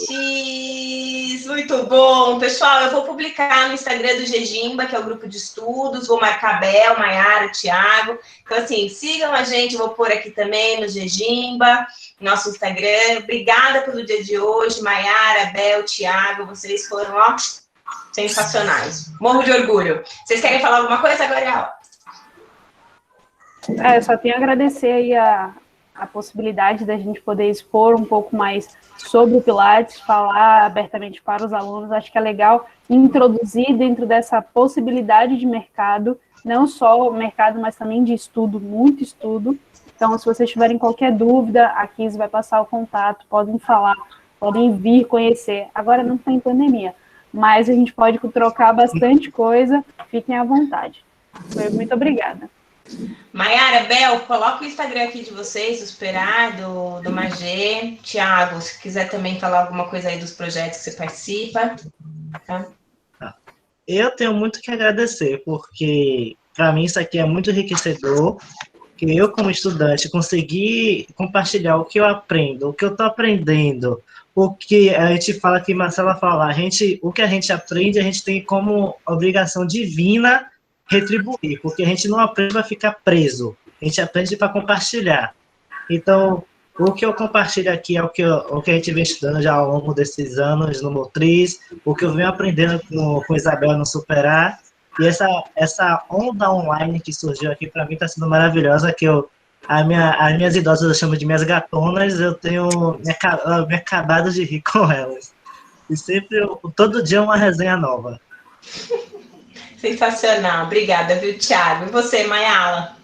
X, muito bom. Pessoal, eu vou publicar no Instagram do Gegimba, que é o grupo de estudos. Vou marcar a Bel, Maiara, Thiago. Então, assim, sigam a gente. Vou pôr aqui também no Gegimba, nosso Instagram. Obrigada pelo dia de hoje, Maiara, Bel, Thiago. Vocês foram, ó, sensacionais. Morro de orgulho. Vocês querem falar alguma coisa agora? Só tenho a agradecer aí a possibilidade da gente poder expor um pouco mais sobre o Pilates, falar abertamente para os alunos. Acho que é legal introduzir dentro dessa possibilidade de mercado, não só o mercado, mas também de estudo, muito estudo. Então, se vocês tiverem qualquer dúvida, a Kiz vai passar o contato, podem falar, podem vir conhecer. Agora não tem pandemia, mas a gente pode trocar bastante coisa, fiquem à vontade. Muito obrigada. Maiara, Bel, coloca o Instagram aqui de vocês, o Esperar, do Magê. Thiago, se quiser também falar alguma coisa aí dos projetos que você participa. Tá? Eu tenho muito que agradecer, porque para mim isso aqui é muito enriquecedor, que eu, como estudante, consegui compartilhar o que eu aprendo, o que eu estou aprendendo, o que a gente fala, que Marcela fala, o que a gente aprende, a gente tem como obrigação divina retribuir, porque a gente não aprende para ficar preso, a gente aprende para compartilhar. Então, o que eu compartilho aqui é o que a gente vem estudando já ao longo desses anos no Motriz, o que eu venho aprendendo com Isabel no Superar, e essa onda online que surgiu aqui, para mim, está sendo maravilhosa, que as minhas idosas eu chamo de minhas gatonas, eu tenho me acabado de rir com elas. E sempre, todo dia, uma resenha nova. Sensacional, obrigada, viu, Thiago? E você, Mayala?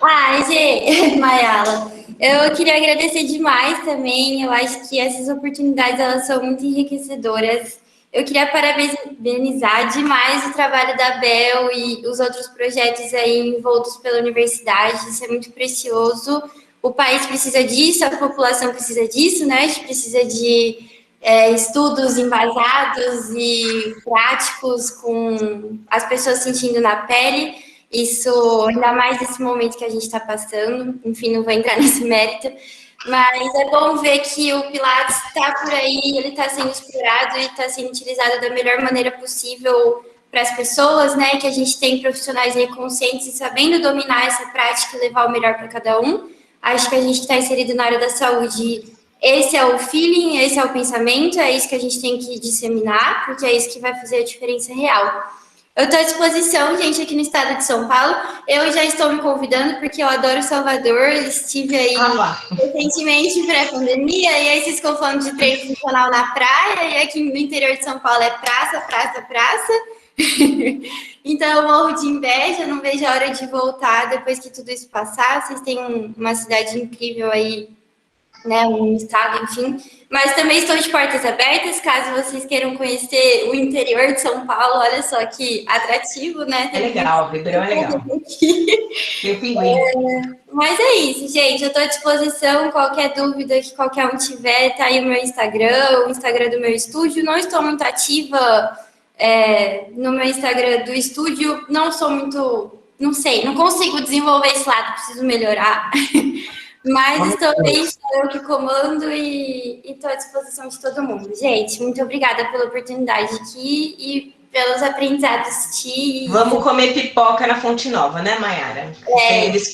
Ai, gente, Mayala, eu queria agradecer demais também. Eu acho que essas oportunidades elas são muito enriquecedoras. Eu queria parabenizar demais o trabalho da Bel e os outros projetos aí envoltos pela universidade. Isso é muito precioso. O país precisa disso, a população precisa disso, né? A gente precisa de estudos embasados e práticos com as pessoas sentindo na pele. Isso, ainda mais nesse momento que a gente está passando, enfim, não vou entrar nesse mérito, mas é bom ver que o Pilates está por aí, ele está sendo explorado e está sendo utilizado da melhor maneira possível para as pessoas, né? Que a gente tem profissionais aí conscientes e sabendo dominar essa prática e levar o melhor para cada um. Acho que a gente está inserido na área da saúde. Esse é o feeling, esse é o pensamento, é isso que a gente tem que disseminar, porque é isso que vai fazer a diferença real. Eu estou à disposição, gente, aqui no estado de São Paulo. Eu já estou me convidando, porque eu adoro Salvador. Estive aí recentemente, pré-pandemia, e aí vocês ficam falando de treino funcional na praia, e aqui no interior de São Paulo é praça, praça, praça. Então eu morro de inveja, não vejo a hora de voltar depois que tudo isso passar. Vocês têm uma cidade incrível aí, né, um estado, enfim. Mas também estou de portas abertas, caso vocês queiram conhecer o interior de São Paulo. Olha só que atrativo, né? É legal, Ribeirão é legal. Tem o pinguim. Mas é isso, gente. Eu estou à disposição. Qualquer dúvida que qualquer um tiver, tá aí o meu Instagram, o Instagram do meu estúdio. Não estou muito ativa no meu Instagram do estúdio. Não sou muito, não sei, não consigo desenvolver esse lado, preciso melhorar. Mas também sou eu que comando e estou à disposição de todo mundo. Gente, muito obrigada pela oportunidade aqui e pelos aprendizados, Ti. Vamos comer pipoca na Fonte Nova, né, Mayara? Eles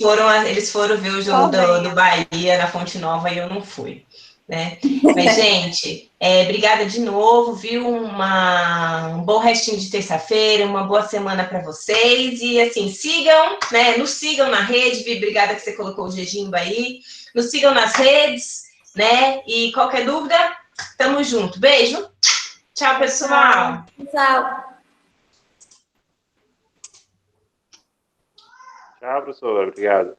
foram ver o jogo do Bahia na Fonte Nova e eu não fui. Né? Mas, gente, obrigada de novo, viu? Um bom restinho de terça-feira, uma boa semana para vocês. E assim, sigam, né? Nos sigam na rede, Vi, obrigada que você colocou o Jejimba aí. Nos sigam nas redes, né? E qualquer dúvida, tamo junto. Beijo. Tchau, pessoal. Tchau. Tchau, professor. Obrigado.